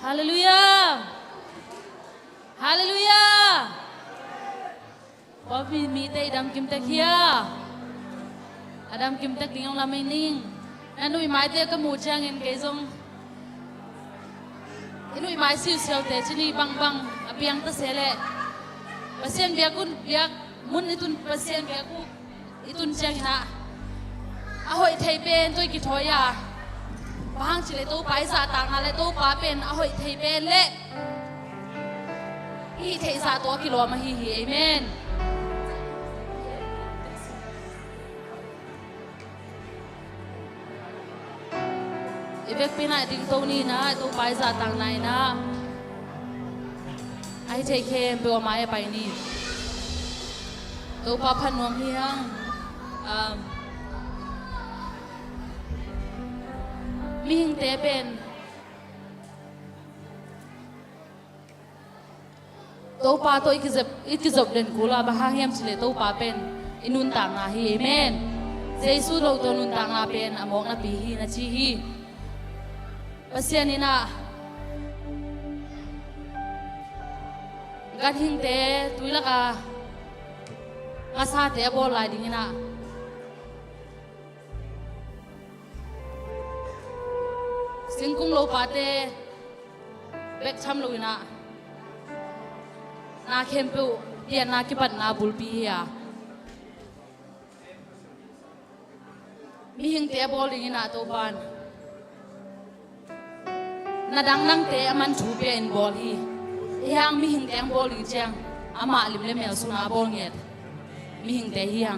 ฮาเลลูยาฮาเลลูยาพอมีแต่ดำกิมตะเคียอดำกิมตะกิ่งเราไม่นิ่งนั่นนุ่ยไม้เตะก็มูเชียงเงินเกยซงนุ่ยไม้ซิวเซียวเตะชนีบังอเปียงตะเสลเปอร์เซ็นต์เบียกุนเบียกมุนอิตุนเปอร์เซ็นต์เบียกุอิตุนเชียงนะอาหอยไทยเป็นตัวกี่ถอยอ่ะบางทีเลยตู้ไปซาต่างอะไรตู้ป้าเป็นอาหอยไทยเป็นเละฮีไทยซาตัวกิโลมาฮีเอเมนอีเวกปีน่าดิ้งตัวนี้นะตู้ไปซาต่างไหนนะไอ้เทเคมไปว่าไม้ไปนี่ตู้ป้าพันวงเฮียงมีหิงเตเป็นตู้ป้าตัวอีกจบเดินกุลาบะฮาเฮียมสิเลตู้ป้าเป็นอินุนต่างนาฮีเอเมนเจสุเราตัวนุนต่างนาเป็นอมองนาปีฮีนาชีฮีปัสยานินะกัดหิงเตตุยละกากาซาเตบอลไลดิ้งนะสิงคุงโลปาเตเบกชัมโลวินะนาเข้มปูเดียนาคิปัดนาบุลปีเฮียมีหิงเตบอลดิ้งนะตัวบานนาดังนังเตะมันชูเปียนบอลฮียังมีหิงเตะบอลดิ้งเชียงอามาลิมเลเมลสุนาบอลเงียดมีหิงเตะเฮียง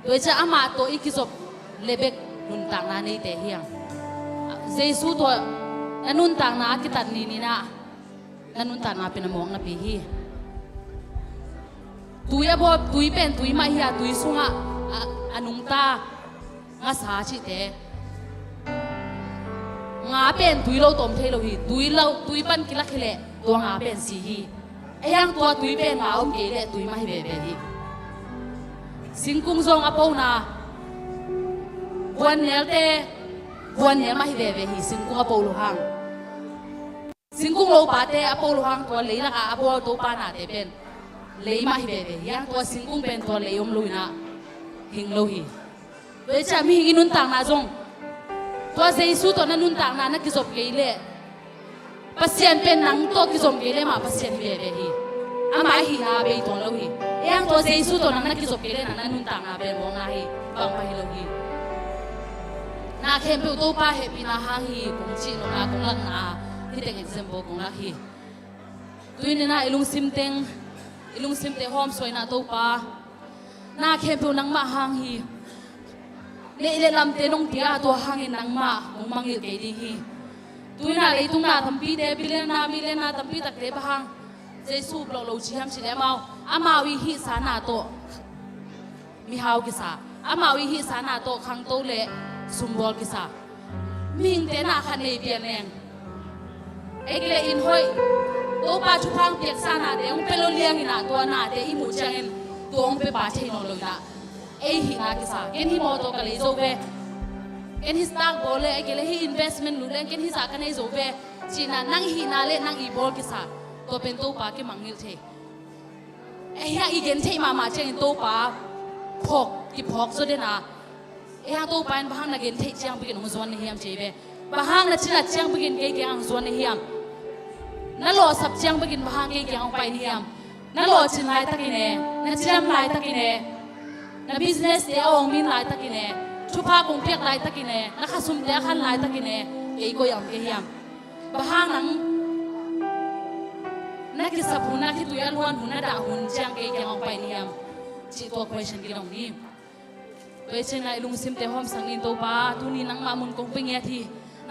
โดยจะอามาตัวอีกจบเลเบกนุนต่างนาในเตะเฮียงเจสุตัวนันนุนต่างนาคิตัดนี่นะนันนุนต่างนาเป็นมองนาปีฮีตุยบอตุยเป็นตุยมาเฮียตุยสุงะอนุงตางาสาชิเตงาเป็นตุยเราต้มเทโลฮีตุยปันกิลักเละตัวงาเป็นสีฮีไอ้ยังตัวตุยเป็นงาอมเกเละตุยมาให้เบเบฮีสิงคุงซองอปอนาวันเนลเตวันเนี้ยมาฮิเวเวฮีสิงคุงอปอลูฮังสิงคุงโลปาเตอปอลูฮังตัวเลยละกะอปอตัวปานาเตเป็นเลยมาฮิเวเวยังตัวสิงคุงเป็นตัวเลยยมลุยนะหิงโลฮีเวชามีหิงนุนต่างนาจงตัวเจสุตัวนั้นนุนต่างนานักกิจบเกยเล่ปัสเซียนเป็นนังตัวกิจบเกยเล่มาปัสเซียนฮิเวเวฮีอามาฮีนาเบยตัวโลฮียังตัวเจสุตัวนั้นนักกิจบเกยเล่นั้นนุนต่างนาเป็นมองนาฮีบังไปโลฮีนาเข้มไปตัวป้าเฮปีนาฮาฮีคงจีนนาคงลักนาที่เต็ง example คงลักฮีตุยนี่นาอิลุงซิมเต็งหอมสวยนาตัวป้านาเข้มไปนังมาฮางฮีเล่ลำเตนงเตียตัวฮางอินังมาคงมังอิลเกดีฮีตุยนาเลยตุงนาทำปีเดบิเลนามิเลนาทำปีตักเดบฮางเจสูบเราชิฮัมชิเลมาอามาวิฮิสานาโตมีฮาวกิสาอามาวิฮิสานาโตขังโตเล่สุมบอลกิสามิงเตน่าคันในเบียนเองเอกเลอินหอยตัวป้าชุพังเปียกสานาเดงเปโลเลียงหินาตัวนาเดอิมูจังเองตัวองเปป้าเชนอลอยนะเอหินากิสาเกนฮิโมโตกะเลยโซเวเกนฮิสตากบอลเลยเอกเลฮิอินเวสเมนต์ลุเลงเกนฮิสากันในโซเวจีน่านั่งหินาเลนั่งอีบอลกิสาตัวเป็นตัวป้าเกมังนิลเทเอยังอีเกนเทมาเชนตัวป้าพกกิพกโซเดนาyang tu pain bahang na gen thei chiang begin hongzuan ni hiam chebe bahang na chila chiang begin ke ke ang zuan ni hiam na lo sap chiang begin bahang ke ke ang pai ni hiam na lo chin lai takine na chiam lai takine na business te ong min lai takine chupa kong piak lai takine na khasum te khan lai takine ke ko yang ke hiam bahang nang na ki sapuna ki tuyan huan huna da hun chiang ke ke ang pai ni hiam chi to question ki long niเวชนายลุงซิมเตหอมสังอินโตปาทุนีนังมามุนคงเป็นเงี้ยที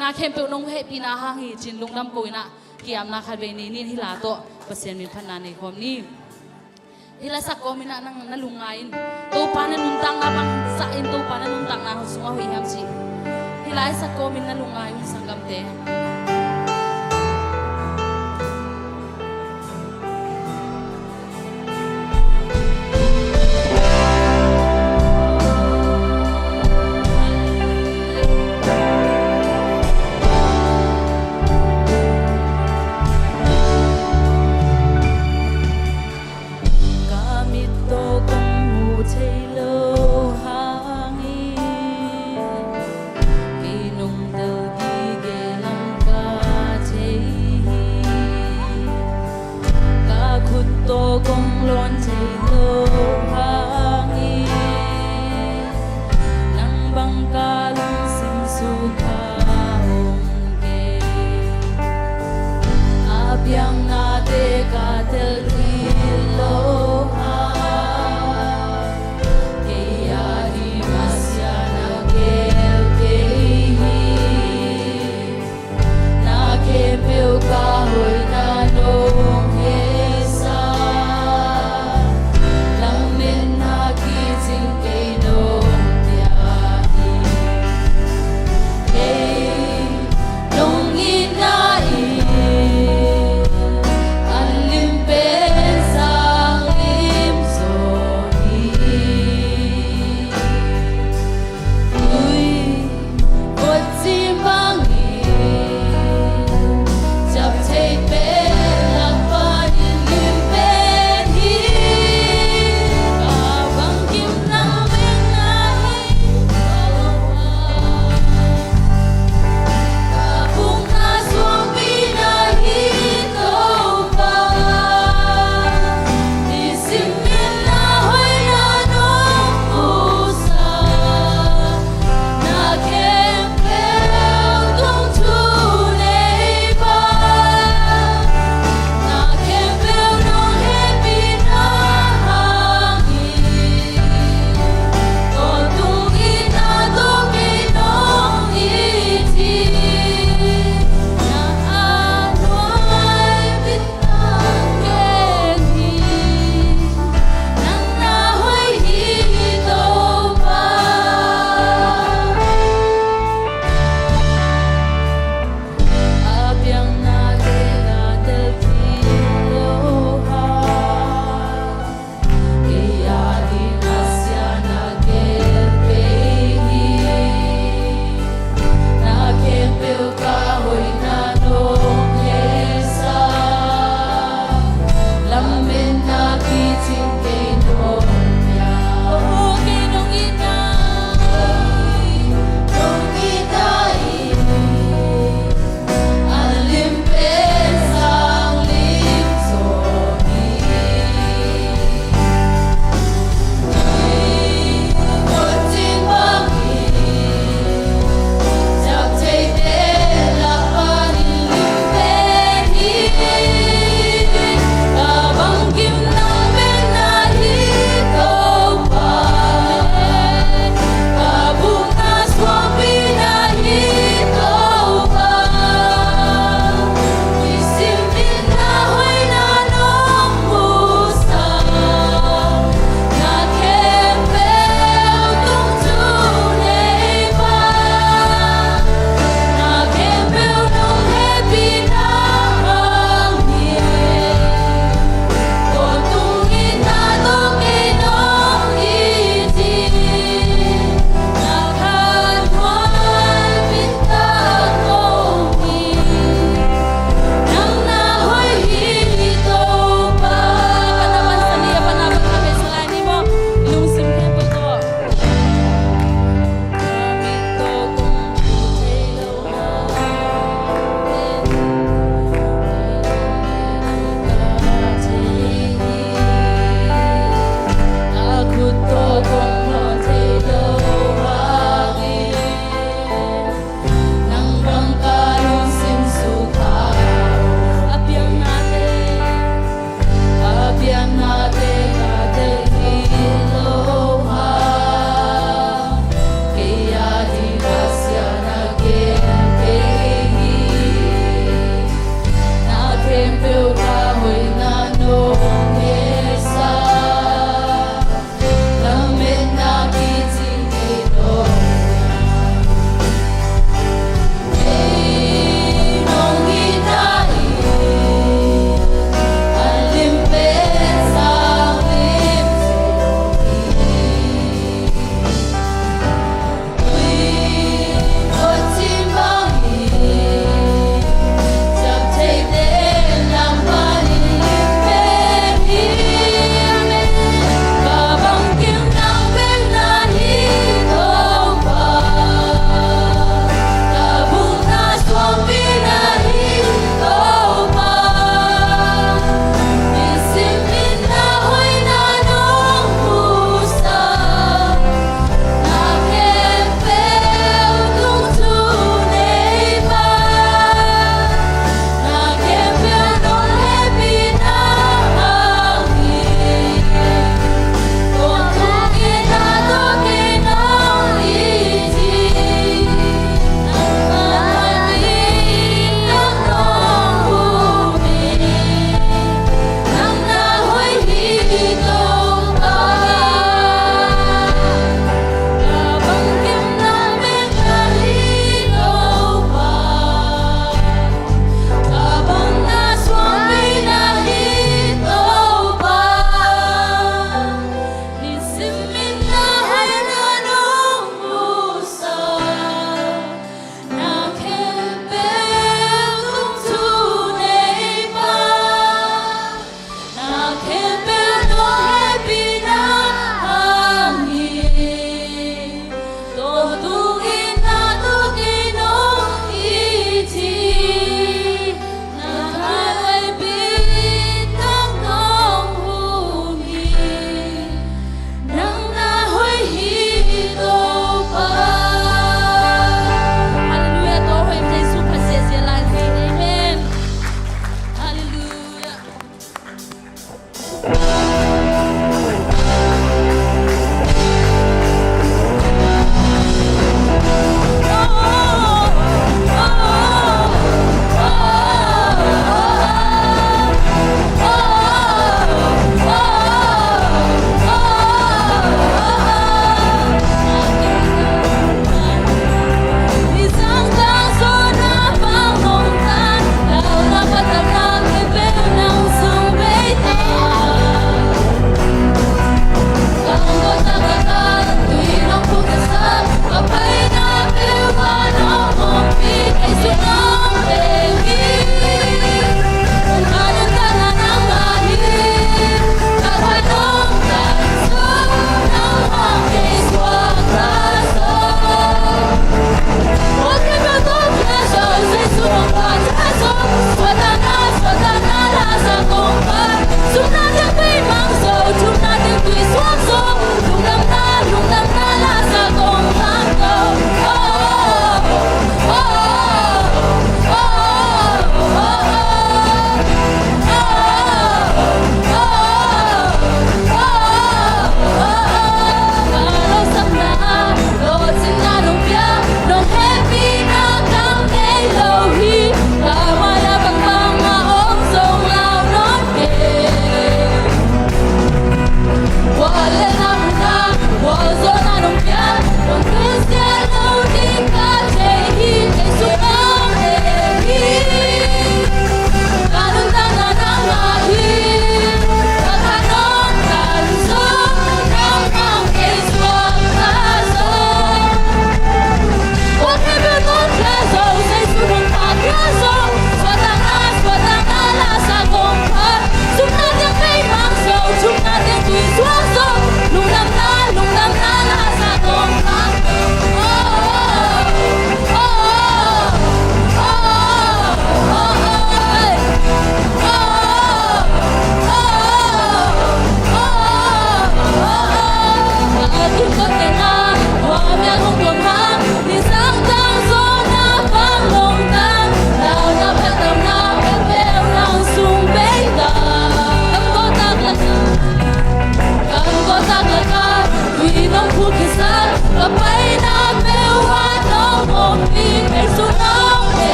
นาเข้มเปนงเฮปีนาหางฮีจินลุงดำกุยนะเกี่ยมนาคาเวนีนี่ฮิลาโตเปอร์เซ็นต์มีพันนาในความนี้ฮิลาสักก็มีนานังนั่นลุงไงโตปานันนุนตังนาบังสักอินโตปานันนุนตังนาสุงาหุยฮัมซีฮิลาสักก็มีนั่นลุงไงสังกัมเต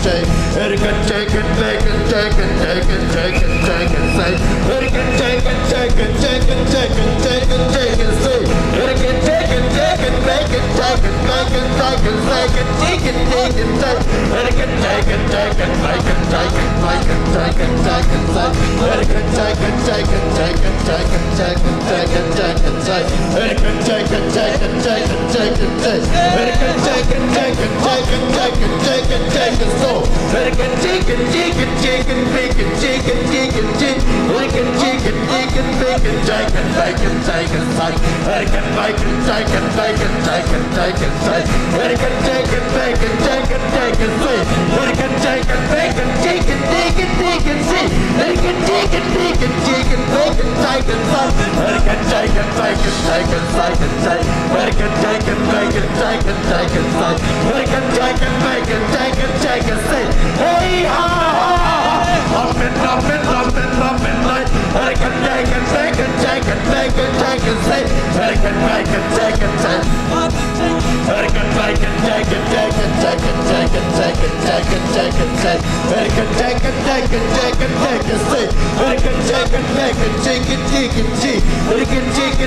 take, it can take it, make it, take it, take it, take it, take it, say, it can take it, take it, take it, take it, take it, take it, say, it can take it, take it, make it, take it, make it, take it, take it, take it, take it, say, it can take it, take it, make it, take it, make it, take it, take it, say, it can take it, take it, take it, take it, take it, take it, take it, say, it can take it, take it, take it, take it, take it, can take it, take it, take it, take it, take it, take it, so, it can take it, take it, take it, make it, take it, take it, take it, it can take it, take it, make it, take it, make it, take it, say, it can make it, take it, make it, take it, take it, say, it can take it, make it, take it, take it, say, it can take it, make it, take it, take it, take it, say, it can take it, make it, take it, make it, take it, say, it can take it, make it, take it, take it, say, it can take it, make it, take it, take it, say, it can take it, make it, take it, take it, say, hey ha ha ha, up and up and up and up and like, it can take it, make it, take it, make it, take it, say, it can make it, take it, take it, it can make it, take it, take it, take it, take it, take it, take it, take it, take it, it can take it, take it, take it, take it, say, it can take it, make it, take it, take it, take it, it can take it,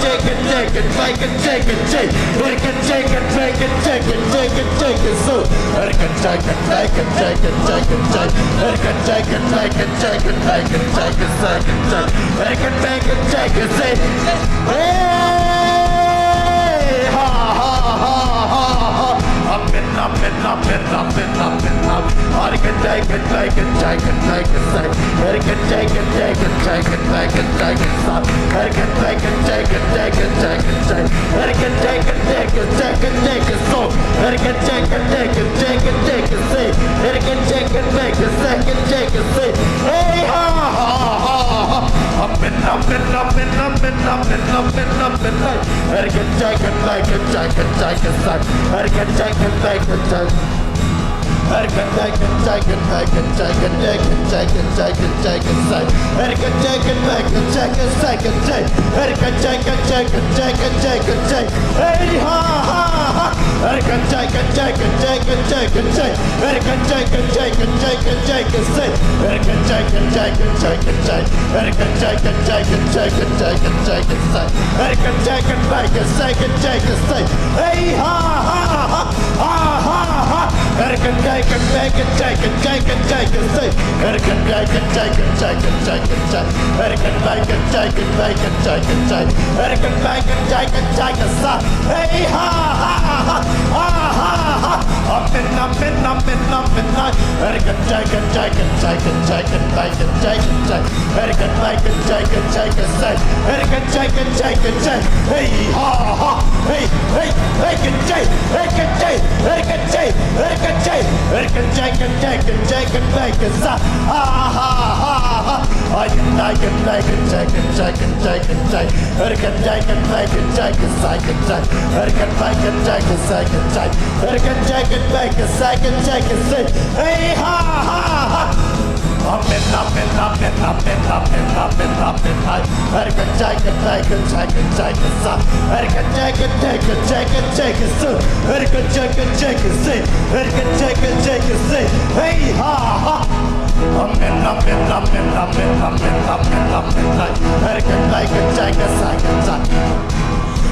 take it, take it, take it, take it, it can take it, take it, make it, take it, take it, it can take it, make it, take it, take it, take it, so, it can take it, make it, take it, take it, take it, it can take it, make it, take it, make it, take it, take it, take it, it can make it, take it, say, hey, ha ha ha ha ha, up and up and up and up and up and up, I can take it, make it, take it, make it, say, it can take it, take it, take it, make it, take it, stop, it can make it, take it, take it, take it, take it, it can take it, take it, take it, take it, so, it can take it, take it, take it, take it, say, it can take it, make it, take it, take it, say, hey ha ha ha ha, up and up and up and up and up and up and up and up, it can take it, make it, take it, take it, say, it can take it, make it, take it. I can take it, take it, make it, take it, take it, take it, take it, take it, say. I can take it, make it, take it, take it, take it. I can take it, take it, take it, take it, take it. Hey ha ha ha. I can take it, take it, take it, take it, take it. I can take it, take it, take it, take it, say. I can take it, take it, take it, take it. I can take it, take it, take it, take it, take it, say. I can take it, make it, take it, take it, say. Hey ha ha ha ha ha ha. I can take it, make it, take it, take it, take it, say. I can take it, take it, take it, take it, take it. I can make it, take it, make it, take it, take it. I can make it, take it, take it, say. Hey ha ha ha ha ha ha. Up and up and up and up and up. I can take it, take it, take it, take it, make it, take it, take it. I can make it, take it, take it, say. I can take it, take it, take it. Hey ha ha. Hey hey. I can take, I can take, I can take, I can take, I can take it, take it, take it, make it, say. Ha ha ha ha. I can make it, take it, take it, take it, take it. I can take it, make it, take it, take it, take it. I can make it, take it, take it, take it. I can take it, make it, take it, take it, take it. Hey ha ha ha. Up and up and up and up and up and up and up and up. I can take it, take it, take it, take it, son. I can take it, take it, take it, take it, son. I can take it, take it, say. I can take it, take it, say. Hey ha ha. Up and up and up and up and up and up and up and up. I can make it, take it, take it, take it.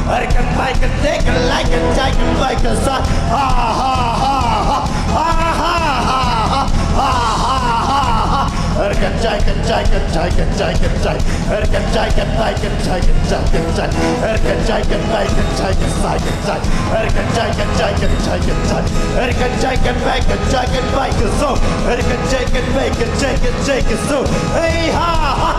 I can make it, take it, like it, take it, make it, son. Ha ha ha ha. Ha ha ha ha. Ha ha ha. I can take it, take it, take it, take it, take it. I can take it, make it, take it, take it, take it. I can take it, make it, take it, take it, take it. I can take it, take it, take it, take it. I can take it, make it, take it, make it, so. I can take it, make it, take it, take it, so. Hey ha ha.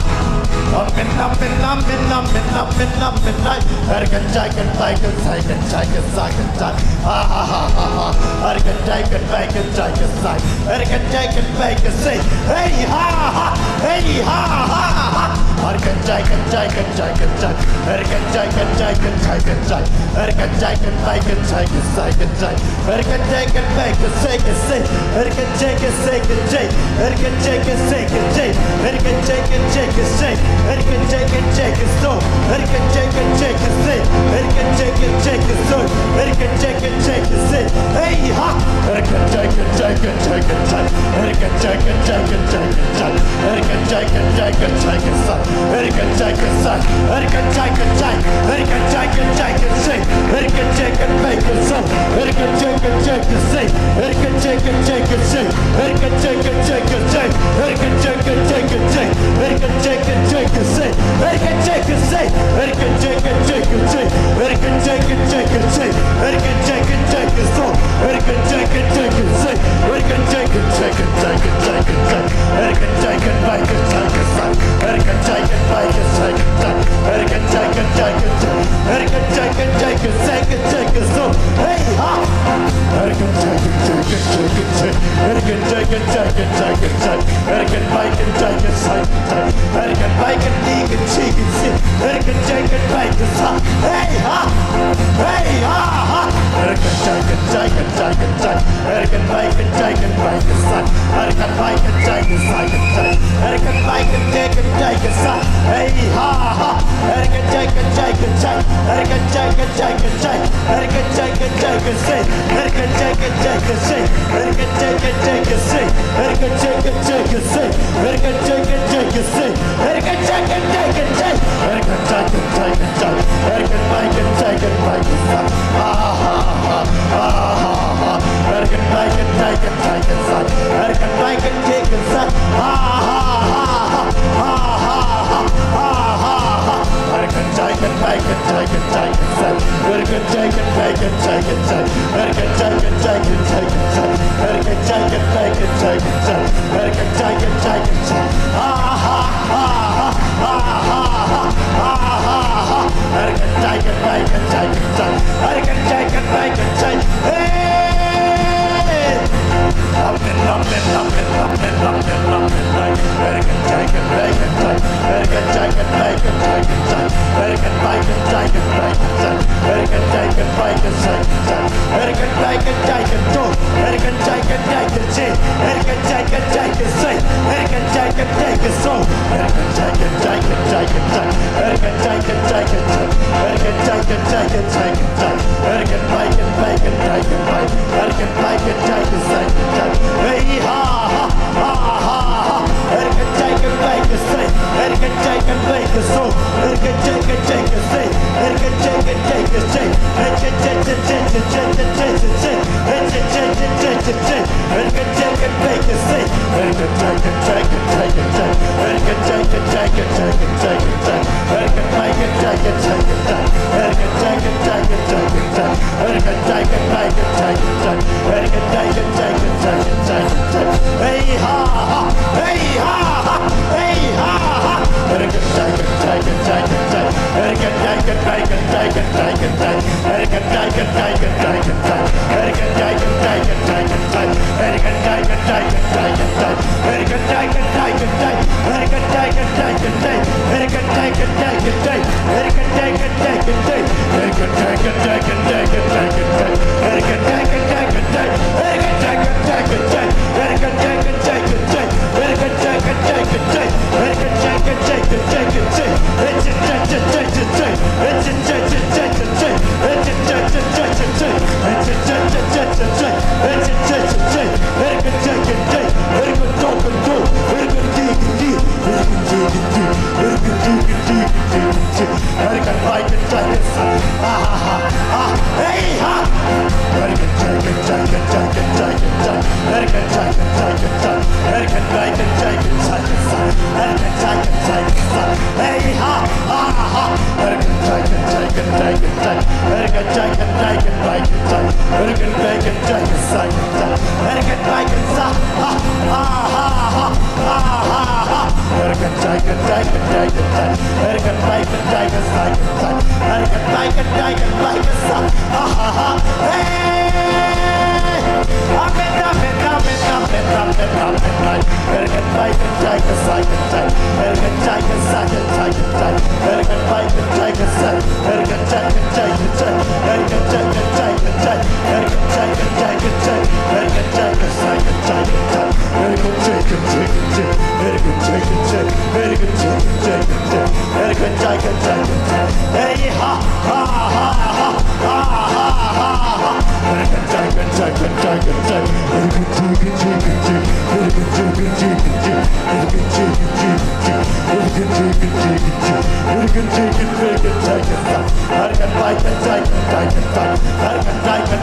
Up and up and up and up and up and up and up. I can take it, make it, take it, take it, take it, take it. Ha ha ha ha ha. I can take it, make it, take it, take it. I can take it, make it, say. Hey ha ha. Hey ha ha ha. I can take it, take it, take it, take it. I can take it, take it, take it, take it. I can take it, make it, take it, take it, take it. I can take it, make it, take it, take it. I can take it, take it, take it. I can take it, take it, take it. I can take it, take it, take it. I can take it, take it, so. I can take it, take it, take it. I can take it, take it, so. I can take it, take it, take it. Hey ha. song. Erican take it, say. Erican take it, say. Erican take it, say. Erican take it, say. Erican take it, say. Erican take it, say. Erican take it, say. Erican take it, say. Erican take it, song. Erican take it, say. Erican take it, say. Erican take it, bike it, take it, son. Erican take it, bike it, take it, son. Erican take it, Erican take it, song. Hey ha. Erican take it, say. Erican take it, Erican bike it, take it, son. Erican bike it, dig it, cheek it, sit. Erican take it, bike it, son. Hey ha. Hey ha ha. Erican take it, Erican bike it, take it, son. Erican bike it, take it, son. Erican bike it, take it, son. Hey ha ha. Erican take it, Erican take it, Erican take it, say. Erican take it, say. Erican take it, say. Erican take it, say. Erican take it, say. Erican take it, say. Erican take it, Erican bike it, take it, son. Ah ha ha ha. Erican bike it, take it, son. Erican bike it, take it, son. Ah ha ha ha ha. Erican take it, bike it, take it, son. Erican take it, bike it, take it, son. Erican take it, son. Erican take it, bike it, take it, son. Erican take it, son. Ah ha ha ha ha. Erican take it, bike it, take it, son. Erican take it, bike it, take it. Hey! Up and up and up and up and up and up and like Erican take it, bike it, take it. Erican take it, bike it, take it, son. Erican bike it, take it, bike it, son. Erican take it, bike it, take it, son. Erican bike it, take it, go. Erican take it, say. Erican take it, say. Erican take it, so. Erican take it, say. Erican take it, say. Erican take it, say. Erican bike it, bike it, take it, bike. Erican bike it, take it, say. Hey ha ha ha ha. Erican take it, bike it, say. Erican take it, bike it, so. Erican take it, say. Erican take it, say. Erican take it, say. Erican take it, bike it, say. Erican take it, take it, take it, take. Erican take it, take it, take it, take it, take. Erican bike it, take it, take it, take. Erican take it, take it, take it, take. Erican take it, bike it, take it, take. Erican take it, take it, take it, take it, take. Hey ha ha, hey ha ha, hey ha ha. Erican take it, take it, take it, take. Erican take it, take it, take it, take it, take. Erican take it, take it, take it, take. Erican take it, take it, take it, take. Erican take it, take it, take it, take. Erican take it, take it, take. Erican take it, take it, take. Erican take it, take it, take. Erican take it, take it, take. Erican take it, take it, take it, take it, take. Erican take it, take it, take. Erican take it, take it, take. Erican take it, take it, take. Erican take it, take it, take. Erican take it, take it, take it, take. It's a take it, take it, take. It's a take it, take it, take. It's a take it, take it, take. It's a take it, take it, take. It's a take it, take. Erican take it, take. Erican talk and go. Erican dig it, dig. Erican dig it, dig. Erican dig it, dig, dig, dig. Erican bike it, take it, son. Ha ha ha ha. Hey ha. Erican take it, take it, take it, take it, take. Erican take it, take it, take. Erican bike it, take it, take it, son. Erican take it, take it, son. Hey ha ha ha. Erican take it, take it, take it, take. Erican take it, take it, bike it, take. Erican bike it, take it, take it, take. Erican bike it, son. Ha ha ha ha ha ha ha. Erican take it, take it, take it, take. Erican bike it, take it, take it, take. Erican bike it, take it, bike it, son. Ha ha ha. Hey! Up and up and up and up and up and up and right. Erican bike it, take it, take it, take. Erican take it, take it, take it, take. Erican bike it, take it, take. Erican take it, take it, take. Erican take it, take it, take. Erican take it, take it, take. Erican take it, take it, take it, take. Erican take it, take it, take. Erican take it, take. Erican take it, take it, take. Erican take it, take it, take. Hey ha ha ha ha ha ha ha ha. Erican take it, take it, take it, take. Erican take it, take it, take. Erican take it, take it, take. Erican take it, take it, take. Erican take it, take it, take. Erican take it, take it, take it, take. Erican bike it, take it, take it, take. Erican take it,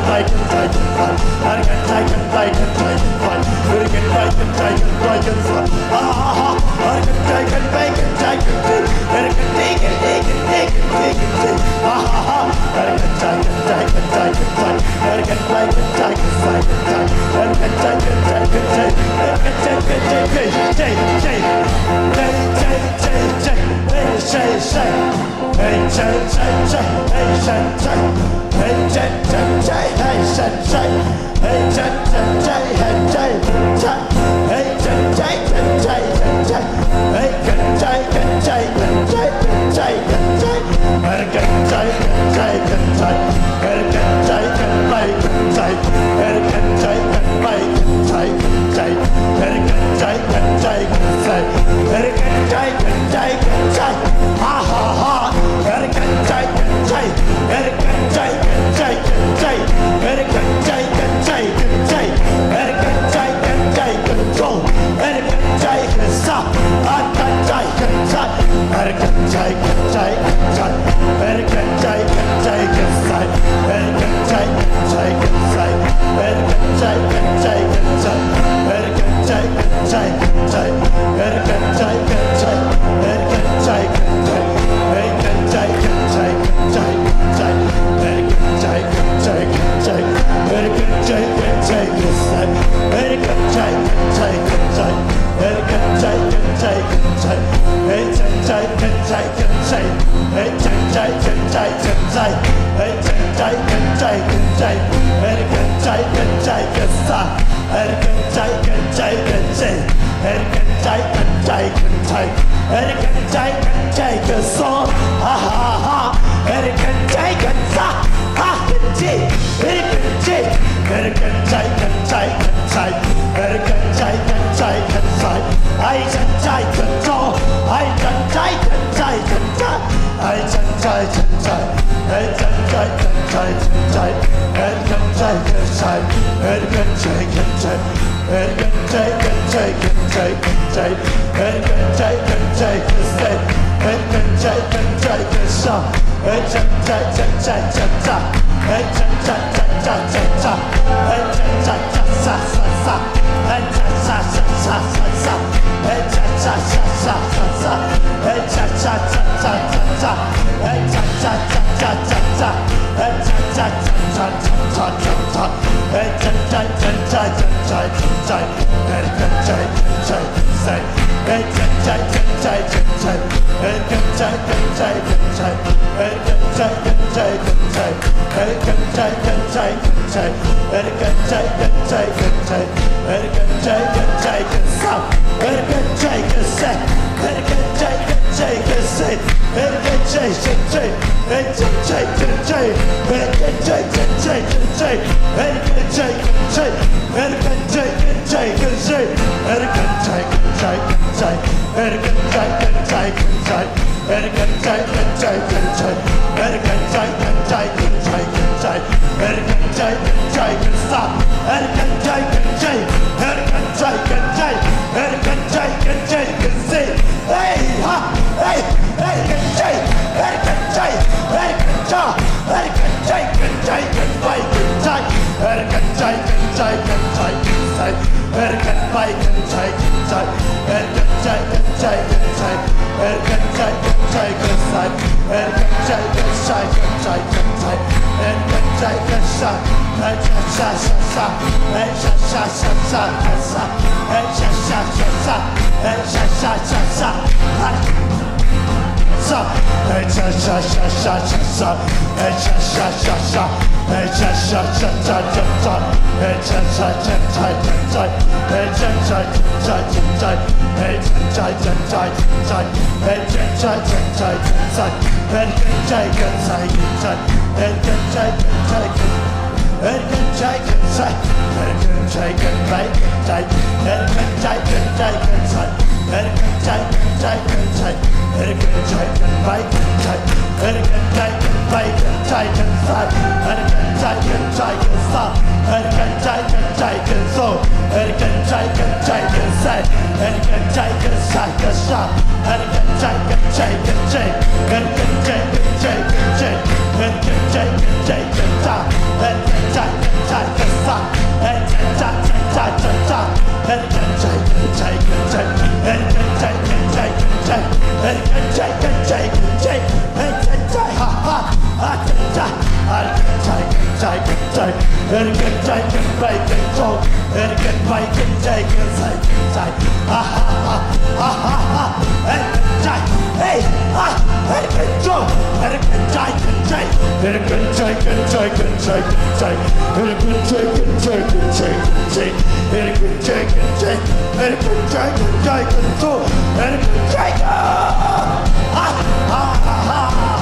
Take erken çaykın baykın çok erken baykın çaykın saykın çay ah ah ah ah ah erken çay hey ah erken çok erken çaykın çay erken çaykın çaykın çaykın çay erken çaykın çaykın çaykın çay erken çaykın çay erken çaykın çaykın çok erken çaykın ah ah ah ah ah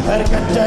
Erken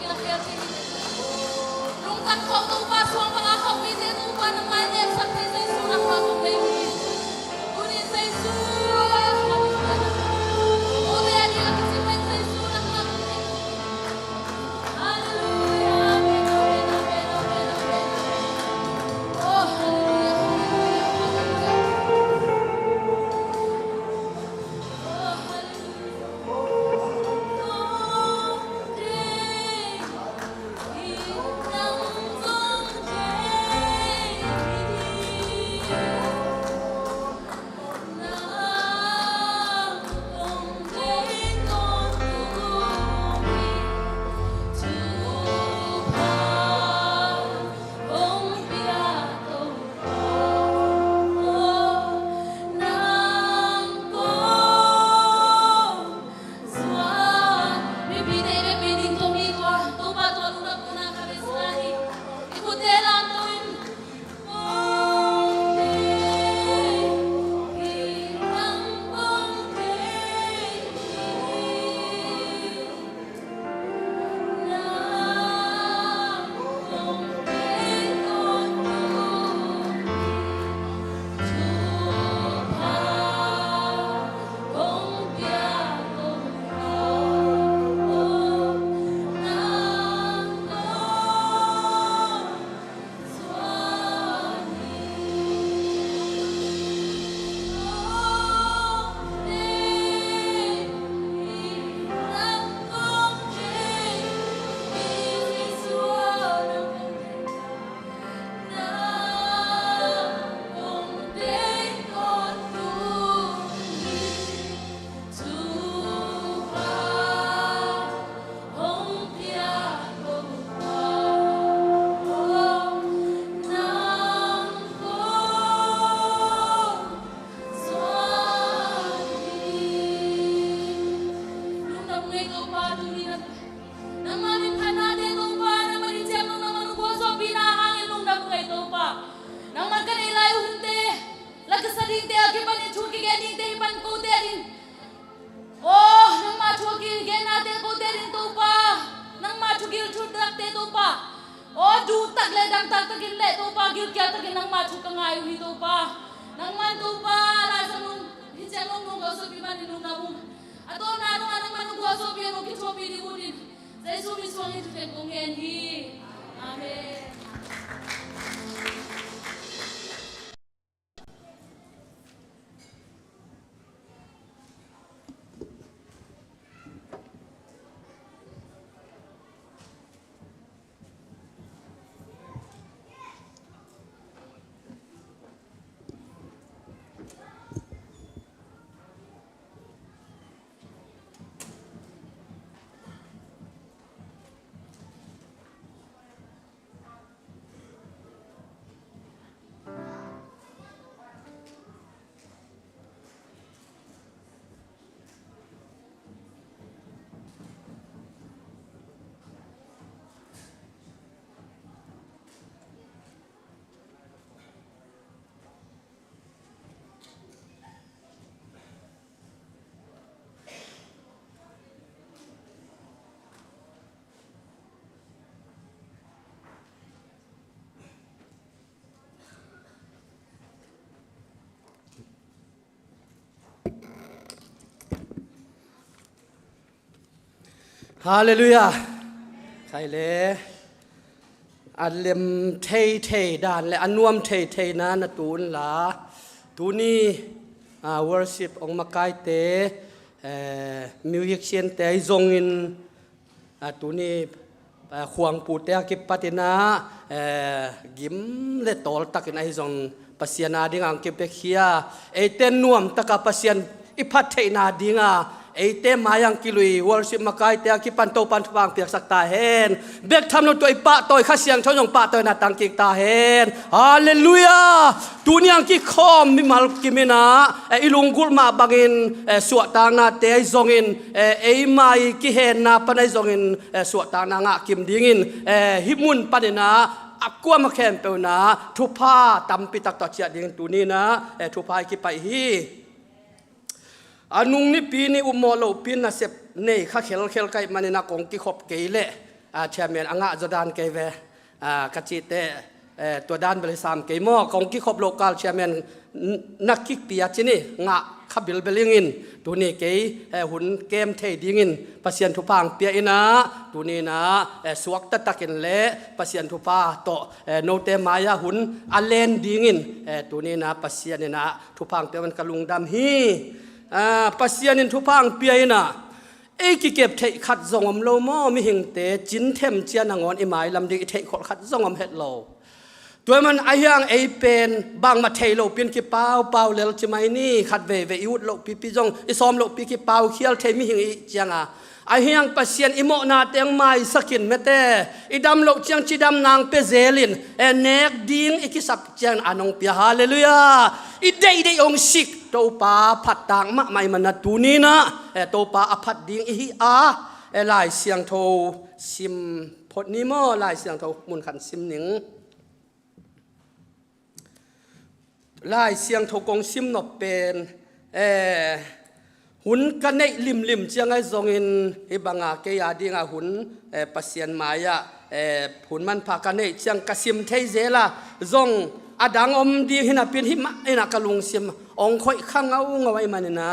kila kaya lung kan ko tu pa suang mga kapite tu pa ng manya sa pisa sunang mga baby unin sa isu ode ani la kisi men sa isu ng mga hallelujah amen amen amen amen amen oh hallelujah oh Hallelujah ใครเลยอันเลมเทเทดานและอันนวมเทเทนะนตูนละตูนี่worship องค์มาไกเตมิวสิกเซียนเตยจงอินตูนี่ขวางปูเตกิปตินากิมเลตอลตักินไอจงปัสยานาดิงังเก็บเขียเอเตนนวมตะกับปัสยานอิพัทเทนาดิงาไอเตมายังกิลุย worship มาไกเตกิปันโตปันทวางเปียกสักตาเฮนเบกทำนตัวไอปะตัวข้าเสียงชนยงปะตัวนาตังกิกตาเฮนฮาเลลูยาตูนี่ยังกิคอมมิมัลกิมินาอิลุงกุลมาบังินสวดตางนาเตยจงอินไอมาอีกิเฮนนาปนัยจงอินสวดตางนางะกิมดิงินฮิมุนปนินาอักกัวมาแคมเปวนาทุพาตัมปิตักต่อเจียดิงตูนี่นะทุพากิไปฮีอันนุงนี่ปีนี้อุโมโลปีน่ะเสพเนยข้าเขลไก่มันนักองกิขบเกยเล่ เชียร์เมียนอ่างจอดานเกเวกจิตตัวด้านบริษัทเกมอกองกิขบโลกาลเชียร์เมียนนักกิกปียจินี่งะขับบิลเบลิงินตัวนี้เกยหุ่นเกมเทดิงินปัสยันทุพังเปียอินะตัวนี้นะสวกตะตะกินเละปัสยันทุพาโตโนเตมายาหุ่นอัลเลนดิงินตัวนี้นะปัสยันนี่นะทุพังเตวันกะลุงดำฮีปัสยันนินทุพังเปียอินะกิเก็บเทขัดซองอมโลมอมีหิงเตจินเทมเจียนงอนอิหมายลำดีเทขัดซองอมเฮ็ดโลตัวมันไอ้ยังไอ้เป็นบางมาเทโลเปลี่ยนกี่เป้าเป้าเลลจะไม่นี่ขัดเวยุดโลปีจงไอ้ซ้อมโลปีกี่เป้าเขียวเทมีหิงอีจังไอ้ยังปัสยันอิโมนาเตียงไม่สกินเมเตอีดำโลจังจีดำนางเปเซลินเนกดิ้งอีกิสับจังอนงเปียฮาเลลูยาอีเดย์องสิกโตปาผัดต่างมะไม่มันนัดตูนี้นะโตปาอภัดดิ้งอีอาลายเสียงโทซิมพดนิโมลายเสียงโทมุนขันซิมหนิงลายเสียงโทกงซิมนบเป็นหุ่นกันในลิมเจียงไอซงอินฮิบังอาเกียดิงาหุ่นปัสยันมายาหุ่นมันพากันในเจียงกสิมเทเซลาซงอดังอมดีหินาเป็นหิมะหินากะลุงซิมองค่อยข้างเอาเงาไว้มันนะ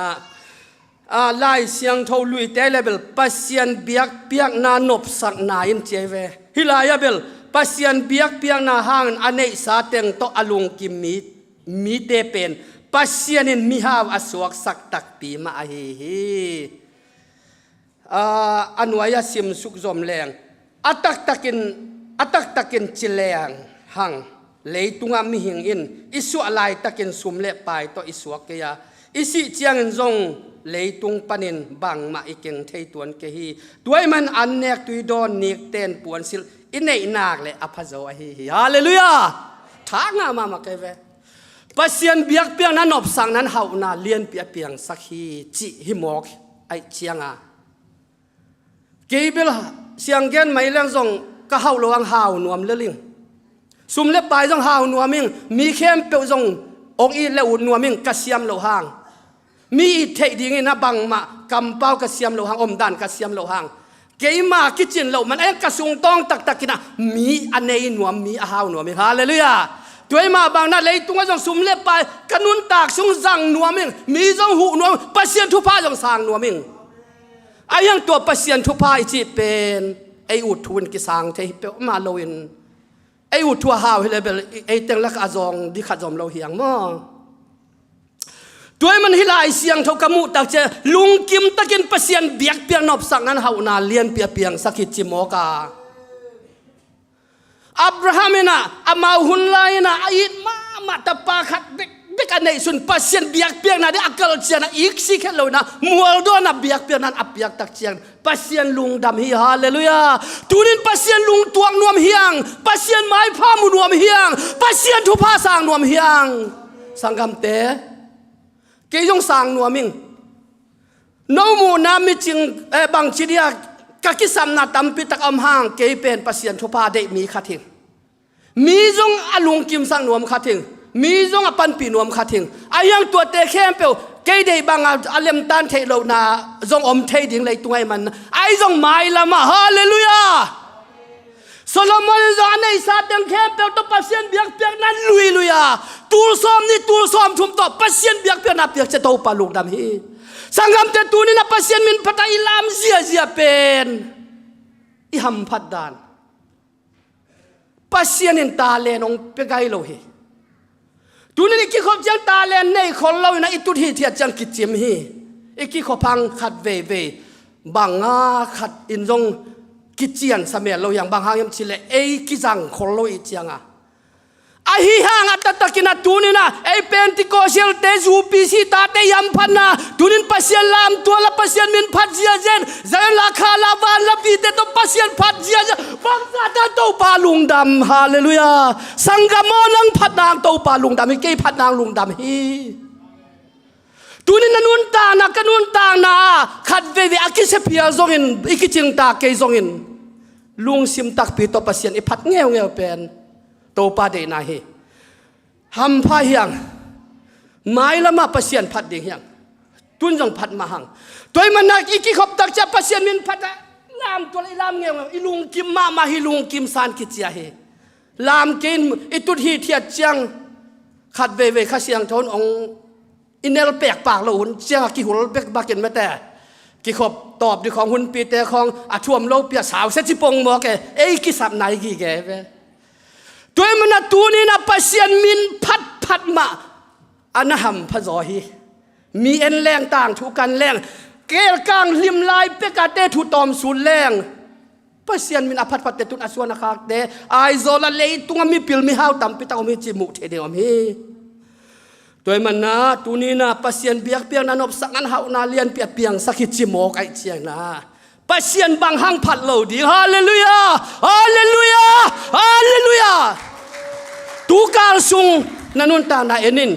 ลายเสียงโทลุยเตเลเบลปัสยันเบียกเปียกนานบสักนาอินเจเวฮิลายาเบลปัสยันเบียกเปียกนาห่างอันในสาเตงโตอลุงกิมมีเตเป็นปัสยันินมิฮาวอสวกสักตักปีมาเฮอันวายสิมสุกจอมแรงอัตักตักินจิแรงหังเลยตุงามิหิงอินอิสุอะไรตักินสุมเละไปต่ออิสวกเกียอิสิเจียงจงเลยตุงปนินบังมาอีเก่งเทยตวนเกฮีด้วยมันอันเนกตุยดอนเนกเตนปวนสิลอินเนยนักเลยอภัโซเฮฮาเลลูยาทางมาเกเวปัสยันเบียกเปียงนั้นนบสังนั้นเฮานาเลียนเปียงสักฮีจิฮิมอกไอเชียงเกเบลเสียงเกนไม่เลี้ยงส่งก็เฮาลวงเฮานวมเลลิงซุ่มเล็บไปส่งเฮานวมิงมีเข้มเปียวส่งองอีเลวนวมิงกระเสียมโลหางมีเทดีงี้นะบังมากำเป้ากระเสียมโลหางอมดันกระเสียมโลหางเกยมาคิดจินโลมันเองกระสุงต้องตักกินะมีอันเนยนวมมีอาหาวนวมิงฮาเลลูยาด้วยมาบางนั้นเลยตุงจงซุ่มเล็บไปกนุนตากซุงจังนวมิงมีจงหูนวมปัสยันทุพาจงสางนวมิงไอ้ยังตัวปัสยันทุพาอีจีเป็นไออุดทุนกิสังเทเปมาโลอินไออุดทัวหาวเฮเลเบลไอเต็งลักอาจงดิขัดจอมเราเหียงมั้งด้วยมันฮิลายเสียงเท่ากมูตักเจลุงกิมตะกินปัสยันเบียกเปียงนบสังนั้นเฮานาเลียนเปียงสักขิจิโมกาอับราฮัมนะอามาหุนไลนะอิดมาตะปาขัดเด็กอันไหนส่วนปัสยันเบียกเปียงนะเด็กอักลเจียนะอีกสิแค่เรานะมัวดนะเบียกเปียงนั้นอับเบียกตักเจียงปัสยันลุงดำฮิฮาเลลูยาตูนินปัสยันลุงตวงนวมเฮียงปัสยันไม้ผ้ามุนวมเฮียงปัสยันทุพาสางนวมเฮียงสังกำเตเกยงสางนวมิงน้องมูนามิจิงบางชีเดียกักิสัมนาตัมปิตักอมห่างเกยเป็นปัสยันทุพาได้มีขัดทิ้งมีจงอลุงกิมสังนวมขัดทิ้งมีจงอปันปีนวมขัดทิ้งไอ้ยังตัวเตะเข้มเปียวเกยได้บางอาเลมตันเทโลนาจงอมเทดิ่งเลยตัวไอ้มันไอ้จงไม่ละมาฮาเลลูยาโซโลมอนจงในซาดังเข้มเปียวตัวปัสยันเบียกเปียกนั้นลุยลุยาตูลซ้อมนี่ตูลซ้อมทุ่มต่อปัสยันเบียกเปียกนับเปียกจะโตปาลูกดำฮีสังกำเตตูนี่นะปัสยันมินพัตอิลามเสียเป็นอิฮัมพัดดานปัสยันตาเลนองเปกายโลฮีตูนี่กิขบจังตาเลนในคนเรานะอิตุทีเทียจังกิจิมฮีอิกิขพังขัดเวบังอาขัดอินจงกิจยันสมัยเราอย่างบางหางยมชิเลเอกิจังคนเราอีจังไอ้ห่างอัตตะกินาตูนี่นะไอ้เป็นติโกเชลเตจูปีซีตาเตยำพันนะตูนินปัสยันลามตัวละปัสยันมินพัดเจียเจนเจนลาคาลาวันละปีเตตปัสยันพัดเจียเจนฟังซาตาโตปาลุงดำฮาเลลูยาสังกามอนังพัดนางโตปาลุงดำฮิเกยพัดนางลุงดำฮีตูนินนุนตานะกันุนตานะขัดเวอากิเซพิอาซงอินอิกิจิงตาเกยซงอินลุงซิมตักปีโตปัสยันอิพัดเงี้ยวเป็นโตปาเดนาฮีฮัมพาเฮียงไม้ละมาปัสยันพัดเดียงตุนจงพัดมาหังตัวมันนักอีกิขบตักจะปัสยันมินพัด ลามตัวลามเงี้ยอีลุงกิมมาฮิลุงกิมซานกิจยาเฮลามกินอีตุดฮีเทียจังขัดเวข้าเสียงทนองอินเนลเปียกปากเราหุ่นเสียงกี่หุ่นเปียกปากกินไม่แต่กี่ขบตอบดีของหุ่นปีแต่ของอาท่วมโลกเปียสาวเสจิปงบอกแกเอ้กี่สับไหนกี่แกเว้ตัวมันตัวนี้นะปัสยันมินพัดมาอันนั้นหำพะจอฮีมีเอ็นแรงต่างทุกันแรงเกลกลางลิมลายเปกาเตทุตอมสูนแรงปัสยันมินอภัดพัดเตตุนอสวนักเตไอโซลาเลตุงมีปิลมีฮาวตัมปิตาอมีจิมุเทเดอมีตัวมันนะตัวนี้นะปัสยันเบียกเปียงนันอบสักนันฮาวนาเลียนเปียกเปียงสักขิจิโมกไอเชียงนะปัสยันบางหังผัดเหลาดีฮาเลลูยาฮาเลลูยาฮาเลลูยาตูการซุงนันุนตานาเอนิน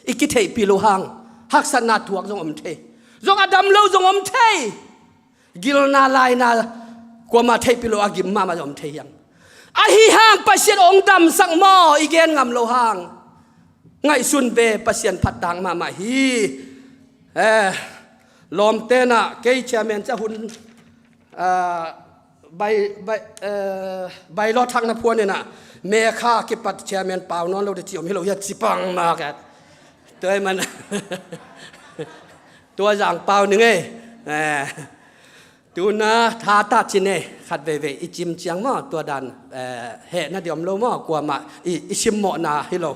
อีกิเทปิโลหังฮักษณะถวกจงอมเทจงอดัมเลวจงอมเทกิลนาลายนากว่ามาเทปิโลอากิมมาจงอมเทยังอาฮิหังปัสยันองดำสังมออีเกนงำโลหังไงสุนเบปัสยันพัดตังมาฮีลอมเตนะเกย์เชเมนจะหุ่นใบลอดทางนับพวนเนี่ยนะเมฆากิปัดเชเมนเปล่านอนเราจะจีอมให้เราอยากจิปังมากตัวมันตัวอย่างเปล่าหนึ่งไงตัวน่ะทาตาจินเน่ขัดเวอิจิมเจียงมั่วตัวดันเหตุน่ะเดี๋ยวเรามั่วกว่ามาอิชิมโมนาให้เรา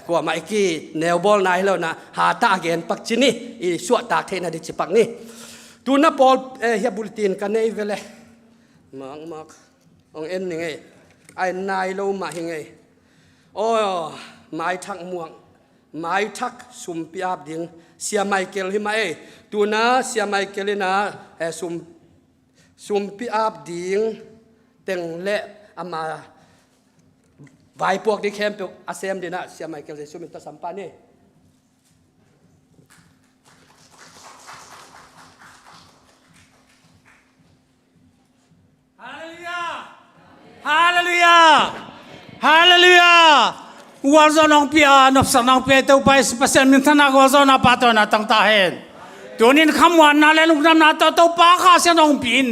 กว่ามาอีกีแนวบอลนายแล้วนะหาตาเกนปักจินี่อีสวดตากเทน่ะดิจิปักนี่ตัวน่ะบอลเฮียบุลตินกันในเวลมักองเอ็นยังไงไอ้นายเรามายังไงโอ้ไม้ทักม่วงไม้ทักสุมพิอาบดิงเสียไมเคิลหิมาตัวน่ะเสียไมเคิลนะสุมพิอาบดิงเต็งเละอามาไว้พวกที่เข้มเปียอาเซียมดีนะเสียไมเคิลจะสุมิตสัมปันนี่ฮาเลลูยาฮาเลลูยาวาร์ซอนองพิอานอบสันองพิเตอไปสเปเซนมินทนากวาร์ซอนาปาตอนาตั้งตาเห็นตัวนี้คำวันนั่นแหละลูกน้ำนาตัวป้าข้าเสียน้องปิน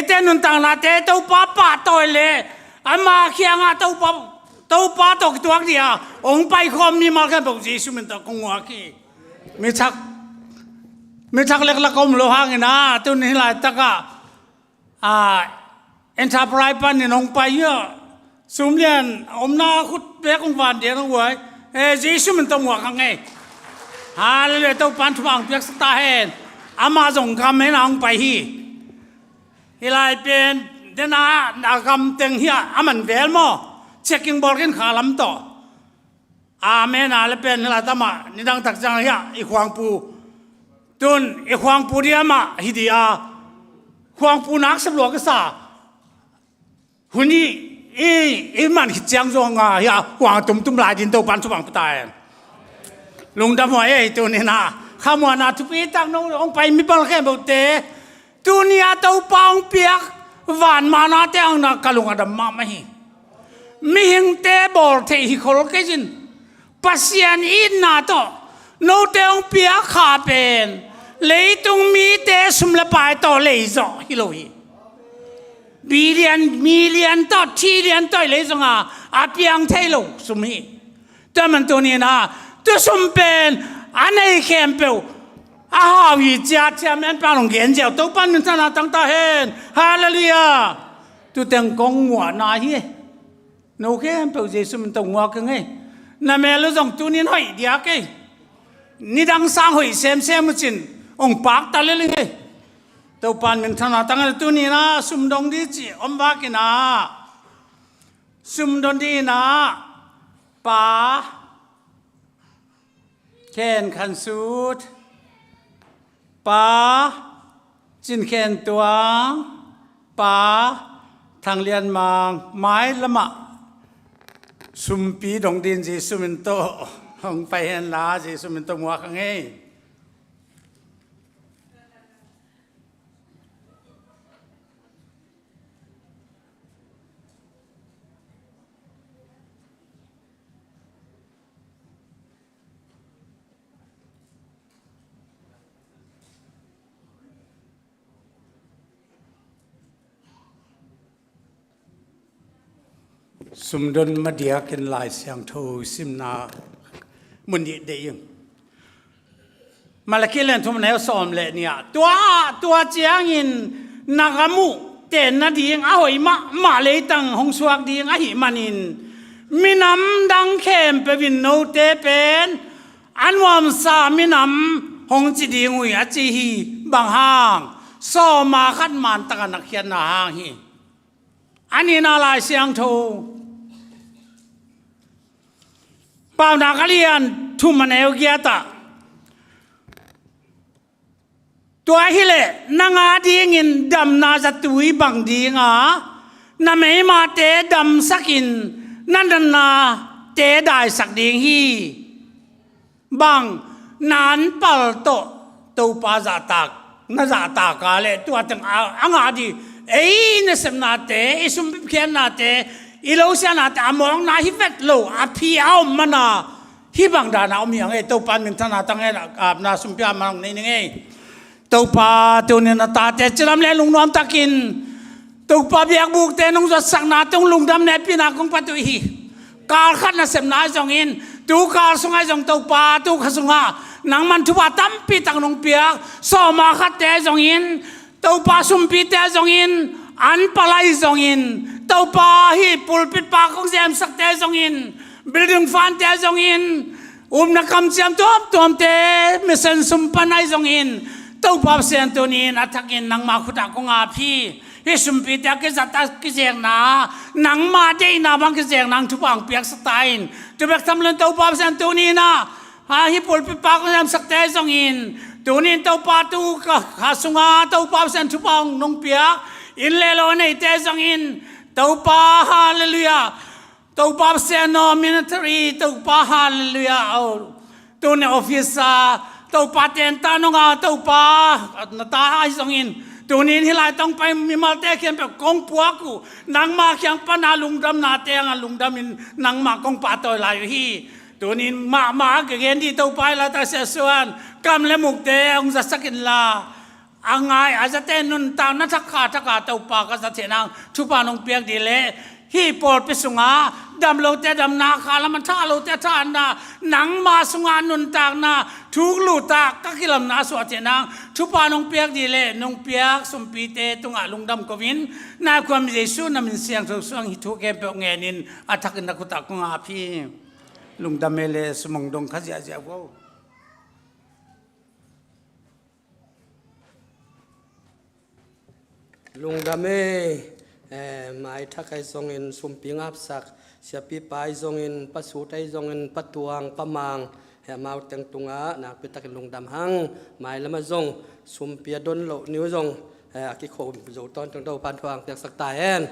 เตนุนตั้งนาเตตัวป้าป้าตัวเล่อามาเขียงอาตัวป้าตัวเดียวองไปคอมมีมาแค่บอกจีสุมินตะกงวากีมีชักเล็กละกมโลหะงี้นะตัวนี้หลายตะกะเอ็นทาปรายปันนี่น้องไปเยอะสุมเลียนอมนาคุดเบกองวันเดียวน้องไว้จีสุมินตะมัวกังไงฮาเลยตัวปันทุบังเปียกสตาเฮนอามาส่งคำให้น้องไปฮีลายเป็นเดน่าคำเต็งเฮียอามันเวลโมเช็คกิ้งบอลกันขาลำต่ออาเมนาเลยเป็นฮีลายตามานี่ดังตักจังเฮียอีควางปูตุนอีควางปูเดียมาฮิดีอาควางปูนักสำรวจก็สาหุ่นนี้อีมันฮิจังจงอ่ะเฮียควางตุ้มลายดินตัวปันทุบังตายลุงดำหัวตัวนี้นะข้ามวันอาทุปีตั้งน้องไปมีบอลแค่บอกเตะตัวนี้ตัวปองเปียกหวานมานาเตอังนักกลุงอดัมมาไม่มีหิงเตะบอลเทฮิโคโลเกจินปัสยันอินนาโตโนเตองเปียกขาเป็นเลยตรงมีเตะสุมละปายต่อเลยจ่อฮิโลฮีมิเลียนต่อทีเลียนต่อเลยจ่ออาเปียงเทโลสุมฮีแต่มันตัวนี้นะตัวสมเป็นอันไหนเข้มเปียวอาหาวิจารณ์ที่มันเป็นองค์เงินเจ้าตัวปันนึงท่านตั้งตาเห็นฮาเลลูยาตัวแต่งกงหัวนาฮีโนเข้มเปียวเจสุมันตัวหัวกันไงนั่นแม่รู้จังตัวนี้หน่อยเดียวกันนี่ดังสร้างหอยเซมมุจินองค์ปากตาเลยไงตัวปันนึงท่านตั้งตัวนี้นะสุมดงดีจีอมบากินะสุมดงดีนะป้าแขนขันสูดป้าจินแขนตัวป้าทางเรียนมางไม้ละมะสุมปีดงดินจีสุมินโตหงไปเห็นลาจีสุมินโตมัวขังเง สุมดนมาเดียกันลายเสียงโทซิมนามุนดีเดียงมาละกิเลนทุมแนวซ้อมเลยเนี่ยตัวเจียงอินนากามุเตนนาดีงอาหอยมาเลยตังหงสวกดีงอาหิมันินมินำดังเข้มไปวินโนเตเป็นอันวามสามินำหงจิดีงุยอาจีฮีบางห้างซ้อมาขัดมันตะกันนักเขียนนาห้างฮีอันนี้นาลายเสียงโทเปล่านักเรียนทุ่มมันเอวเกียตาตัวฮิเลนังอาดีงินดำนาจะตุยบังดีงานาไม่มาเตะดำสักินนั่นนาเตะได้สักดีฮีบังนานเปิลโตตัวปาจาตากน่าจะตากาเลตัวตั้งอ่างอาดีเอ้ยนี่สมนาเตะอิสุมพิเขียนนาเตะอีโลเซียนาเตะมองนาฮิเวตโลอาพีเอามันนาฮิบังดานาเอามีอะไรตัวปันมินทนาตั้งไงอาบนาสุมพิอามังนี่ไงตัวปาตัวเนี่ยนาตาเตะจำเลยลุงน้อมตะกินตัวปาเบียกบุกเตะนงจะสักนาตรงลุงดำเนี่ยพี่นาคงปัตุฮีการขัดน่ะเสมนาจงอินตัวการสงไงจงตัวปาตัวขสุงานังมันทุบะตั้มปีตังนงเปียกสอมาขัดเตะจงอินตัวปาสุมปีเตะจงอินอันปลายจงอินตัวปาฮีปุลปิดปากของเสียมสักเตะจงอินบิลดิ้งฟันเตะจงอินนักคำเสียมตัวเตะมิสันสุมปนัยจงอินตัวปาเสียนตัวนี้นักทักอินนังมาขุดกงอาพี่ฮิสุมปีเตะกิจตักกิจเองนะนังมาเจนาบังกิจเองนังทุบางเปียกสไตน์ตัวเบิกทำเล่นตัวปาเสียนตัวนี้นะฮิปุลปิดปากของเสียมสักเตะจงอินตัวนี้ตัวปาตัวข้าสุงาตัวปาเสียนทุบางนงเปียกอินเลโลในเตะจงอินตัวปาฮาเลลูยาตัวปาเสียนมิลิเตอรีตัวปาฮาเลลูยาตัวในออฟฟิศตัวปาเตนตานงาตัวปานาตาไอซงอินตัวนี้ที่ไรต้องไปมีมาเตะเขียนแบบกงปัวกูนางมาเขียงปนาลุงดำนาเตียงลุงดำมินนางมากงปาตัวลายฮีตัวนี้มาเกี่ยนที่ตัวไปแล้วแต่เสียส่วนกำเลมุกเตองจะสักินลาอังไงอาจจะเต้นนุนตามนักข่าตัวปาก็จะเทนังทุบานงเปียกดีเลยฮีปอดไปสุงาดำโลเตดำนาคาแล้วมันท่าโลเตท่านาหนังมาสุงานุนตากนาทุกลูตากก็กิลำนาสวดเจนางทุปานงเปียกดีเลยนงเปียกสมปีเตตุงอาลุงดำกวินนาความเยซูนามินเสียงทุกส่วงหิทุกเก็บเงินินอัฐกินนักกุตากงอาพี่ลุงดำเมเลสมองดงขยันเจ้ากูลุงดำเมหมายถ้าใครทรงอินสุมปิงอับสักเสียปีปลายทรงอินปัสสุไทยทรงอินปัตวงปะมังเฮมาเต็งตุงะนักพิทักษ์ลุงดำหังหมายละมาทรงสุมเปียดนโลนิวทรงกิโคโจตอนจังเต้าพันทวงเตียกสักตายเอ็น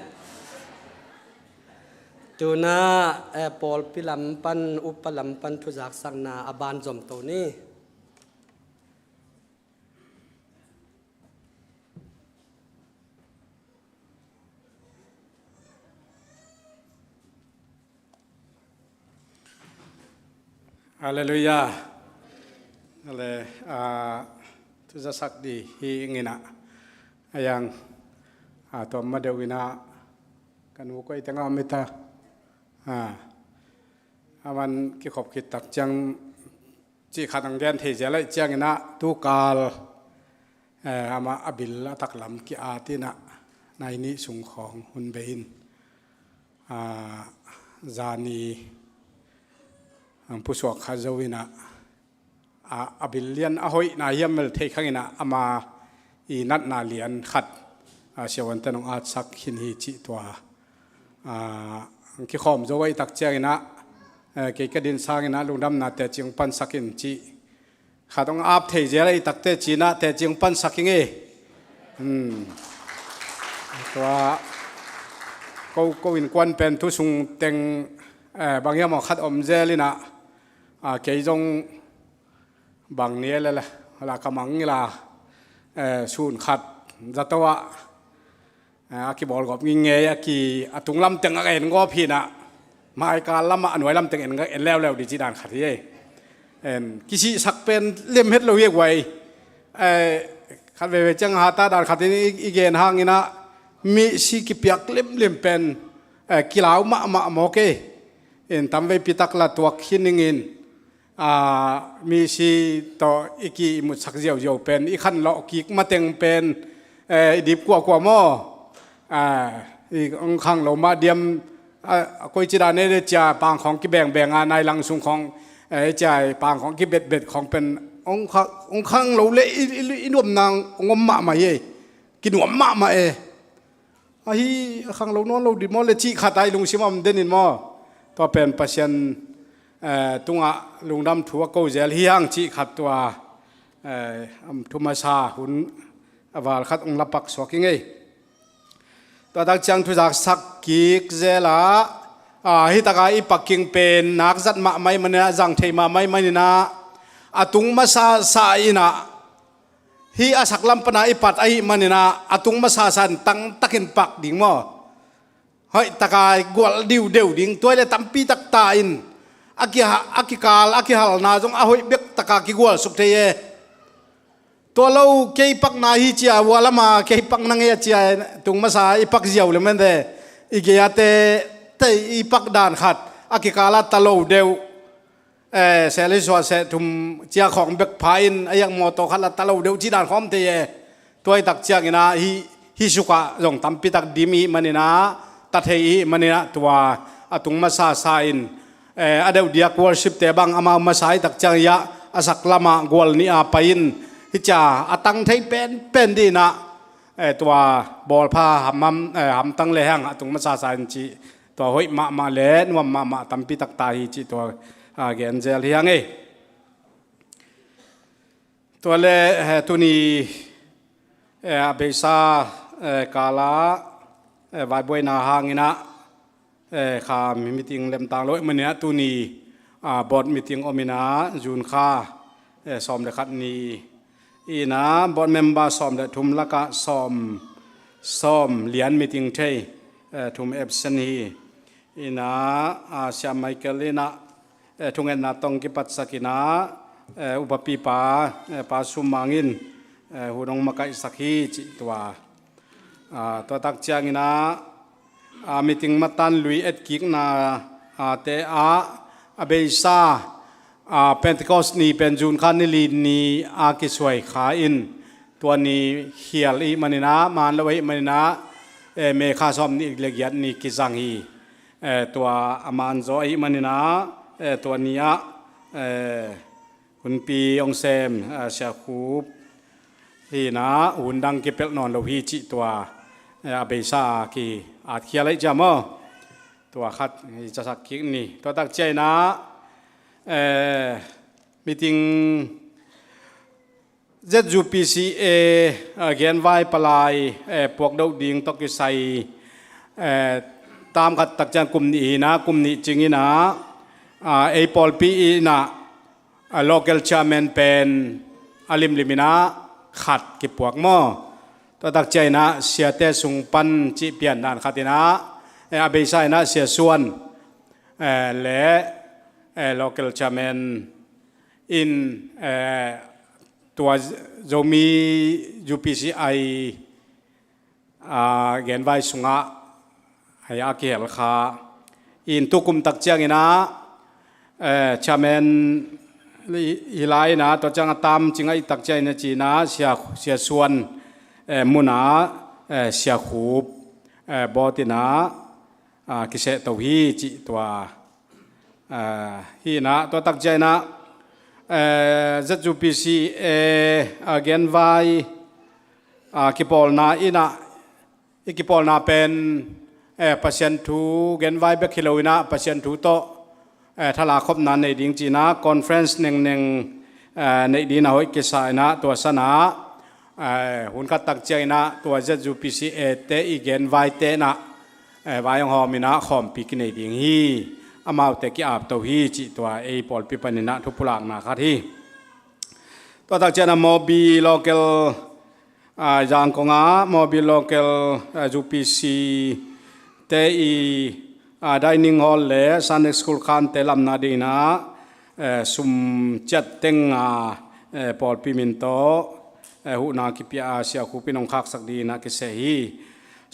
ตัวน่าปอลพิลัมปันอุปลัมปันทุจักสังนาอบานจอมตัวนี้ฮาเลลูยาอะไรทุจะสักดีฮีงินะยังตัวมาเดวินะกันวุ้ยตั้งอามิตามันกิขบคิดตักจังจีขัดอังเกนเทเจเลยจังนะตุกาลมาอบิลตักลำกิอาตินะในนี้สุงของหุนเบนจานีผู้สวกขาจวินะอบิลเลียนอหอยนายมเมลเทขังนะอามาอีนัดนาเลียนขัดเชวันตนองอาสักหินฮีจิตัวคิขอมจะไว้ตักเจียงนะเกี่ยดินสร้างนะลุงดำนาแต่จิงปันสักินจีขาต้องอาบเทเจอะไรตักเตจีนะแต่จิงปันสักิงตัวก็วินควันเป็นทุสุงเต็งบางอย่างมาขัดอมเจลินะเกี่ยจงบางเนี้ยเลยล่ะลากำมังนี่ล่ะสูนขัดจัตวะกี่บอกกับงิงเงียกี่ตุงลำเต็งอะไรเอ็นก็พี่นะมาไอการลำมาหน่วยลำเต็งเอ็นก็เอ็นแล้วดิจิดานขัดที่กิชิสักเป็นเล่มเฮ็ดเราเรียกไว้ขัดไปจังหาตาดานขัดที่นี่อีเกนห้างนี่นะมีสิกิเปียกเล่มเป็น กีฬามาโมเกอินทำไว้พิทักษ์ละตัวขินิงินมีชีต่ออีกีมุสักเจียวเป็นอีขันเลาะกิกมาเต็งเป็นดิบกว่าหม้ออีกองขังเรามาเดียมคุยจีดาเนี่ยจะปางของกิแบ่งงานในหลังสุงของใจปางของกิเบ็ดของเป็นองขังเราเลยอินวมนางองมมาเย่กินวมมาไอ้ขังเรานอนเราดิมอเลยจีขาดไตลุงชิมอมเดนินมอตัวเป็นปัจจัยตุงะลุงดำถัวกูเจลเฮียงจีขัดตัวทุมาชาหุ่นวาลขัดองลับปักสวกิงตัวดักจังทุจักสักกิกเจล่าฮิตากาอีปักกิงเป็นนักจัดมาไม่มันนะจังเทมาไม่มันนะตุงมาซาอินะฮีอาศักลำปนาอีปัดไอมันนะตุงมาซาสันตั้งตักินปักดิ่งมั้งเฮ้ยตากายกวลดิวดิ่งตัวเลยตั้มปีตักตาอินอากิกาลอากิฮัลนาจงอาหอยเบกตะกากิกวลสุขเทียตัวเราเกี่ยปักนาฮิจียวลามาเกี่ยปักนังเอจีตุงมาสายปักเจียวเลยมันเดอีเกียเตอีปักดานขัดอากิกาลตะโลเดวเซลิสวาเซทุมเจียของเบกพายินไอยังมอโตขัดตะโลเดวจีดานของเทียตัวไอตักเจียกินะฮิสุกะจงตั้มปีตักดิมีมันนะตัดเฮีมันนะตัวตุงมาสาสาอินอเดวเดียกวอลชิปเตบังอามามาสายตักจังยะอาศักลามากวลนี่อาไปอินฮิจาตังไทยเป็นดีนะตัวบอลพาหำตั้งเลยหงตุงมาสาสานจีตัวหอยมาเล่นว่ามาตั้มปีตักตาฮิจีตัวเกนเจลเฮียงตัวเล่ตัวนี้เบซ่ากาลาวายบวยนาหางินะข้ามีติ้งเล่มต่างเลยมันเนี่ยตัวนี้บอดมีติ้งอมินาจูนข้าซ้อมเด็กขัดนี้อีนะบอดเมมเบอร์ซ้อมเด็กทุ่มละกะซ้อมเลียนมีติ้งเทยทุ่มเอฟเซนีอีนะเสียไมเคิลลีนะทุ่งเงินนาตองกิปัตสกินะอุปปีปาสุมังินหูดงมะกะอิสักฮีจิตัวตักเจียงินะมีติ้งมาตันลุยเอ็ดกิกนาเตเบซ่าเป็นติคอสนีเป็นจูนคานิลีนีกิสวยขาอินตัวนี้เฮียลีมันนะมันละไว้มันนะเมฆาซอมนี่เลียดนี่กิจังฮีตัวอามันโซอีมันนะตัวนี้คุณปีองเซมเชียคูบที่นะหุ่นดังกิเปลนอนเราฮีจิตัวเบซ่ากีอาเขียอะไรจามอตัวขัดจะสักคิกนี่ตัวตักใจนะมีติ้ง ZUPCA เกียนไว้ปลายพวกดาวดิ่งตกิไซตามขัดตักจังกลุ่มนี้นะกลุ่มนี้จริงนะปอลปีนะlocal chairman เป็นอลิมลิมินะขัดกิพวกหม้อตัวตักใจนะเสียเตสุงปันจีเปลี่ยนนานขัดนะอาเบซ่านะเสียส่วนและ local chairman in ตัวจะมี UPCI เงินไว้สุงะให้อาเกียรค่าอินทุกุมตักเจียงนะ chairman อีไลนะตัวจังตามจริงไอ้ตักใจนะจีนะเสียส่วนมุนาเสียคูบบอตินะกิเสตวีจิตัวฮีนะตัวตักใจนะZUPC เกนไวกิปอลนาอินะกิปอลนาเป็นพัศยันทูเกนไวเบคิโลอินะพัศยันทูโตทลาคบนั้นในดิ่งจีนะคอนเฟรนซ์หนึ่งในดีนะหอยกิสายนะตัวสนาหุ่นกัดตักใจนะตัว ZUPC เตอีเกนไวเตนะวายองหอมินะขอมปีกินในดิ่งฮีอามาเตกิอาบตัวฮีจิตัวปอลปิปนินะทุพลางนาคาที่ตัวตักใจนะโมบีโลเกลจางกงาโมบีโลเกลZUPC เตอีdining hall เลย Sunday school คันเตลัมนาดีนะสุมจัดเต็งปอลปิมินโตหูนาคิปยาเสียคูปินองคักสักดีนะกิเซฮี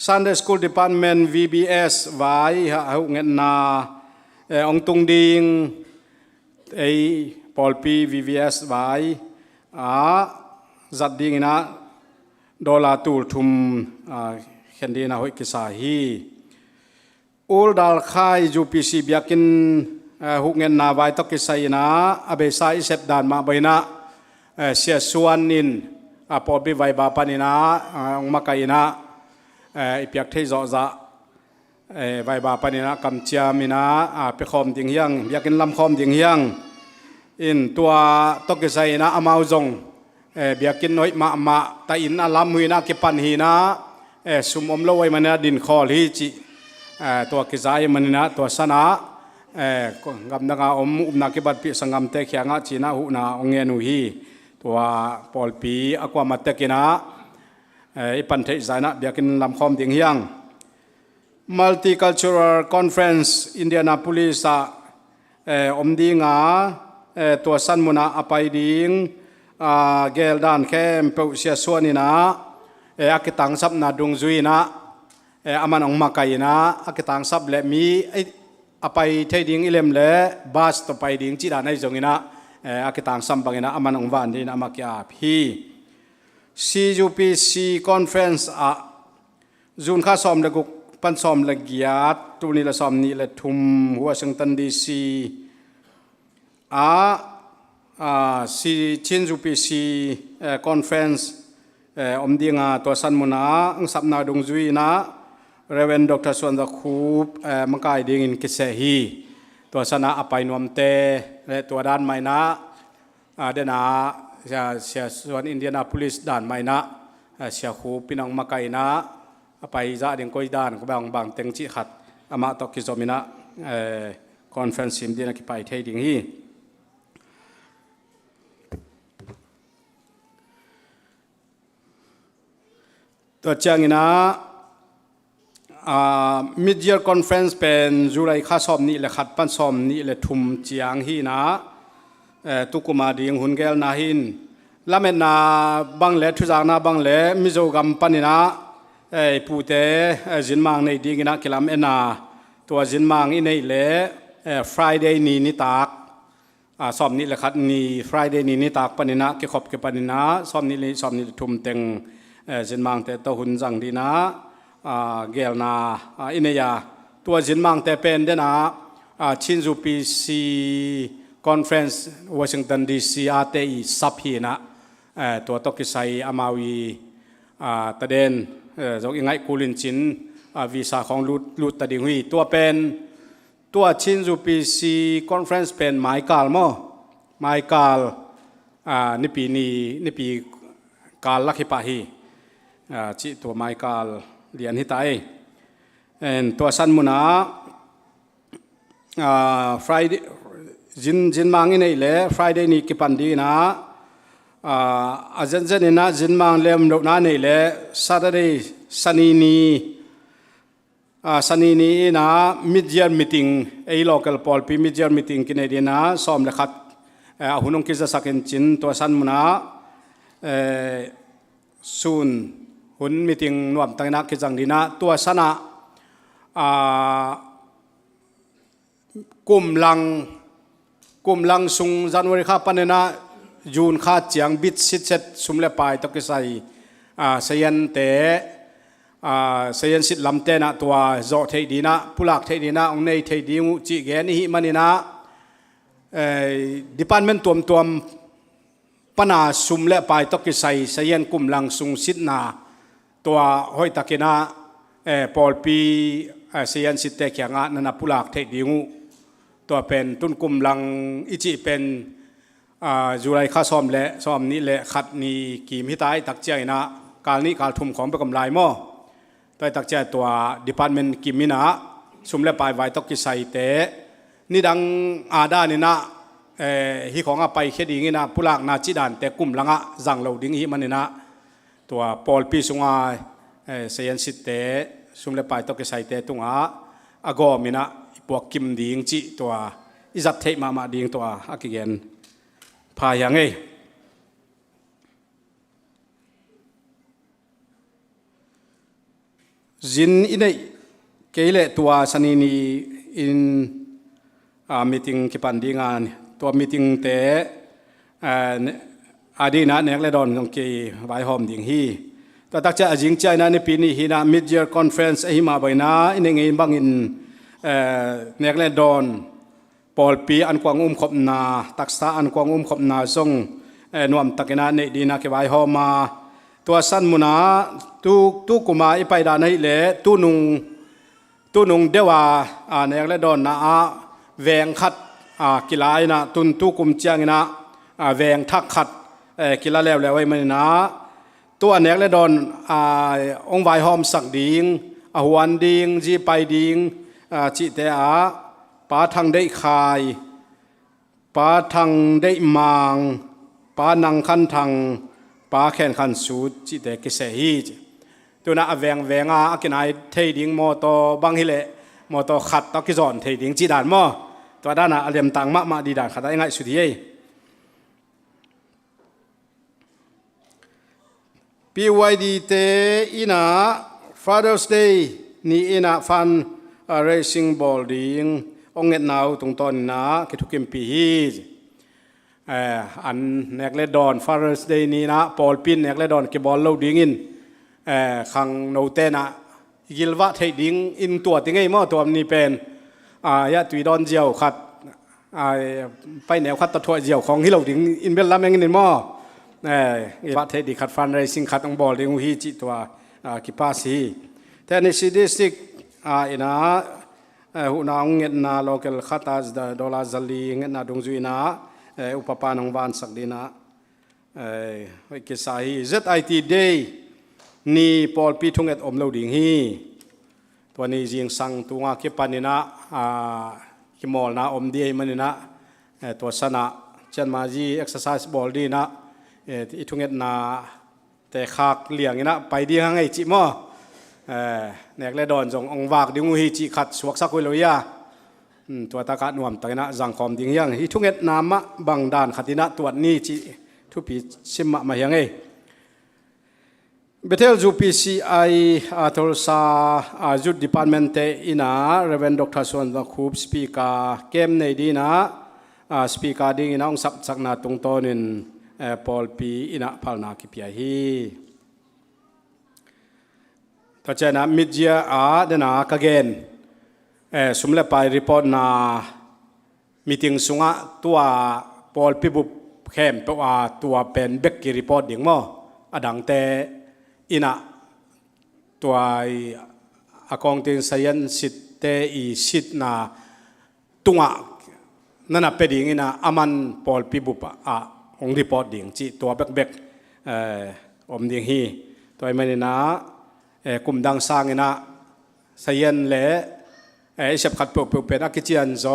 Sunday School Department VBS ไว้หาเงินนาองตุงดิงไอปอลปี VBS ไว้จัดดิงนะดอลลาร์ตูทุมเข็นดีนะหอยกิสาฮีอุลดัลคายจูพีซีเบียกินหุกเงินนาไว้ตกิสายนะอเบสายเสพดานมาใบนะเสียส่วนนินปอลปีไว้บาปนินะองมาไกนะอีเปียกเทจอจะไว้บาปนินะกำเชียมินะไปคอมดิ่งเฮียงอยากกินลำคอมดิ่งเฮียงอินตัวตกิสายนะอามาจงเบียกินน้อยมาแต่อินอาลำหุยนะกิปันหีนะสุมอมโลไว้มันนะดินคอลีจิตัวกิจายมันนะตัวสนะกำนักอมนักบัดปีสังกมเตขียงจีน่าหุนาองเงนุฮีตัวปอลปีอากวามาเตกินะอีปันเทจายนะเบียกินลำคอมดิ่งเฮียง Multicultural Conference Indianapolis อมดีงาตัวสันมุนาอภัยดิ่งเกลดานแค่เปิดเสียส่วนนี่นะอากิตังซับนาดงจุยนะอามันองมาไกนะอากิตังซับเละมีอภัยเทดิ่งอิเลมเละบาสต่อไปดิ่งจีดานในจงนะอากิตังซัมบังนะอามันองวันดีนะมากี้อาพี CUPC Conference จุนข้าซ้อมเลกุปันซ้อมเลกียาตตุนีละซ้อมนี่ละทุมวอชิงตันดีซีsi CUPC conference om dinga to san muna ang sapna dong zui na Reverend Dr. Swanda Khup makai ding in kisehi to sana apai nuam te to dan mai na dena sia Swan Indianapolis dan mai na sia khu pinang makai na apai za ding koi dan ko bang teng chi khat ama to ki zomina conference sim dina ki pai thei ding hiตัวเจ้างี้นะmid-year conference เป็นจุไรข้าซ้อมนี่แหละขัดปั้นซ้อมนี่แหละทุ่มเจียงฮีนะตุกุมาดิงหุ่นแก้วนาหินละเมนาบังเล่ทุจางนาบังเล่มิโซกัมปันนะปูเตจินมังในดิงนะกิลามเอนาตัวจินมังอีในเล่ Friday นี่นิตากซ้อมนี่แหละขัดนี่ Friday นี่นิตากปันนะเกี่ยวกับปันนะซ้อมนี่ทุ่มเต็งจินมังแต่ตัวหุ่นจังดีนะเกลนาอินเนียตัวจินมังแต่เป็นเดนะชินจูพีซีคอนเฟรนซ์วอชิงตันดีซีอาเตอีซับฮีนะตัวตกิไซอามาวีตะเดนจงยังไงกูลินจินวีซ่าของลุตตะดิงฮีตัวเป็นตัวชินจูพีซีคอนเฟรนซ์เป็นไมค์กาลมั้งไมค์กาลนี่ปีกาลลักฮิปะฮีจิตัวไมค์กาลเรียนฮิตายตัวสันมุนาFriday จินมังอินเอเล่ Friday นี่กิปันดีนะอาจารย์นี่นะจินมังเล่มดอกนั้นนี่เล่ Saturday สันีนีนะ mid-year meeting local Paul P mid-year meeting กินเดียนะซ้อมเลยครับหุ่นองคิดจะสักจินตัวสันมุนาsoonหุ่นมีติงนวมตั้งนักกิจังดีนะตัวสนะกุมลังสุงจันวริข้าปันนะยูนข้าเจียงบิดสิเซตสุมเลปายตกิไซเซียนเตเซียนสิลำเตนะตัวโจเทดีนะผู้หลักเทดีนะองในเทดีงูจีเกนี่ฮิมันนี่นะดิพาร์ตเมนต์ตัวปนาสุมเลปายตกิไซเซียนกุมลังสุงสินาตัวห้อยตะกินะปอลปีเซียนสิเตเขียงะนันผู้หลักเทดีงูตัวเป็นตุนกุมลังอิจิเป็นจุไรข้าซ้อมและซ้อมนี้และขัดนี้กีมฮิตายตักเจนะการนี้การทุ่มของประกำไรมั่วตัวตักเจตัวดิพาร์ตเมนต์กิมินะสุมเลปายไว้ตกิไซเตนี่ดังอาดานี่นะฮิของไปแค่ดีงี้นะผู้หลักนาจิดานแต่กุมลังะจังเราดิ้งฮิมันนี่นะตัวปอลปีสุงาเซียนสิเตสุมเลปายตกิไซเตตุงะอากอมินะพวกกิมดิ้งจิตัวอิจับเทมาดิ้งตัวอากิเกนพายังไง จินอินเอเกลเลตัวสันนีอินมีติ้งกิปันดีงานตัวมีติ้งเตะอดีนะเนกเลดอนของเกย์ไว้หอมดิ่งฮีแต่ตักจะจิงใจนะในปีนี้ฮีนะ mid year conference ไอมาไปนะอินเองบังอินเนกเลดอนปอลปีอันกวางขบนาตักษาอันกวางขบนาทรงนวมตักนะในดีนะเกไว้หอมมาตัวสั้นมุนาตุกุมาอีไปดานให้เละตุนุงเดว่าเนกเลดอนนะแวงขัดกีฬานะตุกุมเจียงนะแวงทักขัดกีฬาแล้วไว้มันนะตัวเนกเลดอนองไวหอมสักดิงหวนดิงจีไปดิงจิเตอาป้าทางได้คายป้าทางได้มังป้านังขันทางป้าแขนขันสูดจิเตกิเสฮีตัวน่ะแวงกินไอเทดิงมอตอบางฮิเลมอตขัดตอกิจอนเทดิงจีดานมอตัวด้านน่ะเลียมตังมาดีดานขัดได้ง่ายสุดที่PYD เตอินา Father's Day นี่อินาฟัน racing ball ดิ่งองเงินนาวตรงตอนนะคิดทุกเปีฮีอันเนกเลดอน Father's Day นี่นะปอลปินเนกเลดอนเก็บบอลเล่าดิ่งอินขังโนเตนะกิลวะเทดิ่งอินตัวติงไงมั่วตัวนี้เป็นยาตุยดอนเจียวขัดไปแนวขัดตะถวยเจียวของที่เราดิ่งอินเบลล่าแมงอินมั่ววัดเทดิขัดฟันไรซิงขัดองบอลเรื่องฮีจิตัวกิปาสีแต่ในซีดิสติกอินาหุ่นองเงินนาโลเกลขัดตาดอลลาร์จัลลีเงินนาดงจุยนาอุปปานองวานสักดีนะวิกิสาฮี ZIT Day นี่ปอลปีทุงเอ็ดอมเลวดิ่งฮีตัวนี้ยิงสังตัวกิปันนี่นะกิมอลนะอมดีมันนี่นะตัวสนะเช่นมาจีเอ็กซ์ไซส์บอลดีนะอีทุงเอ็ดนาแต่ขากเลี้ยงนะไปดีหั่งไอจิมอเนกเลดอนจงองวากดิงูฮีจิขัดสวกสักวิโลยาตัวตะการนวมตะนะจังคอมดิ่งยังอีทุงเอ็ดนามะบังดานขัดินะตัวนี้จิทุปีชิมะมายังไงเบเทลจูพีซีไอทอลซาจุดดีพาร์ตเมนต์อินาเรเวนด็อกเตอร์ส่วนวัคูบสปีกาเกมในดีนะสปีกาดิ่งนะองสักนาตรงต้นินปอลปีอินะพัลนาคิพิยาฮีต่อจากนั้นมิดเจียเดนากเกนสมเลไปรีพอร์ตนามีติงสุงะตัวปอลปีบุบเข้มตัวเป็นเบกกี้รีพอร์ตดิ่งมั้งอดังเตอินะตัวaccounting science เตอีสิทนาตุงะนั่นเป็นดิ่งอินะอามันปอลปีบุบองรีพอร์ตดิ่งจีตัวเบกอมดิ่งฮีตัวไม่เนี่ยนะกลุ่มดังสร้างเนี่ยนะเสียนเล่เสพขัดเปลือกเป็นอากิจิอันโซ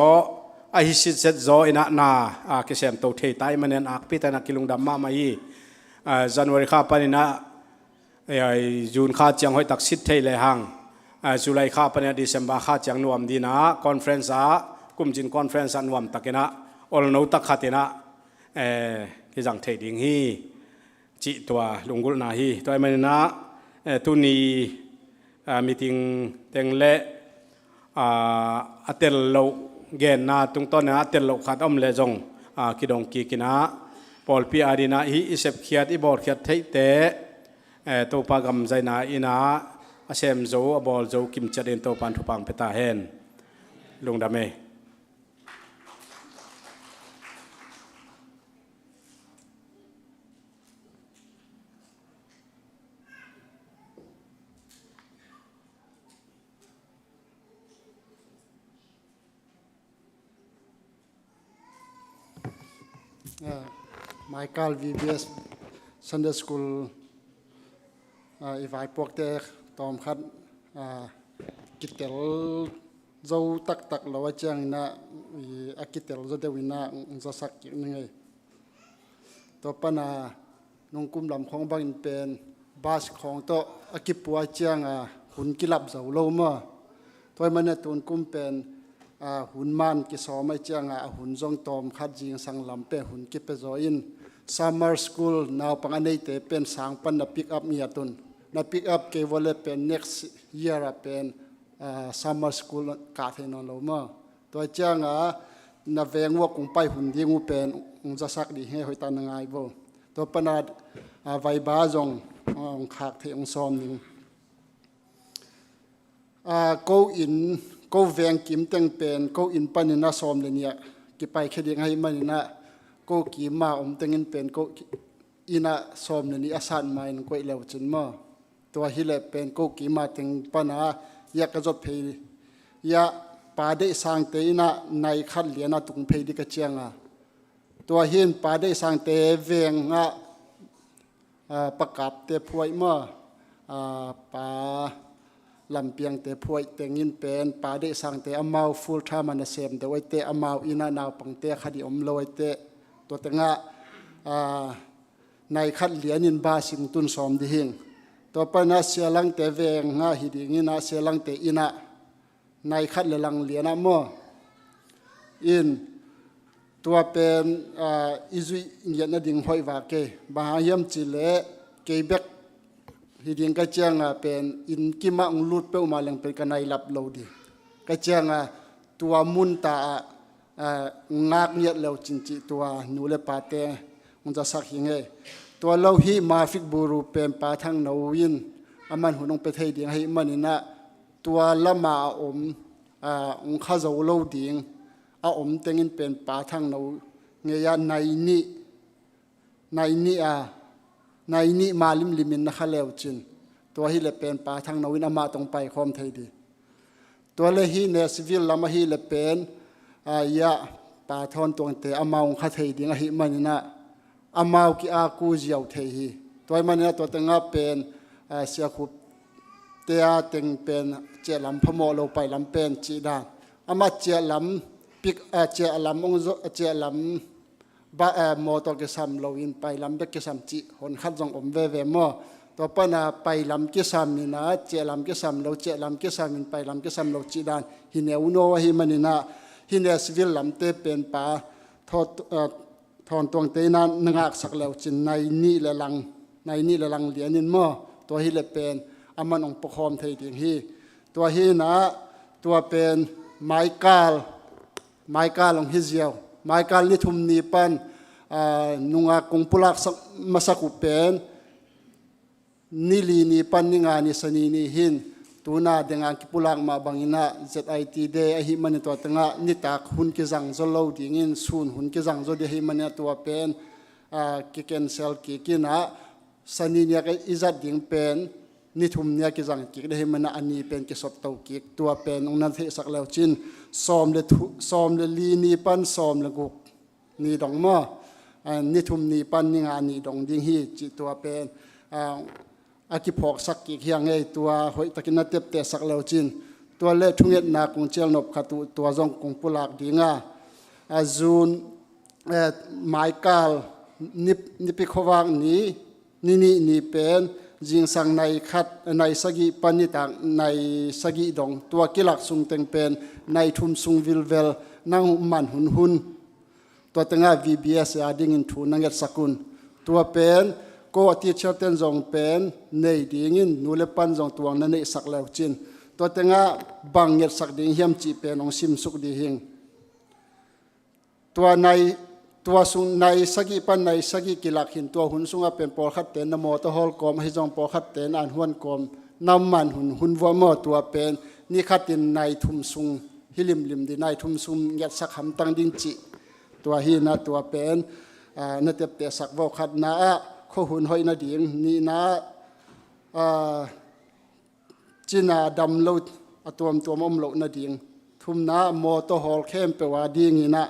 อาฮิสิตเซตโซอินะนาคิเซมโตเทตายมันเนี่ยอักพิจารณากิลุงดำมาไม่จันวารีข้าปนินะจูนข้าจังหอยตักสิทธิ์เทเลหังจุลัยข้าปนินะดิเซมบาข้าจังนวมดีนะคอนเฟรนซ์กลุ่มจินคอนเฟรนซ์นวมตักนะอลโนตักขัดนะที่จังเทดิ่งฮีจิตัวลุงกุลนาฮีตัวมันนะตุนีมีติงเต็งเละอัตเตลโลเกนนาตรงต้นนะอัตเตลโลขัดอมเลจงกิดงกีกินะปอลปีอารีนาฮีอิเซปเขียดอิบอลเขียดเทเตตัวปากำใจนาอินาเซมโซบอลโซกิมจัดเอ็นตัวปันทุปังเปตาเฮนลุงดาเมMichael VBS Sunday School อีฝ่ายพวกเด็กตอมคัดกิตเตลเจ้าตักเราว่าจังนะกิตเตลเจ้าเดวินะจะสักอย่างนึงไงต่อไปนะนงกุมลำของบางอินเป็นบาสของโตกิปัวจังหุ่นกิลับเจ้าโลมาตัวมันเนี่ยตัวกุมเป็นหุ่นมันกิสอไม่จังหุ่นจงตอมคัดจิงสังลำเป็นหุ่นกิเปจอิน Summer School นาวปังอันนี้เตเป็นสางปันดับปิกอัพมีตุน na pick up ke vole pen next year pen summer school ka the non lo ma to changa na veng wo kung pai hun ding u pen ung za sak di he hoi ta ngai bo to panat vai ba jong ong khak the ong som ning go in go veng kim teng pen go in panina som le nia ki pai kheding hai manina go ki ma tengin pen go ina som le ni asan mai ko lew chun ma to hi le pen go ki ma teng pana ya ka jot phei ya pa de sang te ina nai khat liana tung phei di ka chianga to hin pa de sang te veng nga pakap te phuai ma pa lam piang te phuai tengin pen pa de sang te amau full time an sem de wai te amau ina naw pang te khadi om loi te to tenga nai khat lianin ba sim tun som di hing to pana sialang te veng nga hi ding ina sialang te ina nai khat le lang liana mo in tua pen izui ngian na ding hoi wa ke ba yam chi le ke bek hi ding ka changa pen in kima ung lut pe ma leng pe kanai lap lo di ka changa tua mun ta ngak niat lo chin chi tua nu le pa te ung za sak hi nge tua lo hi ma fik buru pen pa thang no win aman hunong pe thei ding hai manina tua lama ung kha zo lo ding tengin pen pa thang no nge ya nai ni malim limin na khalew chin to hi le pen pa thang no in ama tong pai khom thei di to le hi ne civil lama hi le pen ya pa thon tong te amaung kha thei ding hi manina amau ki a ku jiau thei hi toy manina to tanga pen sia khup te a teng pen che lam phamo lo pai lam pen chi da ama che lam pik che lam ong zo che lam ba motor ke sam lo in pai lam be ke sam chi hon khat jong om ve mo to pana pai lam ke sam ni na che lam ke sam lo che lam ke sam in pai lam ke sam lo chi dan hi ne uno hi manina hi ne civil lam te pen pa thon tong te na ngak sak lo chin nai ni le lang lianin mo to hi le pen aman ong pokhom thei ding hi to hi na to pen Michael ong hiziaw Michael ni thum ni pan nunga kung pulak masaku pen nili ni pan ni nga ni sani ni hin tuna denga ki pulak ma bangina ZIT de hi mani to tanga ni tak hun ki jang zo lo ding in sun hun ki jang zo de hi mani to pen ki cancel ki kina sani ni ka izat ding pen ni thum nia ki jang ki de hi mana ani pen ki sot to ki to pen ong nan the sak law chin som le li ni pan som le guk ni dong ma ni thum ni pan ni nga ni dong ding hi chi to pen aki phok sak ki hyang ei tua hoi takina tep te sak law chin tua le thunget na kung chel nop khatu tua jong kung pulak dinga azun Michael nipi khowang ni pen jing sang nai khat nai sagi panitang nai sagi dong tua kilak sung teng pen nai thum sung vilvel nang man hun tua tenga VBS ading in thu nanget sakun tua pen ko teacher ten jong pen nei ding in nule pan jong tuang na nei sak law chin tua tenga banget sak ding hiam chi pen ong sim suk di hing tua sung nai sagi pan nai sagi kilak hin tua hun sunga pen por khat ten na mo to hol kom hi jong por khat ten an huan kom nam man hun wa mo tua pen ni khatin nai thum sung hilim di nai thum sum ngat sak ham tang ding chi tua hi na tua pen na tep te sak vo khat na kho hun hoi na ding ni na china dam lo atom om lo na ding thum na mo to hol khem pe wa ding ina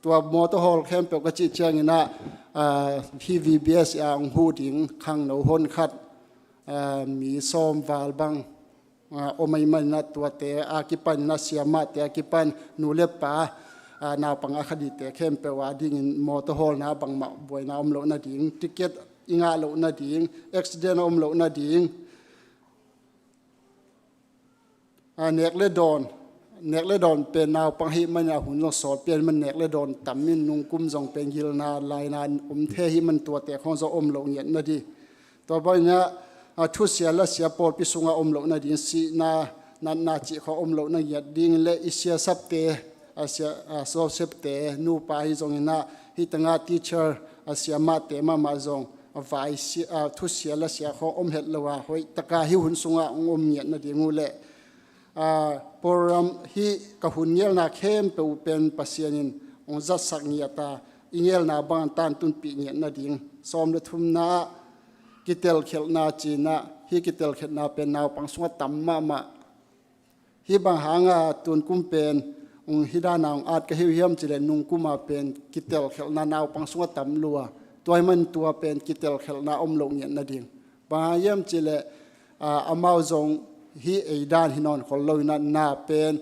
ตัวมอเตอร์ฮอลแคมเปก็จีเชียงนะPVBS อย่างหูดิ้งขังหนูหนขัดมีซ้อมวาลบังโอไม่มันนะตัวเตะอากิปันนะเสียมาเตะอากิปันนูเล็บป่านาปังอาคดีเตะแคมเปว่าดิ้งมอเตอร์ฮอลนะบังมาบวยนะอมโลนะดิ้งติเกตอิงาโลนะดิ้งเอ็กซ์เดนอมโลนะดิ้งเนกเลดอนเป็นนาวปังหิมันยาหุ่นลงสอดเปลี่ยนมันเนกเลดอนต่ำมินนุงกุมจงเป็นยิลนาลายนานเทหิมันตัวแต่ของจะอมลงเงียนนะดีต่อไปเนี่ย ทุเสียละเสียปอลปิสุงอมโลนาดินสีนาจิเขาอมโลนาหยัดดิ่งและอิเสียสับเตเสียโซเซปเตนูปาฮิจงอินะฮิตงาทีเชอร์เสียมาเตมาจงวายเสียทุเสียละเสียเขาอมเห็ดละว่าหอยตะกาหิหุ่นสุงอมเหยียดนาดิงูเละปรมฮิกหุ่นเยลนาเข้มเปเป็นปัสยานินองจัดสักเงียตาอิเยลนาบานตันตุนปีเงียนาดิงสอมเลทุมนากิเตลเขลนาจีนาฮิกิเตลเขลนาเป็นนาวปังสวดตัมมาฮิบางหางตุนกุมเป็นฮิดานางอาจกะฮิวเฮียมจิเลนุงกุมาเป็นกิเตลเขลนานาวปังสวดตัมลัวตัวมันตัวเป็นกิเตลเขลนาอมลงเงียนาดิงบางเยี่ยมจิเลอามาวจงฮีไอดานฮินอนคนลอยนาเป็น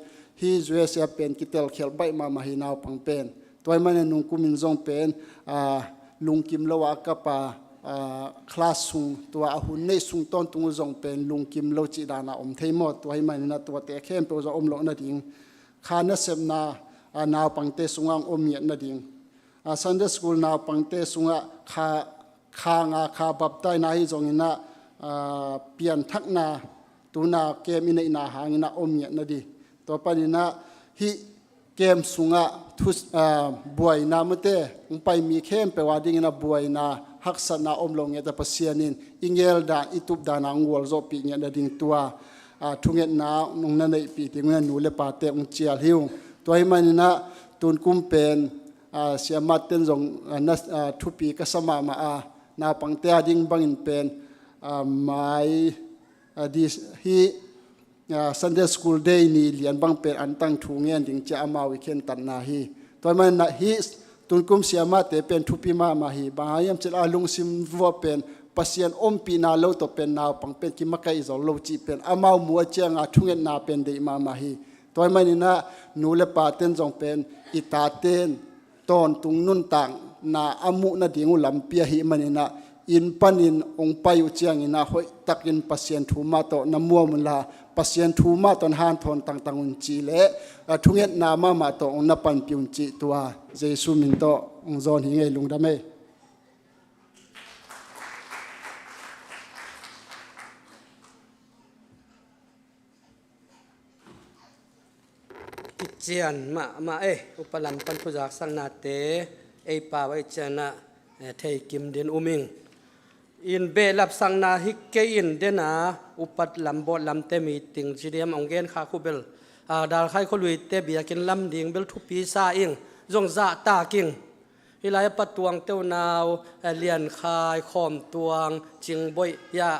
ฮีจเวเซียเป็นกิเตลเขลใบมาฮินาวปังเป็นตัวมันนุงกุมินจงเป็นลุงกิมละวากะปาคลาสซุงตัวอาหุนในซุงต้นตุงจงเป็นลุงกิมโลจิดานาอมเทมอตัวให้มันนะตัวเตะเข้มเปจะอมลงนาดิงคานะเซมนานาวปังเตสุงอังอมเมียนาดิงซันเดย์สคูลนาวปังเตสุงะคางาคาบับไตนาฮิจงอินะเปลี่ยนทักนาตัวนาเกมอินอินาหางอินะอมเมียนาดีตัวปนินะฮิเกมสุงะทุสบวยนามเตงไปมีเข้มเปว่าดิ่งนะบวยนาฮักษณะอมลงเงตปัสยานินอิงเอลดาอิตุบดานางวอลโซปีเงดดิ่งตัวทุงเงนานงนันในปีที่เงินนูเลปาเตงเจียหิวตัวให้มันนะตุนกุมเป็นเสียมาเต็นจงนัสทุปีกสมามานาปังเตดิ่งบังอินเป็นไม้ดีฮีSunday School Day นี่เรียนบังเป็นอันตั้งทุงเงินดิ่งจะอามาวิเคนตันนาฮีตัวมันนะฮีตุนกุมเสียมาเตเป็นทุปีมาฮีบางยามเจลาลุงซิมวัวเป็นปัสยันอมปีนาโลตเป็นนาวปังเป็นกิมะไกอิจโลจีเป็นอามามัวเจียงทุงเงินนาเป็นเดมาฮีตัวมันนี่นะนูเลปาเต็นจงเป็นอิตาเต็นตอนตุงนุนต่างนาอามุนาดิ่งอุลัมเปียหิมันนี่นะอินปันินองไปอุเจียงอินะหอยตักอินปัสยันทูมาโตน้ำมัวมุลาปัสยันทูมาตอนหานทอนต่างๆอุนจีเละทุงเงินนามาโตองนับปันปิอุนจีตัวเจสุมินโตองจอนหิงเอลุงดาเมเจียนมาอุปลัมปันพุจักสังนาเตป่าไว้เจนะเทกิมเดนอุมิงอินเบลับสังนาฮิกเกอินเดนาอุปัตลัมบอลัมเตมีติงจีเดียมองเกนคาคูเบลดาลไข่คนลุยเตบียกินลัมดิงเบลทุปีซาอิงจงซาตากิงฮิลายปัตวงเตวนาวเลียนคายคอมตวงจิงบอยยา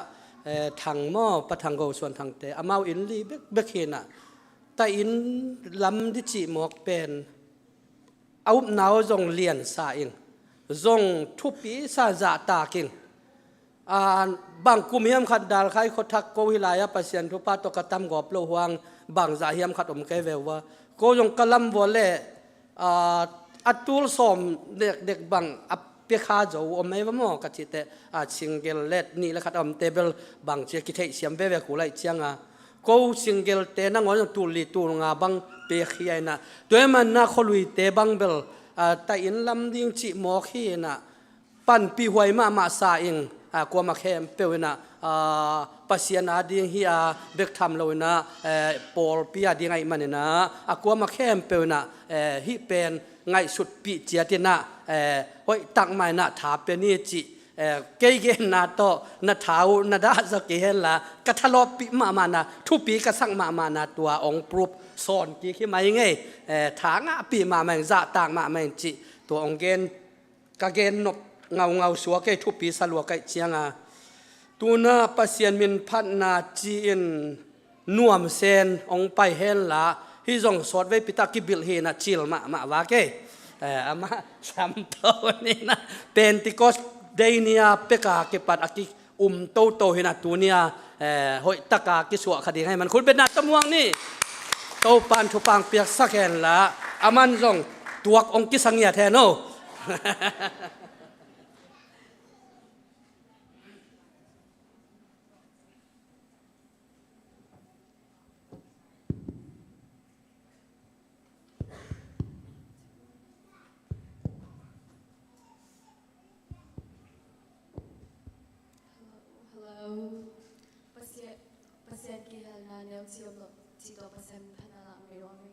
ถังหม้อปะถังโกส่วนถังเตอมาอินลีเบกเฮนะแต่อินลัมดิจิหมอกเป็นเอาหนาวจงเลียนซาอิงจงทุปีซาซาตากิงบางกุมเฮียมขัดดาลไข่ขทักโกวิลายาปัสยันทุปาตกตัมกอบโลหวังบางจ่าเฮียมขัดอมเกเวว่าโกยงกลัมวอลเล่อัตุลสมเด็กบางอัปเปียคาโจอมไม่ว่าหมอกัจจิเตชิงเกลเล็ดนี่แล้วขัดอมเตเบลบางเจ้ากิเทเสียมเบเวกุไลเชียงโกชิงเกลเตนังวันตูลีตูงาบังเปียขี้ไอนะด้วยมันน่าขลุยเตบังเบลแต่อินลำดิ้งจิหมอขี้นะปั่นปีหวยมาซาเองกว่ามาแค่เปวนะปัสยานาดิ้งฮีเบกทำเรานะปอลปียดิ้งไงมันนะกว่ามาแค่เปวนะฮีเป็นไงสุดปีเจียตินะหอยตักไม่นะถาเป็นนี่จิเกยเกนาโตนาเท้านาดาสเกลละกะทะลอปีมานะทุปีกะสังมานะตัวองปรุบสอนกี่ขึ้นมายังไงถางปีมาแมงจะต่างมาแมงจิตัวองเกนกะเกนนบเงาสัวเกยทุปีสลัวเกยเชียงตัวน่าปัสยันมินพันนาจีนนวมเซนองไปเฮนละฮิจงสอดไว้ปิตากิบิลเฮนะจิลมาว่าเกอามาสัมตัวนี้นะเป็นติโกสเดนียเปกาเก็บปัดอากิโตเฮนะตัวเนียหอยตะกากิสวะคดีให้มันคุณเป็นนัดตะมวงนี่โตปานทุปังเปียกสักแห่งละอามันจงตัวองกิสังเนียแทนโน sen ki hal na neo chiom lo chi to pasem thana la me ro me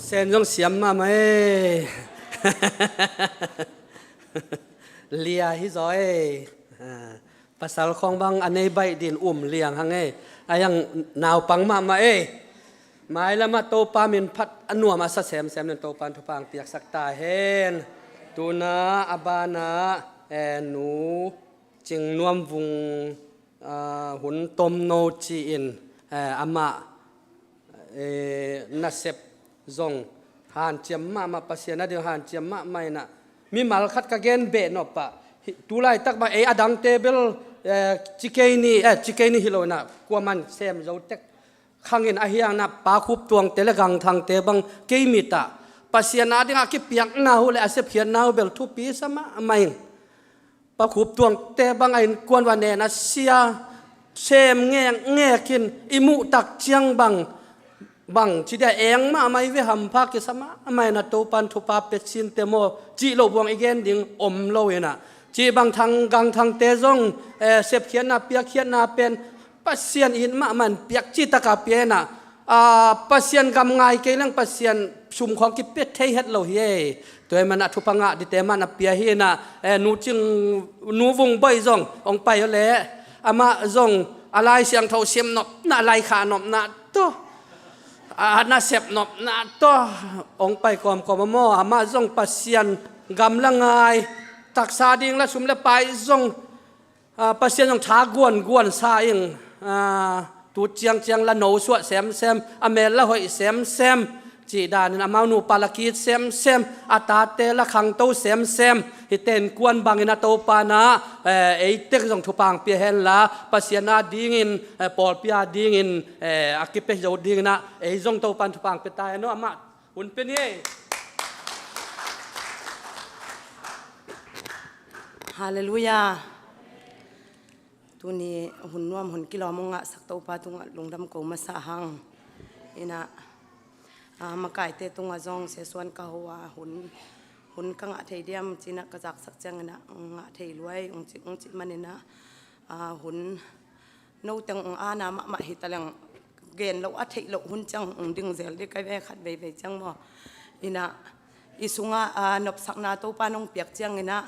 เซนยองเสียมมาไหม เลียฮิจอยภาษาของบางอันในใบดินเลียงหังไอ้ยังนาวปังมาเอ้หมายละมาโตปามินพัดอันนัวมาสัแซมนั่นโตปานทุพังเปียกสักตาเฮนตูนาอบานาหนูจึงนวมวุงหุ่นต้มโนจีอินอามานัสเซบซงหานเจียมมาปัสเซียนะเดียวหานเจียมมาไม่นะมีมัลคัดกะเกนเบนอปะตุไลตักบะอดังเตเบิลจิเกนี่ฮิโลนะกว่ามันเซมเราเต็ก ขังอินอาเฮียงนับปาคุบตวงเตลกังทางเตบังเกมิตาปัสยานาดิงอากิเปียกนาหูเลอาเสเพียนนาหูเบลทุปีสมาไม่ปาคุบตวงเตบังไอกวนวันเนนัสเซียเชมแง่กินอิมุตักเจียงบังที่ได้เองมาไม่เวหัมภากิสมาไม่นาโตปันทุปาเป็ดชินเตโมจีโลบวงอีเกนดิงอมโลเวนะจีบังทางกังทางเตจงเสพเขียนนาเปียกเขียนนาเป็นปัสยานอินมามันเปียกจีตะกาเปียนะปัสยานกำไงเกลังปัสยานชุมของกิเป็ดเทเฮ็ดโลเฮตัวมันทุพังะดิเตมันเปียเฮนะนูจึงนูวงใบจงองไปเละอามาจงอะไรเสียงเท่าเสียมนบน่าไรขานบน่าตัวน่าเสพนบน่าตัวองไปกอมมออามาจงปัสยานกำลังไงตักซาดิงและชุมและไปจงปัสยานจงท้ากวนซาเองตูเจียงละโนสวดแซมอเมลละหอยแซมจีดานินอามานูปาลกีแซมอาตาเตละขังโตแซมฮิเตนกวนบางอินาโตปานาเอเตกจงทุปังเปียเฮนละปัสยานาดิงินปอลเปียดิงินอากิเปโยดิงินะเอจงโตปันทุปังเปตายโนอามาหุ่นเป็นเย่ฮาเลลูยาตัวนี้หุ่นนวมหุ่นกิโลมงะสักตัวปาตุงลงดำโกมาสาหังอินะมาไก่เตตุงจงเสส่วนกะหัวหุ่นกังะเทียมจีนักกระจักสักจังนะงะเทียรวยองจิมันนี่นะหุ่นนู้ตังอาณามะหิตะลังเกณฑ์เราอัฐิเราหุ่นจังดึงเซลได้ใกล้แม่ขัดใบจังบ่อินะอิสุงะนบสักนาตัวปานงเปียกจังอินะ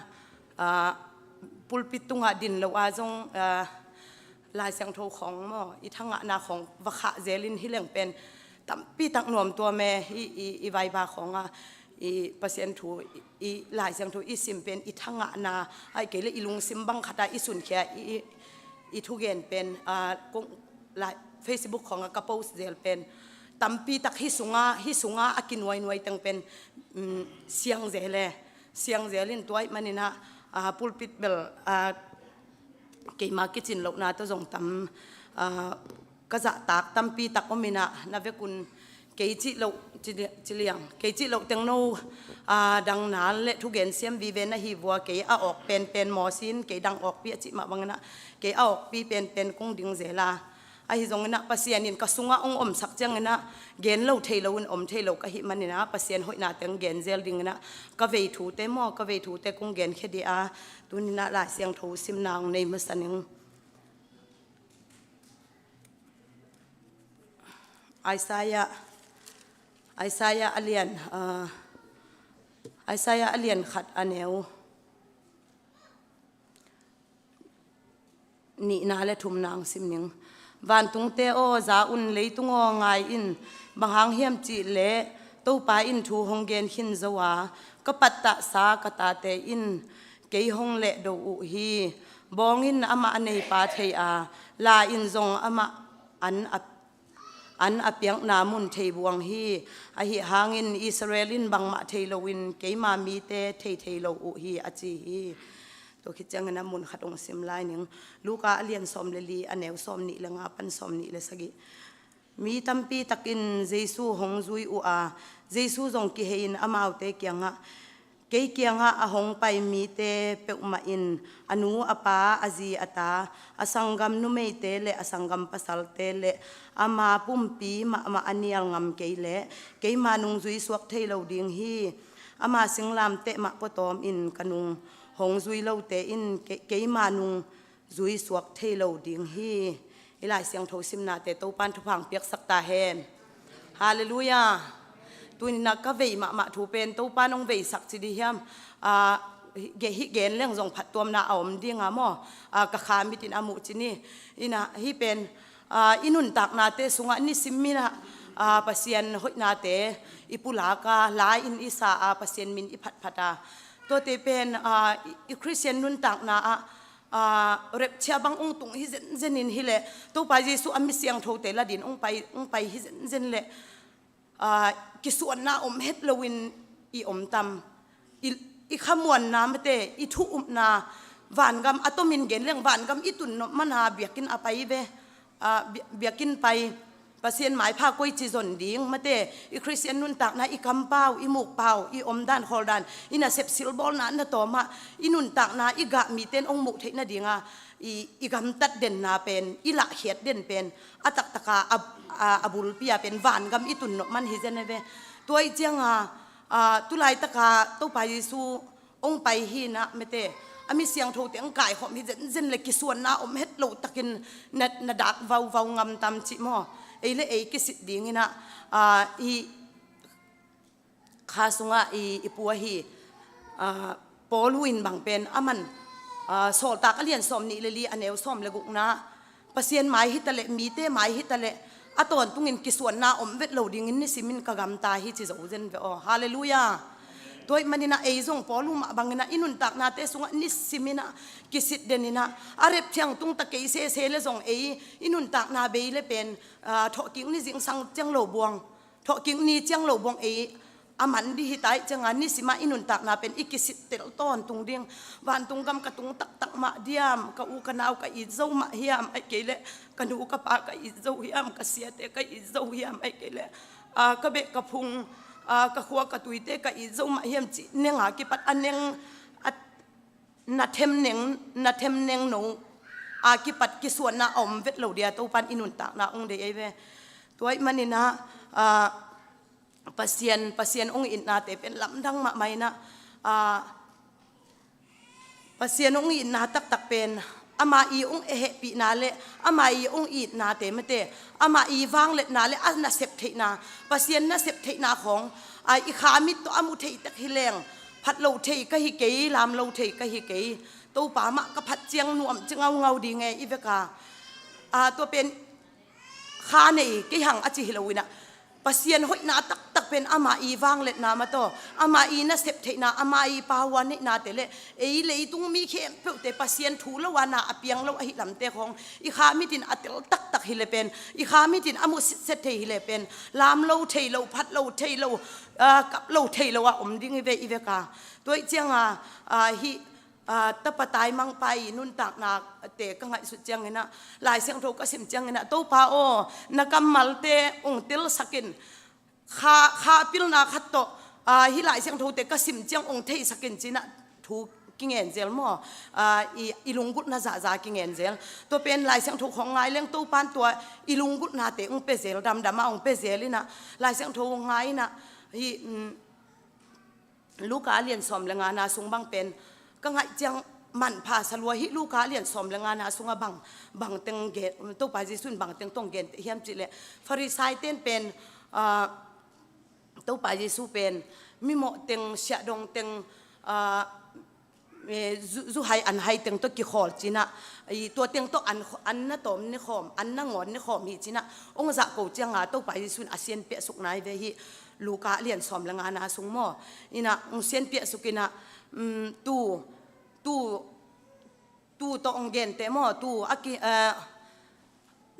ปุลปิตุงะดินเราจงลายเสียงโทของหม้ออีทั้งนาของวะขะเจลินที่เลี้ยงเป็นตั้มปีตักหน่วมตัวแม่อีใบบาของอีเปอร์เซ็นต์ถูอีลายเสียงถูอีซิมเป็นอีทั้งนาไอเกลอีลุงซิมบังขัดอีสุนแค่อีทุเกนเป็นกงลายเฟซบุ๊กของกระเป๋าเจลเป็นตั้มปีตักฮิสุงะอากินไว้ตั้งเป็นเสียงเจลินตัวมันนี่นะปุลปิดเบลเกี่ยมากิจินโลนาตัวจงตำกระจะตักตำปีตักอมินะนาเวกุนเกี่ยจิโลจิเลียงเกี่ยจิโลเต็งโนดังนั้นเละทุกเกณฑ์เสียมวีเวนนะฮีวัวเกี่ยออกเป็นหมอซินเกี่ยดังออกปีจิมาบังนะเกี่ยออกปีเป็นกงดิงเซลาไอ้จงนะปัสยานินกสุงะองสักจังนะเกณฑ์เราเทโลนเทโลกะหิมันนี่นะปัสยานหอยนาเต็งเกณฑ์เซลดิงนะกะเวทูเตมอกะเวทูเตกงเกณฑ์แค่เดียตุนินะลายเสียงทูซิมนางในมัสนิงไอซายาอเลียนขัดอันเนวนี่นาและทุมนางซิมนิงวันตุงเตโอซาอุนเลยตุงอไงอินบางหางเฮียมจีเละตู้ปาอินทูฮงเกนหินจวาก็ปัตตะสากตาเตอินเกยฮงเละดูอุฮีบองอินอามาในปาเทียลาอินจงอามาอันอเปียงนามุนเทบวงฮีอหิหางอินอิสราเอลินบังมาเทโลวินเกยมามีเตเทโลอุฮีอจีฮีตัวคิดจังนะมุนขัดองซิมไลนึงลูกาเลียนซอมเลลีอันเนวซอมนี่ละงาปันซอมนี่ละสกิมีตัมปีตักินเจซูฮงซุยอูอาเจซูจงกิเฮอินอามาวเตเกียงฮะเกยเกียงฮะอหงไปมีเตเปอุมาอินอนูอปาอจีอตาอสังกัมนุเมเตเลอสังกัมปัสสัลเตเลอามาปุ่มปีมาอันเนียลงำเกยเลเกยมานุงซุยสวกเทโลดิงฮีอามาสิงลามเตมาปตอมอินกนุงหงซุยโลเตอินเกยมานุงซุยสวกเทโลดิงฮีอีหลายเสียงโทซิมนาเตโตปันทุพังเปียกสักตาเฮนฮาเลลูยาตัวนี้นักก็เวมาถูเป็นโตปันองเวสักสิดิฮิมเกฮิเกนเรื่องจงผัดตัวนาเอามดีงามอกะขามิตินอามุจินีอินะฮิเป็นอินุนตักนาเตสุงะนิสิมินะปัสยันหดนาเตอิปุลากาลายอินอิสาปัสยันมินอิพัดาตัวเตเป็นอิคริสเตียนนุนตักนาเร็บเชียบังองตุงฮิเซนินฮิเลตัวไปเยซูอามิเสียงโทเตละดินองไปฮิเซนเลกิส่วนนาอมเฮดลวินอีอมตำอีขมวนน้ำเตอีทุอุมนาหวานกำอัตมินเกนเรื่องหวานกำอีตุนมันหาเบียกินอไปเวเบียกินไป ปะเซียนหมายพาก้อยจีจนดิ้งมาเตอีคริสเตียนนุ่นตักนะอีกำเป้าอีหมูกเป้าอีอมด้านคอด้านอีน่ะเสพซิลบอลนั้นนะต่อมาอีนุ่นตักนะอีกะมีเต้นองมุกเทนะดิ้งอีกำตัดเด่นนาเป็นอีละเขียดเด่นเป็นอัตักตะกาอบุลเปียเป็นหวานกำอีตุนมันฮิเจนเวตัวอีเจียงตุไลตะกาตัวไปยิสูองไปฮีนะเมเตอามีเสียงโทเตียงไก่ของมีเจนเล็กกิส่วนนะอมเฮ็ดโลตะกินนัดดักเว้างำตามจิมอไอ้เล่ไอ้กิสิดิ้งนะอีข้าสุงอีปัวฮีปอลวินบางเป็นมันโซลตากเลียนสมนี่เลยลีอันเอวสมเลยกุกนะปะเซียนไม้ฮิตะเลมีเต้ไม้ฮิตะเลอะตอนตุงินกิส่วนนะอมเวทโลดิ้งนี่สิมินกะกำตาฮิจิโซเจนเวอฮาเลลูยาตัวมันนี่นะเอซงปอลูมาบางนะอินุนตักนาเตสุงนิสิมินะกิสิดเดนินะอาเรบเทียงตุงตะเกยเซเลซงอินุนตักนาเบยเลเป็นทอกิ้งนี่จิงสังเจียงโลบวงทอกิ้งนี่เจียงโลบวงอามันดีหิตายจังอันนี้สิมาอินุนตักนาเป็นอิกิสิเตลต้นตุงเดียงวันตุงกำกะตุงตักมาเดียมกะอูกันเอากะอิเจ้ามาเฮียมไอเกเลกันดูกะปากะอิเจ้าเฮียมกะเสียเตกะอิเจ้าเฮียมไอเกเลกะเบกะพุงกะขัวกะตุยเตกะอิเจ้ามาเฮียมจิเนงหากิปัดอันเนงนาเทมเนงหนูกิปัดกิส่วนนาอมเวทเหล่าเดียตัวปันอินุนตักนาองเดียเวตัวมันนี่นะปัสเซียนองอินนาเตเป็นลำดังมาไม่นะปัสเซียนองอินนาตักเป็นอามาอีองเฮปีนาเลอามาอีองอินนาเตมเตอามาอีวางเลนาเลอันน่ะเสพเทนาปัสเซียนน่ะเสพเทนาของอีขามิตตัวอามุเทตะฮิเลงพัดโลเทก็ฮิเกยลามโลเทก็ฮิเกยตัวป่ามะก็พัดเจียงนวมจะเงาดีไงอีเวกาตัวเป็นขาในกี่หังอจิฮิโลวินะปัสเซียนหอยนาตักเป็นอามาอีวางเล็ดนามาโตอามาอีน่ะเสพเทนาอามาอีปาวานินาเตเลเลยตุงมีเข้มเปเตปัสเซียนถูละวานาอเปียงละอหิลำเตของอีขามิตินอัตลตักฮิเลเป็นอีขามิตินอมุสิเซเทฮิเลเป็นลามโลเทโลพัดโลเทโลกับโลเทโลว่าอมดิ้งอีเวกาตัวเจียงฮิตะปะตายมังไปนุ่นตักนาเตะกังไงสุดจังเงนะลายเสียงโทก็สิมจังเงนะตู้ปาโอนักมัลเตองติลสักินขาปิลนาขัดโตฮิลายเสียงโทเตก็สิมจังองเทสักินจีนะถูกกิงเงินเจลมั่วอีลุงกุดนาซากิงเงินเจลตัวเป็นลายเสียงโทของไงเลี้ยงตู้ปานตัวอีลุงกุดนาเตองเปเซลดำมาองเปเซลินะลายเสียงโทไงนะลูกกาเรียนสอมแรงงานนาสุงบังเป็นก็ไงจังมันพาสลัวฮิลูกาเลียนสมแรงงานอาสุงบังเต็งเกตตัวไปจิสุนบังเต็งตงเกตเฮียมจิเลฟาริไซเต้นเป็นตัวไปจิสุเป็นมิโมเต็งเสียดงเต็งจูไฮอันไฮเต็งตัวกิขอลจีนะตัวเต็งตัวอันน่ะตอมนี่ขอมอันน่ะงอนนี่ขอมฮีจีนะองค์จะกูจังตัวไปจิสุนอาเซียนเปียสุกนายเวฮิลูกาเลียนสมแรงงานอาสุงโมอินะองเซียนเปียสุกินะตู้ตองเกนเตมอตู้อากิ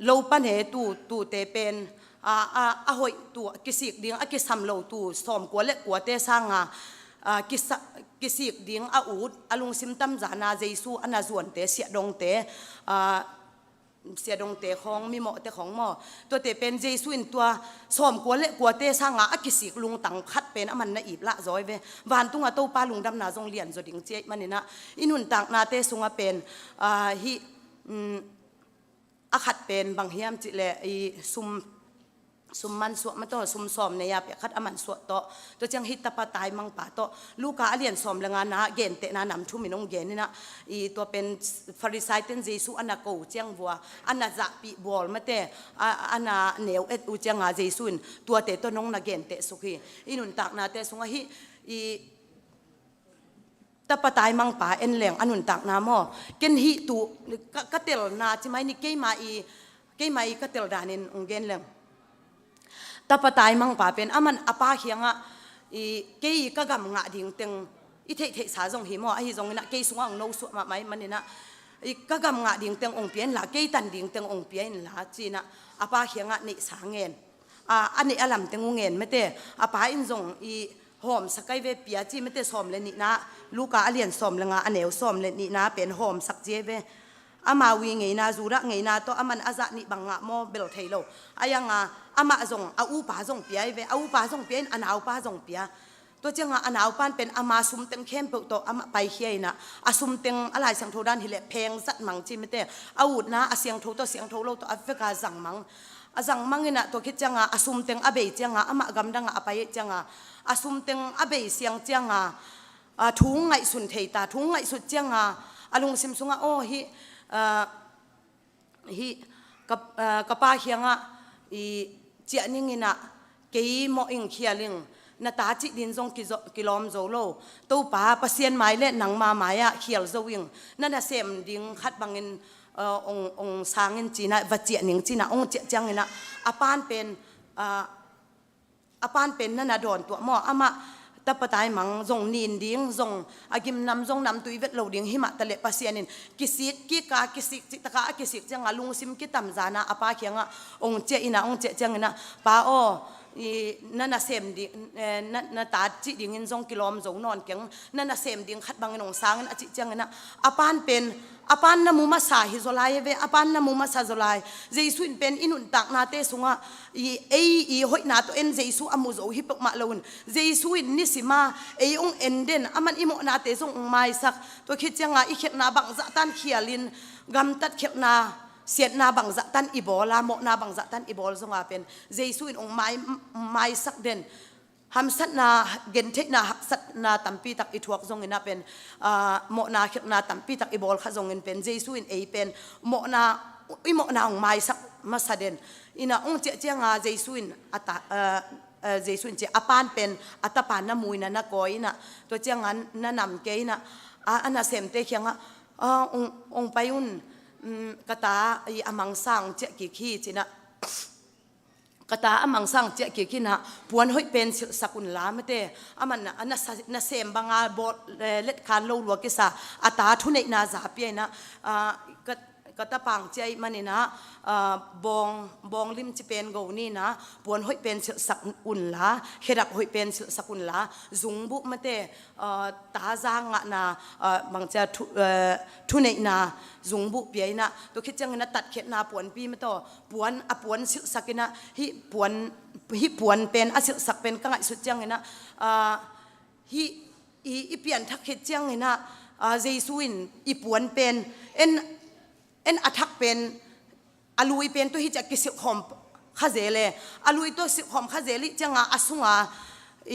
โลปันเหตู้เตเป็นหอยตู้กิสิกดิ้งอากิสัมโลตู้สอมกัวเล็กกัวเตสร้างกิสิกดิ้งอูดอลุงซิมตัมจานาเจซูอนาจวนเตเสียดงเตเสียดงเตของมีหมอเตของหมอตัวเตเป็นเจสุนตัวสอมกัวเละกัวเตสร้างอากิสิกลุงตังคัดเป็นมันน่ะอีบละจอยเววานตุงตัวปลาลุงดำนาจงเลียนจดิงเจมันนี่นะอินุนตังนาเตสุงเป็นฮิอาขัดเป็นบางเฮียมจิเลซุมมันสวดมาต่อซุมสอมในยาเปียคัดอามันสวดต่อตัวจังฮิตตะปะตายมังป่าต่อลูกกาเลียนสอมแรงงานนะเกณฑ์เตนานำชุ่มมินงเกณฑ์นี่นะตัวเป็นฟาริไซเตนเจสุอันน่ะกูเจียงวัวอันน่ะจะปีบอลมาเตอันน่ะเหนียวอุเจียงอาเจสุนตัวเตตัวน้องน่ะเกณฑ์เตสุขีอินุนตักนาเตสุงฮิตะปะตายมังป่าเอ็นแหลงอนุนตักนาหม้อเกณฑ์ฮิตุกะเตลนาใช่ไหมนี่เกยมากะเตลดานินองเกณฑ์แหลงตะปะตายมังป่าเป็นมันอปาเขียงเกยกะกำงะดิ่งเต็งเทสาจงหิมอจงนะเกยสุงอังโนสุมาไหมมันนี่นะกะกำงะดิ่งเต็งองเปียนละเกยตันดิ่งเต็งองเปียนละจีนะอปาเขียงนี่สาเงินอันนี้อลัมเต็งเงินไม่เตอปาอินจงหอมสักไกเวเปียจีไม่เตสอมเลยนี่นะลูกกาเลียนสอมเลยงาอันเหนียวสอมเลยนี่นะเป็นหอมสักเจเว ama wi ngei na zura ngei na to aman aza ni banga mo bel thailo ayanga ama zong a u pa zong piai ve a u pa zong pian anau pa zong pia to changa anau pan pen ama sum teng khem pe to ama pai hiai na asum teng alai sang thodan hile pheng zat mang chi mete aut na asyang tho to siang tho lo to afeka zang mang azang mangina to khit changa asum teng abe changa ama gamdanga apai changa asum teng abe siang changa thung ngai sun thei ta thung ngai su changa alung sim sunga o hi kapa hianga i chia ningina kei mo ing khialing na ta chi din zong kilom zo lo to pa pasien mai le nang ma maya khial zo wing na na sem ding khat bangin ong sangin china va chia ning china ong chia changina apan pen na na don to mo ama ta patai mang zong nin ding zong agim nam zong nam tuivet lo ding hima tale pasianin kisik ki ka kisik taka kisik changa lung sim ki tam zana apa khianga ong che ina ong che changina pa o i nana sem di na ta chi ding in zong kilom zong non keng nana sem ding khat bangin ong sangin achi changina apan na muma sa hi zolai ve apan na muma sa zolai jesuin pen inun tak na te sunga i hoi na to en jesu amu zo hi pok ma lon jesuin ni sima e ong enden aman imo na te song mai sak to khichanga i khet na bang za tan khialin gam tat khet na siat na bang za tan ibola mo na bang za tan ibol zonga pen jesuin ong mai sak den ham sat na gen thek na sat na tampi tak i thuak zong ina pen mo na khek na tampi tak i bol kha zong in pen jesu in ei pen mo na ong mai sak masaden ina ong che chenga jesu in ata jesu in che apan pen atapan na muina na koina to chenga na nam ke ina ana sem te khyanga ong payun kata i amang sang che ki khi china kata amang sang che ki kina puan hoi pen sakun la mate aman na sem banga bot let khan lo lo ke sa ata thunei na za pi na kata pang chai manina bong lim chi pen go ni na puan hoi pen sakun la herak hoi pen sakun la zungbu mate ta za nga na bang cha thunei na zungbu pi na to khichang na tat khet na puan pi ma to puan sakina hi puan pen asil sak pen ka ngai su chang ina hi pian thak khet chang ina jesuin i puan pen en athak pen alui pen to hi cha ki sik khom khazele alui to sik khom khazeli changa asunga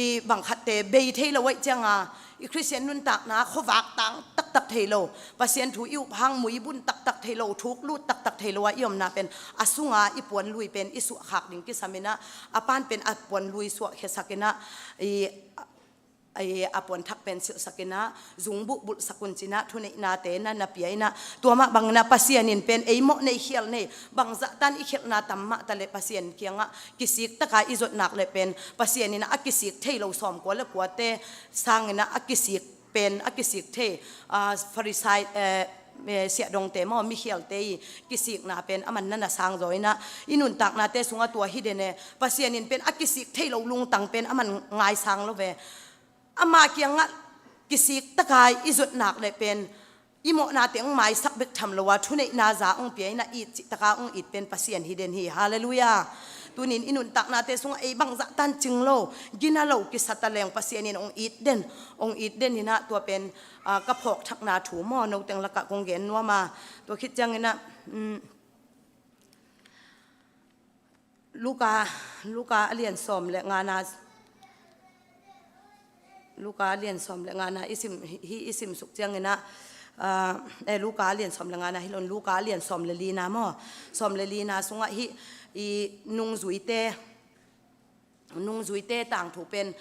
i bang khatte be theilo wai changa i christian nun tak na khowak tang tak thailo pasien thu iu hang mui bun tak thailo thuk lu tak thailo wa iom na pen asunga i puan lui pen isu khak ding ki samina apan pen apon lui su khesakena ai apon thak pen sakena zungbu bul sakun china thune na te na piaina tuama bangna pasianin pen eimo nei hial nei bangza tan i khel na tamma tale pasien kianga kisik taka izot nak le pen pasianina akisik thailo som ko le kwate sangina akisik pen akisik the farisai sia dong te mo mi hial te kisik na pen aman na sang zoina inun tak na te sunga tua hidene pasianin pen akisik thailo lung tang pen aman ngai sang lo ve ama kianga kisik takai izot nak le pen imo na te ong mai sak bek tham lowa thune na za ong pi na i taka ong it pen pasien hiden hi hallelujah tunin inun tak na te sunga e bang za tan chinglo ginalo ki sataleng pasienin ong it den hina to pen ka phok thak na thu mo no teng laka kong gen no ma to khit chang ina luka alien som le ngana luka alien som le ngana isim suk chang ina luka alien som le ngana hilon luka alien som le lina mo som le lina sunga hi i nung zuite tang thu pen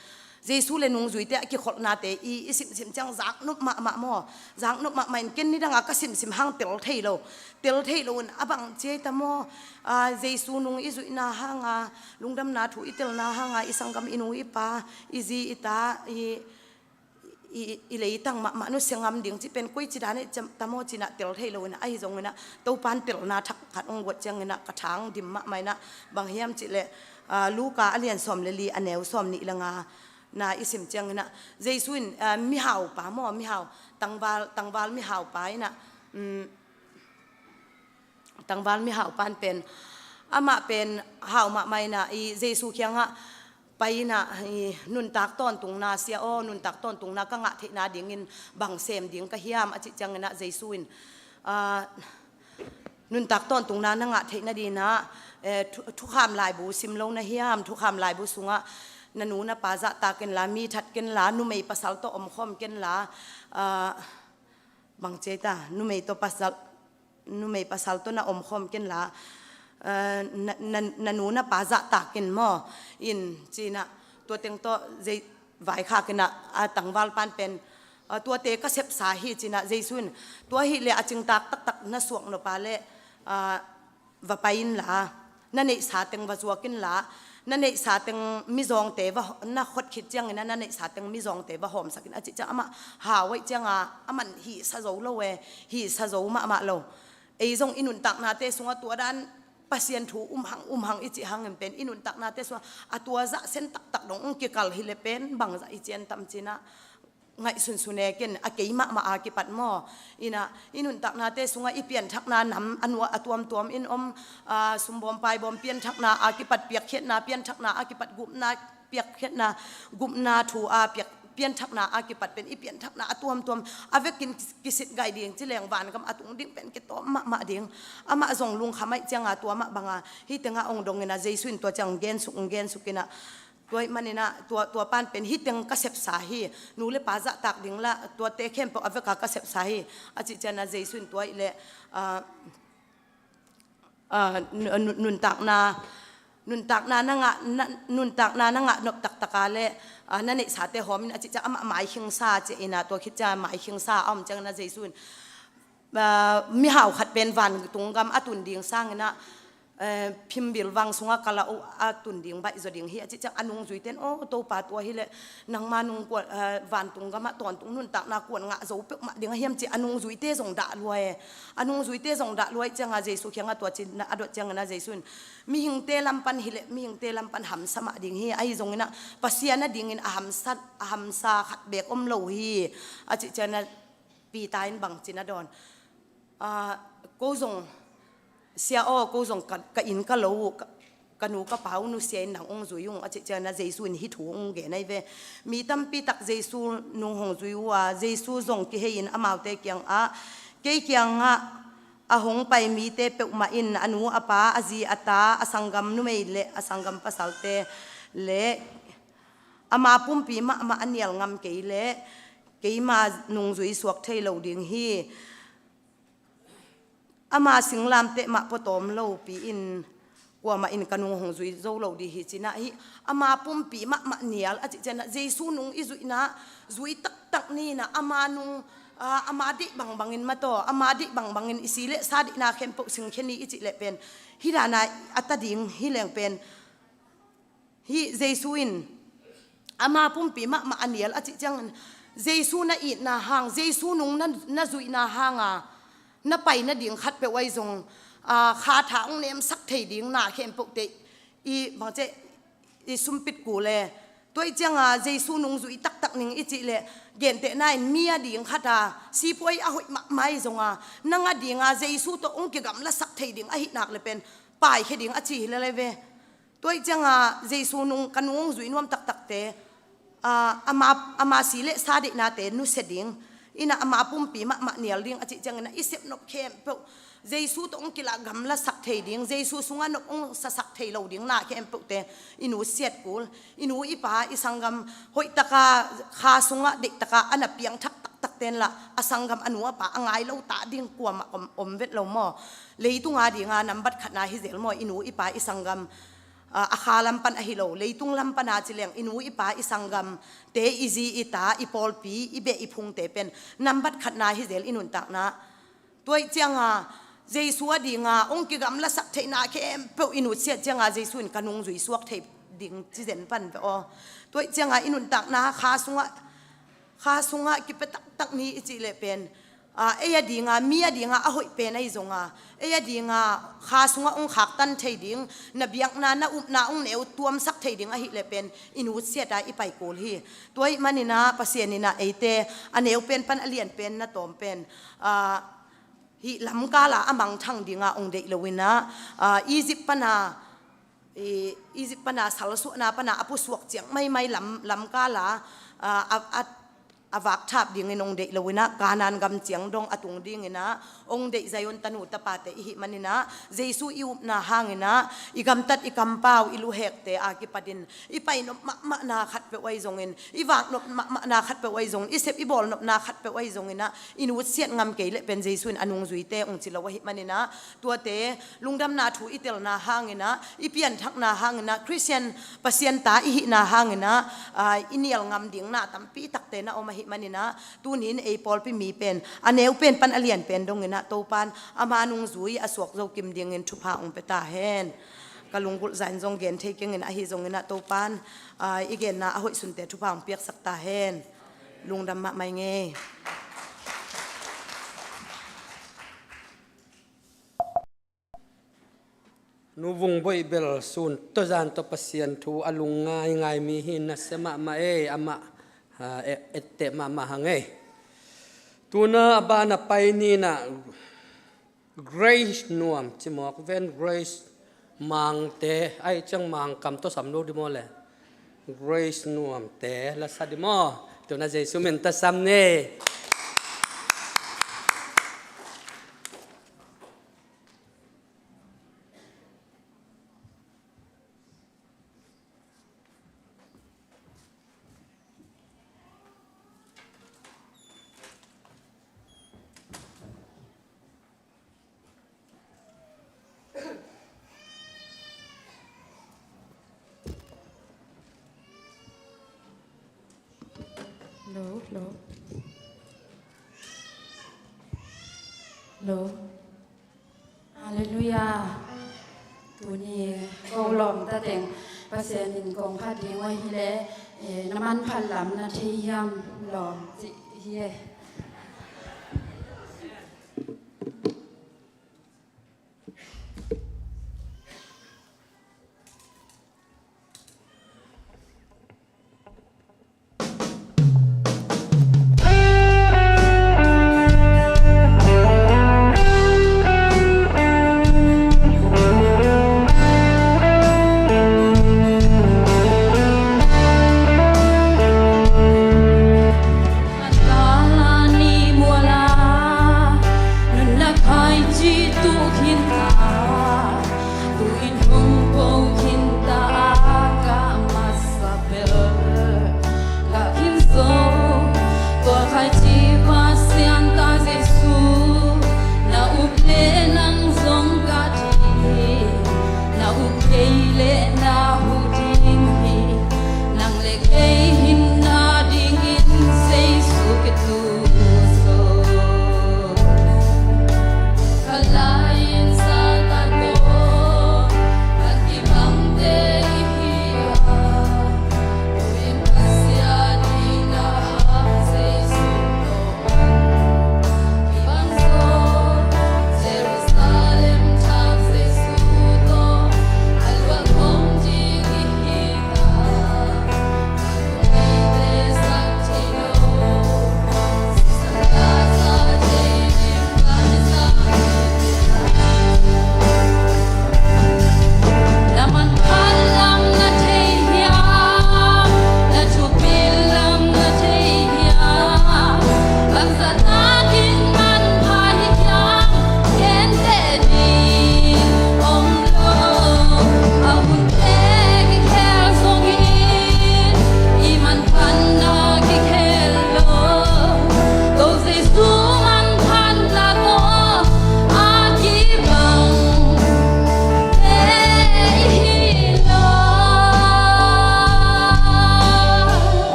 jesu le nung zuite ki khol na te i sim chang zak nup ma mo zak nup ma main ken ni danga ka sim hang tel thailo abang che ta mo jesu nung izu ina hanga lungdam na thu itel na hanga isangam inu ipa izi ita i lei tang ma no sengam ding chi pen koi chi dane tamo china tel thailo na ai zong na to pan tel na thak khat ong wat chang na ka thang dim ma mai na bang hiam chi le luka alian som le li aneu som ni langa na isim chang na jesuin mi hau pa mo mi hau tangwal mi hau pa ina ตังวันมีหาวปานเป็นอามาเป็นหาวมาไม่นะอีเยซูเคียงฮะไปนะนุนตักต้นตุงนาเสียโอนุนตักต้นตุงนาก็งะเทนาดิ่งบังเซมดิ่งก็เฮียมอจิจังนะเยซูอินนุนตักต้นตุงนานั่งะเทนาดีนะทุกคำลายบูซิมลงนะเฮียมทุกคำลายบูสุงะนันูนะปาจะตาเกนลามีทัดเกนลานุไม่ปัสสาวะอมคอมเกนลาบังเจตานุไม่ตัวปัสสาวะนะอมคอมเกนลานันูนะปาจะตาเกนมออินจีนะตัวเต็งตัวเจไว้ข้ากันนะตังวัลปันเป็นตัวเตก็เสพสาฮีจีนะเจสุนตัวฮีเลอจิงตักตักนะสวงนปาเลว่าไปอินลานั่นเองสาเต็งว่าจวกินลานั่นเองสาเต็งมิจองเตว่าน่าขดคิดจังไงนั่นเองสาเต็งมิจองเตว่าหอมสักนิดอาจจะอามาหาไว้จังอามันหีสะโจโลเวหีสะโจมาโลไอ้จงอินุนตักนาเตสงตัวด้านปัสยันถูหังอิจิหังเป็นอินุนตักนาเตสงตัวจะเส้นตักดงกิกัลฮิเลเป็นบังจะอิจิอันตัมจีนะไงสุนเนกินอาเกยมาอากิปัดหม้ออินุนตักนาเตสุงอีเปลี่ยนทักนานำอันว่าตัวมอินสมบอมไปบอมเปลี่ยนทักนาอากิปัดเปียกเข็ดนาเปลี่ยนทักนาอากิปัดกุมนาเปียกเข็ดนากุมนาถูอาเปียกเปลี่ยนทักนาอากิปัดเป็นอีเปลี่ยนทักนาตัวมอาเวกินกิสิตไก่เดียงที่แรงบานกับอาตุงดิ้งเป็นกิตอมาเดียงอามาส่งลุงขมายจังตัวมาบังฮิตงาองดงเงินะเจสุนตัวจังเกนสุกินะตัวมันนี่นะตัวปานเป็นฮิตยังกระเสบสาฮีนูเลปาจะตักดิ่งละตัวเตะเข้มปอกอเวกากระเสบสาฮีอาจิจานาเจสุนตัวอิเลนุนตักนานั่งนุนตักนานั่งนบตักตะกาเลนั่นเองสาเตหอมินอาจิจะหมายหิงซาเจนะตัวคิดจะหมายหิงซาอ้อมจังนาเจสุนมีห่าวขัดเป็นวันตุงกำอตุนดิ่งสร้างนะพิมบิลวังสุงกะลาอาตุนดิ่งใบจดิ่งเฮียจิจังอนุงจุยเต้นโอ้ตัวป่าตัวฮิเลนังมานุงกวดวันตุงกำตอนตุงนุนตักนากวนงะโจเปมาดิ่งเฮียมจิอนุงจุยเต้ส่งด่ารวยอนุงจุยเต้ส่งด่ารวยจังอาเจสุเขียงตัวจินอดจังนาเจสุนมีหิงเตลำปันฮิเลมีหิงเตลำปันหำสมาดิ่งเฮียไอจงนะปัสยานะดิ่งอินหำซาขัดเบกอมโลฮีอาจิจันปีตายบังจินดอนกูจงเสียอ้อกูส่งกะอินกะโลกะหนูกะเป๋าหนูเสียหนังองจุยุงอาจจะนะเจสุนฮิตหงเกในเวมีตั้มปีตักเจสุนุงหงจุยุว่าเจสุส่งกิเฮอินอมาวเตเกียงเกเกียงหงไปมีเตเปอุมาอินอนุอปาอจีอตาอสังกัมนุเมเลอสังกัมปัสสัลเตเลอามาปุ่มปีมาอันเนียลงำเกเลเกมานุงจุยสวกเทโลดิ่งฮีอามาสิงลามเตะมาปตอมโลปีอินกว่ามาอินกันุงหงจุยโจโลดีฮิจินะฮิอามาปุ่มปีมาเนียลอาจิเจนะเจสุนุงอิจุยนะจุยตักนี่นะอามานุงอามาดิบังอินมาโตอามาดิบังอินอิสิเลซาดินาเข้มปุสิงเขนีอิจิเลเป็นฮิดานาอัตดิ่งฮิเลงเป็นฮิเจสุอินอามาปุ่มปีมาเนียลอาจิจังเจสุนะอินาหางเจสุนุงนะจุยนาหางน่าไปน่าดิ่งคัดไปไว้ทรงคาถาองเนมสักเทดิ่งหน้าเข้มปกติบางเจซุ่มปิดกูเลยตัวจังเจสุนุงจุยตักหนึ่งอิจิเลยเย็นเตะนายเมียดิ่งคัดสีป่วยเอาหิมะไม่ทรงนั่งดิ่งเจสุตัวองค์กิกำละสักเทดิ่งหินักเลยเป็นป่ายแค่ดิ่งอจีเลยเวตัวจังเจสุนุงกันงงจุยนวมตักเตะอามาสีเลซาดินาเตนุเสดิ่งอินะอามาปุ่มปีมาเนียลดิ่งอาจิจังนะอิเสพนกเข้มเปเจสุตัวองค์กิลากำละสักเทดิ่งเจสุสุงานองค์สักเทเหลาดิ่งหน้าเข้มเปเตอินูเสียดกูอินูอีป้าอิสังกัมหอยตะกาคาสุงะเด็กตะกาอันนับเปียงตักเต้นละอสังกัมอนุป้าง่ายเหลาตาดิ่งกลัวมาอมเวทเหลาหม้อเลยตุงาดิ่งนำบัดขัดนาฮิเซลหม้ออินูอีป้าอิสังกัมอาคาลัมปันอหิโลเลยตุงลัมปันอาจิเลงอินูอีป้าอิสังกัมเตอิจีอิตาอิปอลปีอิเบอิพุงเตเป็นนำบัดขัดนาฮิเซลอินุนตักนะตัวเจียงเจสัวดิ่งองค์กิกำละสักเทนาเข้มเปอินุเสียเจียงเจสุนกันุงจุยสวกเทดิ่งจิเซนปันไปอ๋อตัวเจียงอินุนตักนะคาสุงะกิเปตักนี้อิจิเลเป็นเอียดิ่งมียดิ่งหอยเป็นไอจงเอียดิ่งคาสุงะองขักตันเทดิ่งนบียกนาอุบนาองเหนวตัวมสักเทดิ่งหิเลเป็นอินุเสียได้อีไปโกลฮีตัวมันนี่นะภาษานี่นะเอเตอันเหนวเป็นปันอเลียนเป็นนะตอมเป็น hi lam ka la amang thang dinga ong de lowina Egypt pana salsu na pana apu suak chiang mai lam ka la avak thap ding in ong de lowina kanan gam chiang dong atung ding ina ong de zayon tanu tapate hi manina jesu iup na hangina igam tat ikam pau ilu hek te akipadin ipai no ma na khat pe wai zongin iwak no ma na khat pe wai zong isep ibol no na khat pe wai zongina inut siat ngam ke le pen jesu in anung zui te ong chilawa hi manina tuate lungdam na thu itel na hangina ipian thak na hangina christian pasien ta hi na hangina inial ngam ding na tampi takte na oma hi manina tunin e pol pi mi pen aneu pen pan alian pen dongina topan amanung zui aswak zo kim ding in thupa ong peta hen kalungul zain zong gen taking in ahi zong ina topan igen na ahoi sunte thupa ong piak sakta hen lungdam ma mai nge nu vung boi bel sun to zan to pasien thu alung ngai mi hin na sema ma ama ette ma hangai tuna abana paini na grace nuam chimok ven grace mang te ai chang mang kam to samno di mo le grace nuam te la sadimo to na jesu men ta samne Lo Hallelujah ตัวนี้ก็ลอมตะแต่งประเสนินกองพัดดีไว้ที่แล้วน้ำมันพันลำนาทียำหลอมจิเฮียla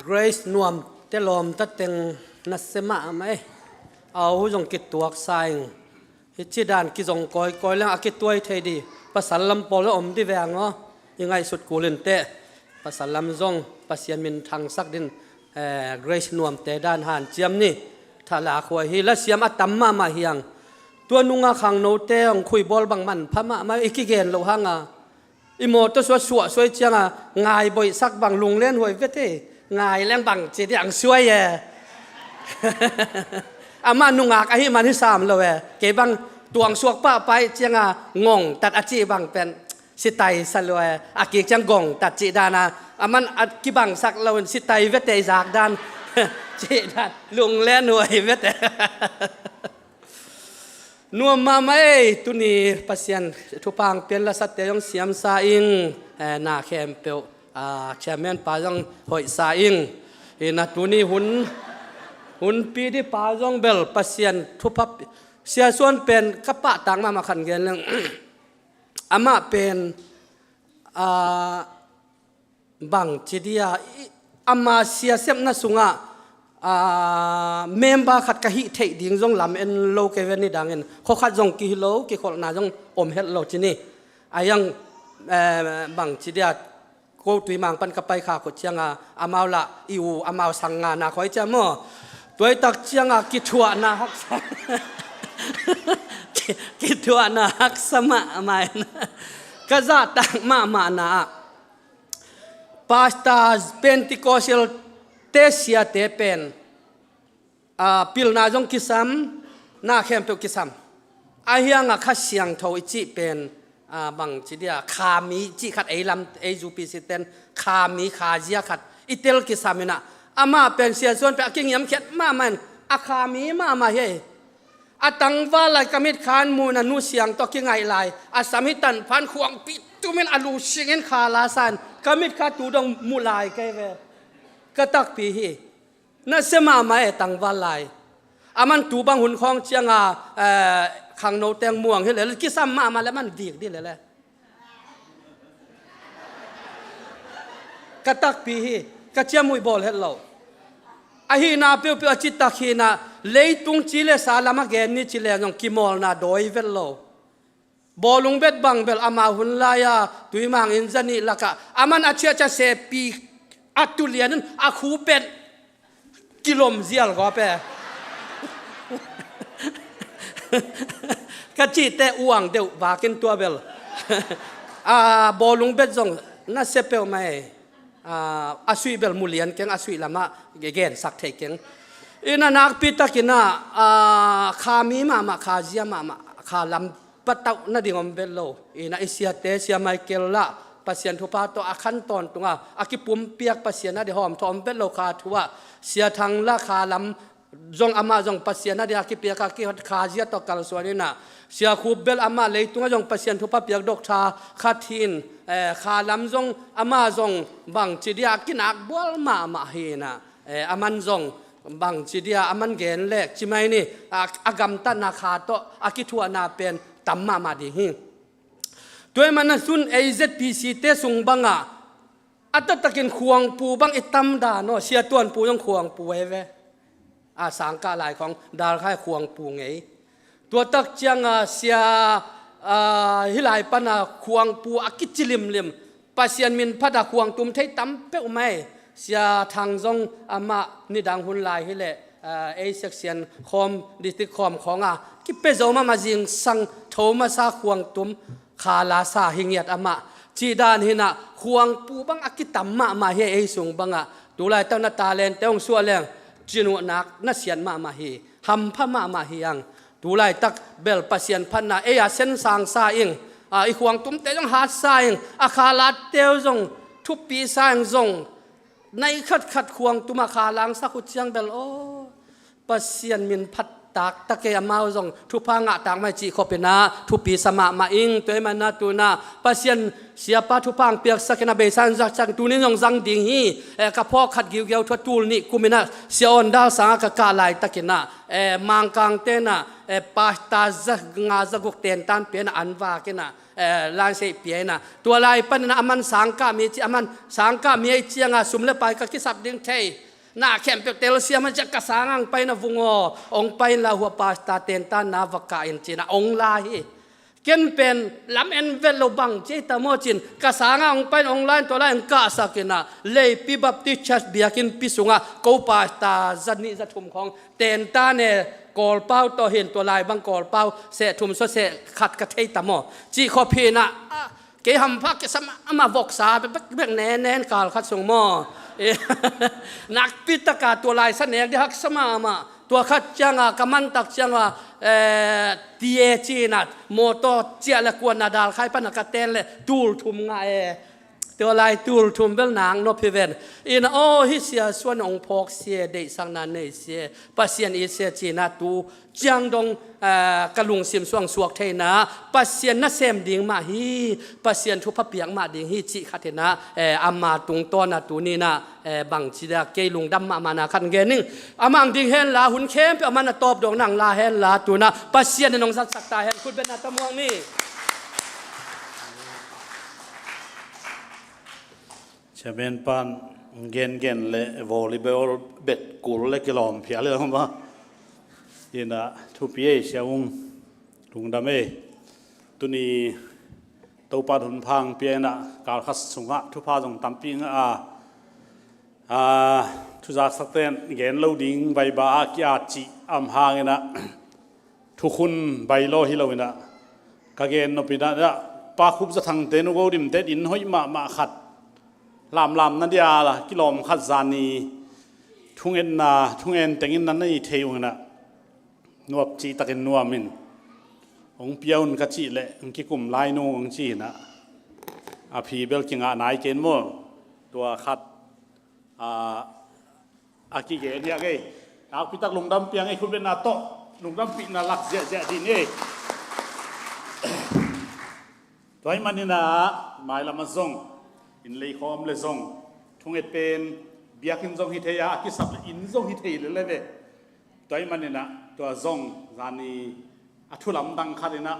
Grace นวมเตลอมตัดเต็งนัสเซมาไหมเอาจงกิดตัวสายฮิจิดานกิจงกอยแล้วอากิดตัวเทดีภาษาลำปอแล้วอมที่แวงอ๋อยังไงสุดกูเล่นเตะภาษาลำจงภาษามินทางสักดินGrace นวมเตด้านหันเจียมนี่ถ้าลาขวายฮิและเสียมอัตตมมาเฮียงตัวนุ่งขังโนเตงคุยบอลบางมันพม่ามาอีกเกนโลหังอิโมตัวสวยเจียงงายบ่อยสักบางลุงเล่นหวยเวทีงายแรงบางจีดีอังสวยอามานุ่งอาหิมันที่สามเลยเก็บังตวงสวกป้าไปเจียงงงตัดอาจีบางเป็นสิไตสลวยอากิจังงงตัดจีดานาอามันกิบังสักเราสิไตเวทีจากด้านจีดานลุงเล่นหวยเวทีนัวมาไม่ตุนีปัสยันทุพังเป็นละสัตย์ยองเสียมสาอิงนาเข้มเปียวแชมเปี้ยนปาจงหอยสาอิงนาตุนีหุ่นปีที่ปาจงเบลปัสยันทุพับเสียส่วนเป็นกระปะต่างมาขันเกินเรื่องอามาเป็นบังจีเดียอามาเสียเสียมนาสุงะเมมบาขัดกะฮิเทดิ่งจงลำเอ็นโลเกเวนี่ดังเอ็นเขาขัดจงกิโลกิคนน่าจงอมเฮ็ดโลจีนี่อายังบังจีเดียโกตุยมังปันกับไปขาขดเชียงอามาละอิวอามาสังงานาคอยจะมั่วตัวตักเชียงกิทัวนาฮักกิทัวนาฮักสมะไม่กะจะตักมานาปาสตาสเพนติโคเชลเตเซียเตเป็นพิลนาจงกิซัมนาเข้มเปกิซัมอาเฮียงขัดเสียงทวิจิเป็นบางทีเดียขามีจิขัดไอลำไอจูปิสิเตนขามีขาเจียขัดอิเตลกิซัมินะอามาเป็นเสียส่วนเป็นกิ่งยำเข็ดมามันอาขามีมาเฮอาตังว่าลายกมิดขานมูนันุเสียงตอกิ่งไงลายอาสามิตันพันขวางปิตุเมนอลูชิงเงินขาลาสันกมิดขาตูดงมูลายแกเวกตักปีฮีนั่นเสมาไม่ตังวาลายอามันตูบังหุ่นของเชียงขังโนแตงม่วงเห็นเลยกิซ้ำมาแล้วมันดีกดีเลยแหละกตักปีฮีกเจียมวยบอลเห็นเราอาฮีนาเปียวจิตตะขีนาเลยตุงจิเลสาลามาเกนนี่จิเลนงกิมอลนาโดยเวลโลบอลุงเบ็ดบังเบลอามาหุ่นลายตุยมังอินจานิลักะอามันอาเชียจะเสปีอัตุเลียนอาคูเป็นกิโลมเซียลก็เป็นกะจิเตอวงเดวบากินตัวเบลบอลุงเบ็ดจงน่าเสเปลไม่อาสุยเบลมูเลียนเก่งอาสุยละมาเกนสักเทเก่งอินานักพิตากินาขามีมาขาเจียมาขาลำปัตตานาดิ่งอมเบลโลอินาอิเซียเตเซียไมเคิลละปัสยันทุพาโตอาคันตอนตรงอากิปุ่มเปียกปัสยันนาดิหอมทอมเบลโลคาทัวเสียทางละขาลำจงอามาจงปัสยันนาดิอากิเปียกอากิขาเจียตกัลส่วนนี้นะเสียคูเบลอามาเลยตรงจงปัสยันทุพาเปียกดอกชาคาทินขาลำจงอามาจงบังจีเดียกินักบัวมาเฮนะอามันจงบางจีเดียอามันเกนเล็กจิไม่นี่อากำตันนาคาโตอากิทัวนาเป็นตัมมาดีหิตัวมันนั่นสุนเอเจพีซีเตสุงบังอัตตะกินควงปูบังอิตัมดาโนเสียตัวนปูยังควงปูเอเวสังกาลายของดาลค่ายควงปูไงตัวตักเจียงเสียฮิลายปนาควงปูอากิจิลิมปัสยันมินพัดควงตุมไทยตั้มเป้าไม่เสียทางจงอามานิดังหุ่นลายฮิเลเอเซ็กเซียนคอมดิสติคอมของกิเปโซมาจิงสังโทมาซาควงตุมขาลาซาหิงยัดอามาจีดานหินะควงปูบังอากิตัมมาเฮเอสุงบังดูไลตั้งนาตาเลนเต้งสัวแรงจินุนักนัเสียนมาเฮฮัมพมาเฮียงดูไลตักเบลปัสยันพันนาเอยาเซนสางซาอิงอีควงตุมเตจงหาซาอิงอาคาลาเตวจงทุบปีซาอิงจงในขัดควงตุมาคาลังสักขุดเชียงเบลโอปัสยันมินพัด ตักตะเกียมาจงทุพางะตักไม่จีขบเป็นนาทุปีสมามาอิงตัวมันนาตัวนาปัสยันเสียปาทุพางเปียกสักนาเบสันจักตัวนี้ยองจังดิ่งฮีกระเพาะขัดเกี่ยวทัวตูลนี่กุมินาเสียอนดาสังกะกาลายตะกินามังกังเตนะปาตาจักงาจักกุกเตนตันเปียนอันวากินะลานเสียเปียนะตัวลายปันนะอามันสังกะมีจีอามันสังกะมีไอเจียงาสุมเลไปกะกิสับดิ่งเทน่าแคมเปเตลเซียมันจะกระสังไปนะวุงองไปละหัวปาสตาเตนตานาวกาอินจีนะองลาฮีเกินเป็นลำเอ็นเวลบังเจตามจินกระสังองไปองไลน์ตัวไลน์กะสักินะเลยปีบับติชัสเบียกินปิสุงะกูปาสตาจันนิจัตุมของเตนตาเนกอลเป้าตัวเห็นตัวลายบังกอลเป้าเสทุมโซเสขัดกระเทยตามจีขอพีนะเกี่ยมพักสมาบอกสาเป็นแน่นกาลขัดสงมอนักพิตกาตัวลายเสนกที่ฮักสมาตัวขัดจังกำมันตักจังทีเอจีนัดโมโตเจียละกวนนาดาลใครปนักเตนเลยตูลทุมไงตัวลายตูลทุมเบลนางนพิเวนอินโอฮิเสียส่วนองพกเสียเดสังนันเนเสียปัสยันอิเสียจีนาตูจังดงกะลุงซิมสวงสวกเทนะปัสยันนัเซมดิ่งมาฮีปัสยันทุพเปียงมาดิ่งฮีจิขัดเทนะอามาตุงตอนาตูนี่นะบังจีดาเกลุงดำมานาคันเกนึงอามังดิ่งเฮนลาหุ่นเข้มอามันตอบดงนางลาเฮนลาตูนะปัสยันนองสักตาเฮนคุณเป็นนาตมวงนี่จะเป็นปันเกนเลวอลเลย์บอลเบ็ดกูเล็กกิโลมเพียเลยครับว่ายินดีทุบเย่เชียงลุงดำตุนีตัวปาดุนพังเปียนะการขัดสงะทุพาจงตั้มปิงทุจากสเตนเกนเราดิ้งใบบากิอาจิอัมหางนะทุกคนใบโลฮิโลนะกะเกนนปินะเนี่ยปาคุบจะทางเตนุโกดิมเตดินห้อยมาขัดลำนั่นเดียละกิโลมขัดจานีทุ่งเอ็นแต่งนั้นนี่เที่ยวนะนวบจีตะกินนวมินองเปียวน์กะจีเละองกิกุมไลนูองจีนะพีเบลกิงอ่ะนายเกนโมตัวขัดกิเกเนี่ยไงเอาพิตักลงดำเปียงไอ้คุณเป็นนาโตลงดำปีนาลักเจ๊ดีนี่ตัวไอ้มันนี่นะหมายละมันส่งอินเลยคอมเลยส่งทุ่งเอ็ดเป็นเบียกินส่งฮิตเฮียกิสับอินส่งฮิตเฮียเลยเว้ยตัวไอ้มันนี่นะตัวส่งจานีอัทุลำดังขัดนะ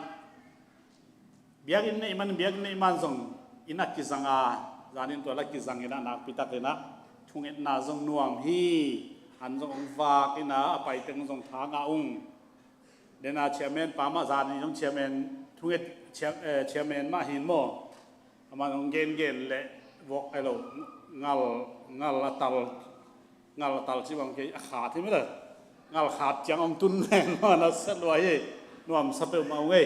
เบียกินนี่มันส่งอินักกิสังอาจานีตัวลักกิสังนะนักพิตักเลยนะทุ่งเอ็ดนาส่งนวมฮีอันส่งฝากกินะไปถึงส่งทางอาองเดน่าเชียร์แมนปามาจานีส่งเชียร์แมนทุ่งเอ็ดเชียร์แมนมาหินโมมันต้องเกนเลยบอกไอ้เรางาลตัลที่บางทีขาดที่ไม่ได้งาลขาดจังองตุนแรงว่าน่าสลวยนวมสเปลมาเว้ย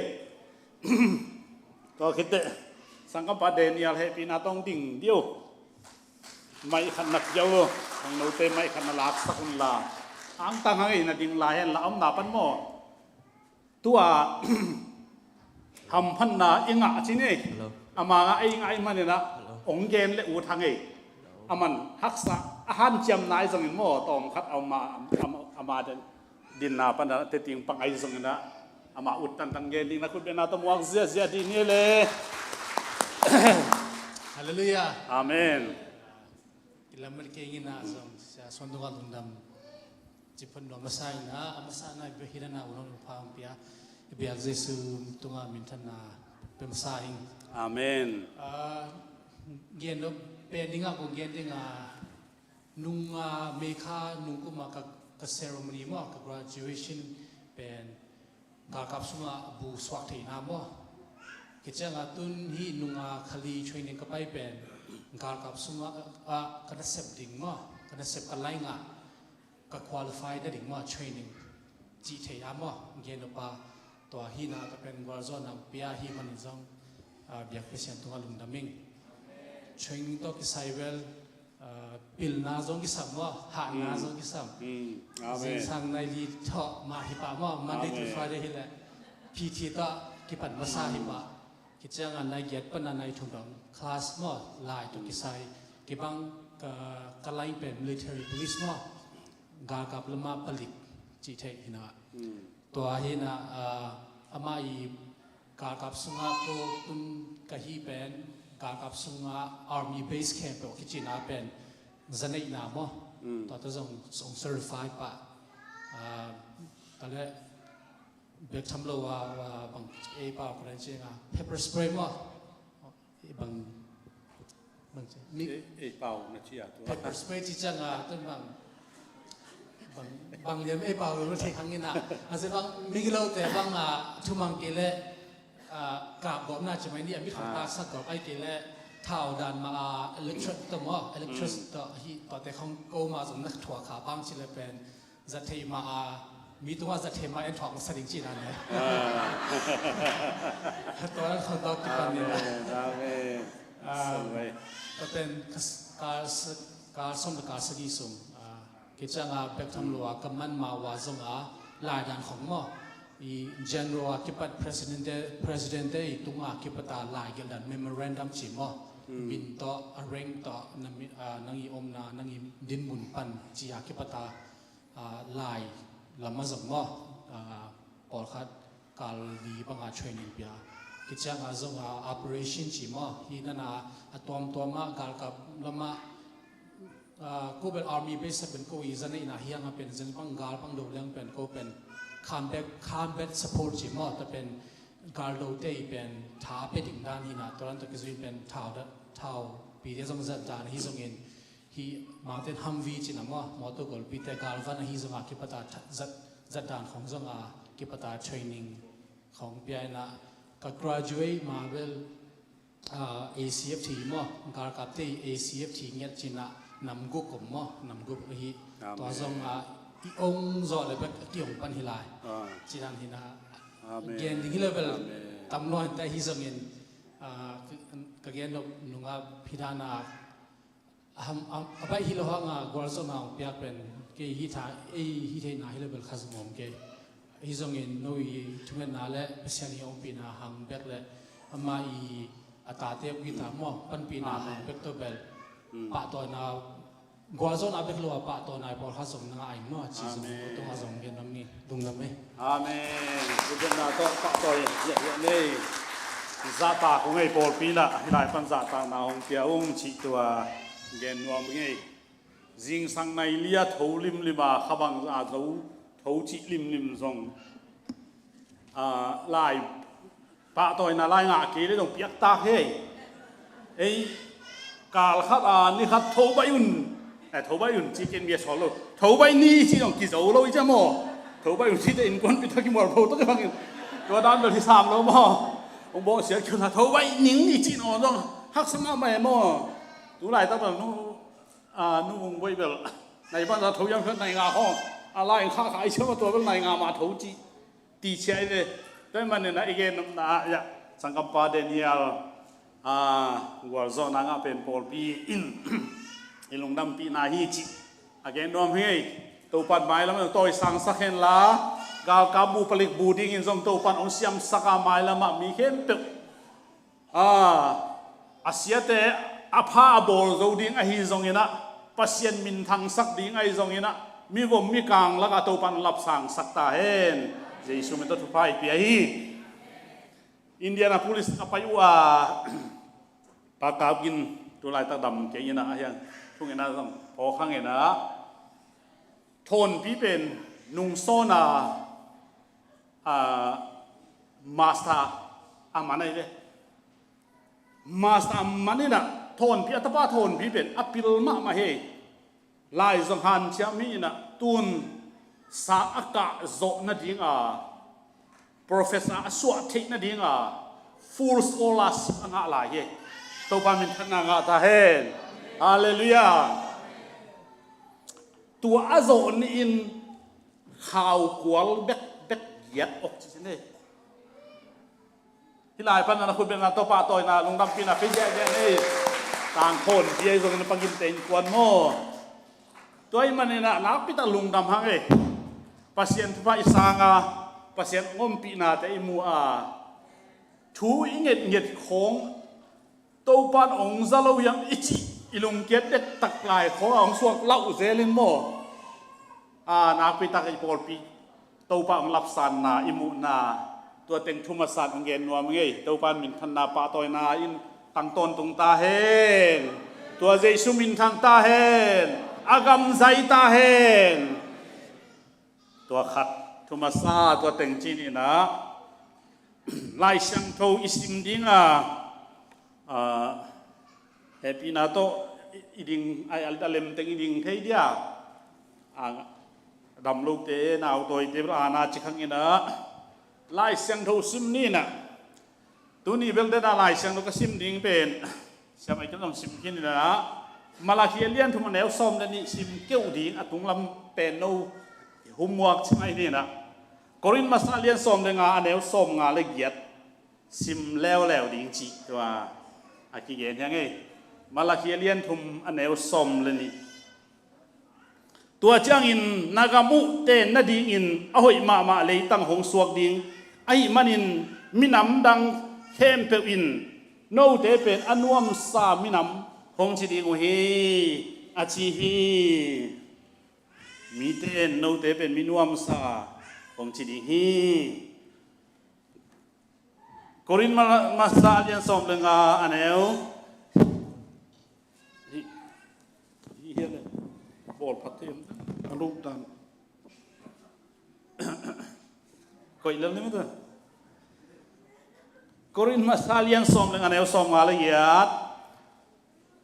ก็คิดเตะสังกัปเดนยาเฮปีนาต้องดิ่งเดียวไม่ขันนักเยาวทางโนเตไม่ขันลาสักคนลาอังตังให้นาดิ่งลายเห็นละอมนาปันโมตัวทำพันนาอิงะที่นี่อามาไอ้มันเนี่ยนะองเกนและอูทางอามันฮักษะอาหารเจียมนายสังเกตมั่วตอมคัดเอามาดินนาปันนะเตติงปังไอสังเกตนะอามาอุดตังเกนดินะคุณเป็นนาตมวงเสียดีนี่เลยฮาเลลูยาอาเมนกิลามันเก่งนะส่วนตัวกันดำจิพันดวงมาใส่นะอามาใส่นะเบหิระนะอุณหภูมิเปียเบียกเจสุตัวงามินทันนาเป็นภาษาอิงอาเมนเกียนเราเป็นดิ้งก็เกียนดิ้งนุ่งเมฆานุ่งก็มากับเซอร์โมนีมั้งกับ graduation เป็นการกับสุมาบูสวักที่น้ำมั้งกิจกรรมตุนที่นุ่งขลีช่วยนึงก็ไปเป็นการกับสุมากันเซปดิ้งมั้งกันเซปกันไล่งากับ qualify ได้ดิ้งมั้งช่วยนึงจีเทียมั้งเกียนเราปะตัวฮีน่าก็เป็นวาร์ซอนนำเปียฮีมันจังเบียกเปเซียนตัวลุงดามิงช่วยตัวกิไซเวลปิลนาจงกิสัมว่าหานาจงกิสัมสิ่งสังในลีทอมาฮิปะว่ามันได้ตัวฟาได้ฮิแหละพีทีตัวกิปันมาซาฮิปะกิจงานในเกียรติปนันในทุ่งดำคลาสมั่วลายตัวกิไซกิบังกะไลเป็น military police มั่วกากับละมาผลิตจีเทหินะ ตัวเห็นอามาอีการกับสุงาโกตุนกะฮีเป็นการกับสุงา Army Base Camp คิดจีน่าเป็นจะในนามตัวตัวส่ง certified ปะตอนแรกเบิกทำโลว่าบางเปล่าคนนั้นเชื่อ pepper spray มั้งบางมีเปล่านะเชียตัว pepper spray ที่จังต้นบางเรียนเปล่ารู้ที่ครั้งนี้นะอาจจะบางมีกิโลแต่บางทุ่มกิเลกราบบอกน่าจะไม่เนี่ยมีของตาสักกับไอ้กิเลเท่าดันมาอิเล็กทริกตัวมั้งอิเล็กทริกตัวที่ต่อแต่ของโกมาสมนักถั่วขาบางชิลเป็นจะเทมามีตัวจะเทมาเอ็นถอดสลิงจีนั่นเลยตัวนั้นเขาต้องกินกันเนี่ยก็เป็นการส่งการสกีส่งกิจงานเบกทำลัวกำมันมาว่าส่งลายดันของมั้งอีเจนรัวคิดปัด president ตุงคิดปัดลายกันดัน memorandum จิมบินต่อ arrange ต่อนังอีอมนานังอีดินบุญปันจีคิดปัดลายลำมาส่งมั้งปอดคัดการดีบางtraining เปียกิจงานส่งoperation จิมฮีนั่นตัวมาการกับลำมากูเป็น army base เป็นกูอีจันนี่นะเฮียงเป็นจันปังกาลปังดูเรื่องเป็นกูเป็น combat support จิมแต่เป็นการดูเตยเป็นท้าเป็นดิ่งด้านนี้นะตอนนั้นตะกี้เป็นเท้าปีเดียวส่งจัดการฮีส่งเงินฮีมาเต้นฮัมวีจินะมั้งมอเตอร์กอลปีเตกาลวันฮีส่งกิปตาจัดการของส่งกิปตา training ของปีไอนะก็ graduate มาเวลACFT มั้งการกับเตย ACFT เงี้ยจินะนำกุกผมมั้งนำกุกฮีตัวส่งอีองจอเลยแบบที่องปันฮิลายจีนันฮินะเกณฑ์ที่เลเวลตำนวนแต่ฮิส่งเงินก็เกณฑ์นุ่งพิธานาไปฮิโลฮังกวาลส่งเอาเปียกเป็นเกย์ฮิตาฮิเทนาฮิเลเวลข้าศึกมอมเกย์ฮิส่งเงินโน้ยทุกเงินนาเล่เสียนิยมปีนาหังเบ็กเล่มาอีอัตราเทียบกิตามั้งปันปีนาหังเบ็กตัวเบลปะตัวนากัวส่งอาเบกลัวปะตัวนายพอลข้าส่งนายมั่วชีสมุตัวข้าส่งเงินน้ำนี้ดุงน้ำไหมอาเมนกุศลนาโตปะตัวเยอะนี่ซาตาคงไอ้ปอลปีละให้ได้ปัญญาตานาองเปียองชิตัวเงินวางไงจิงสังในเลียทูลิมลิมาขบังอาทูจิลิมส่งลายปะตัวน่ะลายงาเกลี่ยต้องเปียกตาเฮ้ไอ้กาลขัดนี่ขัดทูใบอุ่นทูใบอุ่นที่กินเบียร์สอนเราทูใบนี่ที่ต้องกินโซ่เราอีจ้าโม่ทูใบอุ่นที่จะอินกวนไปทักกินหมดเราต้องฟังตัวด้านเราที่สามเราโม่ผมบอกเสียคือทูใบนิ่งนี่จีนอ่อนต้องหักสมาไม่โม่ตัวไหนตั้งแต่นู่นไว้แบบในบ้านเราทูยังเพื่อนในงาห้องอะไรข้าขายเชื่อว่าตัวเป็นในงามาทูจีตีเชียเลยแต่มันเนี่ยนะอีกอย่างนะสังกัปปาเดนิเอลวัวโซนังเป็นพอลปีอิลงดำปีนาฮีจิอาเกนดอมเฮยตัวปัดไม้แล้วมันตัวสังสักเห็นละกาลกาบูผลิตบูดิ้งอินทรงตัวปัดองเสียมสักไม้แล้วมันมีเห็นตึกอาเซียเตอภาบอลโจดิ้งไอฮิซงเงินะปัสยันมินทังสักดิ้งไอซงเงินะมีวงมีกลางแล้วก็ตัวปัดลับสังสักตาเห็นเจสุเมตุทุพายปีฮีอินเดียนาโพลิสapa yua pakap gin tulai tak dam ke ina yang tung ina sang po khang ina thon pi pen nung sona master amanai le master amanina thon pi atapa thon pi pen apil ma he lai zong han chia mi ina tun sa aka zo na dinga professor aswa thik na dinga full scholarship anga la ye to pa min thana nga ta hen hallelujah tua azo ni in khaw kwal bek yat ok chi ne hilai pan na khun ben na to pa toy na lungdam pina pe je ne tang khon pi ai zo na pangin ten kwan mo toy manina na pita lungdam hang e pasien pa isanga pasien ngom pi na te imu thu inget khong to pan ong zalo yang ichi ilung ket dek tak lai kho ong suak lau zelin mo na pi tak i pol pi ตัวปางรับสานนาอิมุนาตัวเต็งทุมาสานองเกนนัวมึงไงตัวปานมินทันนาปาตอยนาอินตั้งต้นตรงตาเฮนตัวเจสุมินทันตาเฮนอากำใจตาเฮนตัวขัดทุมาสาตัวเต็งจีนี่นะไล่ช่างโทอิสิมดิ้งเฮปีนาโตอีดิงไออัลตาเลมเต็งอีดิงเทียดำลูกเตะนาวตัวเตะอาณาจิขังอินะไล่ช่างโทซิมนี่นะตัวนี้เบลเดน่าไล่ช่างโทก็ซิมดิ้งเป็นใช่ไหมก็ต้องซิมกินนะมาลาคีเลียนทุกมันแนวซ้อมแล้วนี่ซิมเกี่ยวดิ้งตุงลำเป็นโนหุมวกใช่ไหมนี่นะกรินมาสนาเลียนซ้อมเลยงาอันแนวซ้อมงาเลยเกียดซิมแล้วดิ้งจีตัวอากิเกนยังไงมาลาคีเลียนทุมอันแนวซ้อมเลยนี่ตัวจ้างอินนากามุเตนนาดิ้งอินอหอยมาเลยตั้งหงสวกดิ้งไอ้มันอินมินำดังเข้มเปอินโนเตเป็นอนุมสามินำหงชิดิ้งเฮอาชีฮีมีเตนโนเตเป็นมินวมสาหงชิดิ้งเฮกรินมาสาเลียนซ้อมเลยงาอันแนวเฮียเลยบอลพัดเทียมรูปดันก็อีกเรื่องนึงมั้ยกรินมาซาเลียนซ้อมเลยอันเอวซ้อมมาละเอียด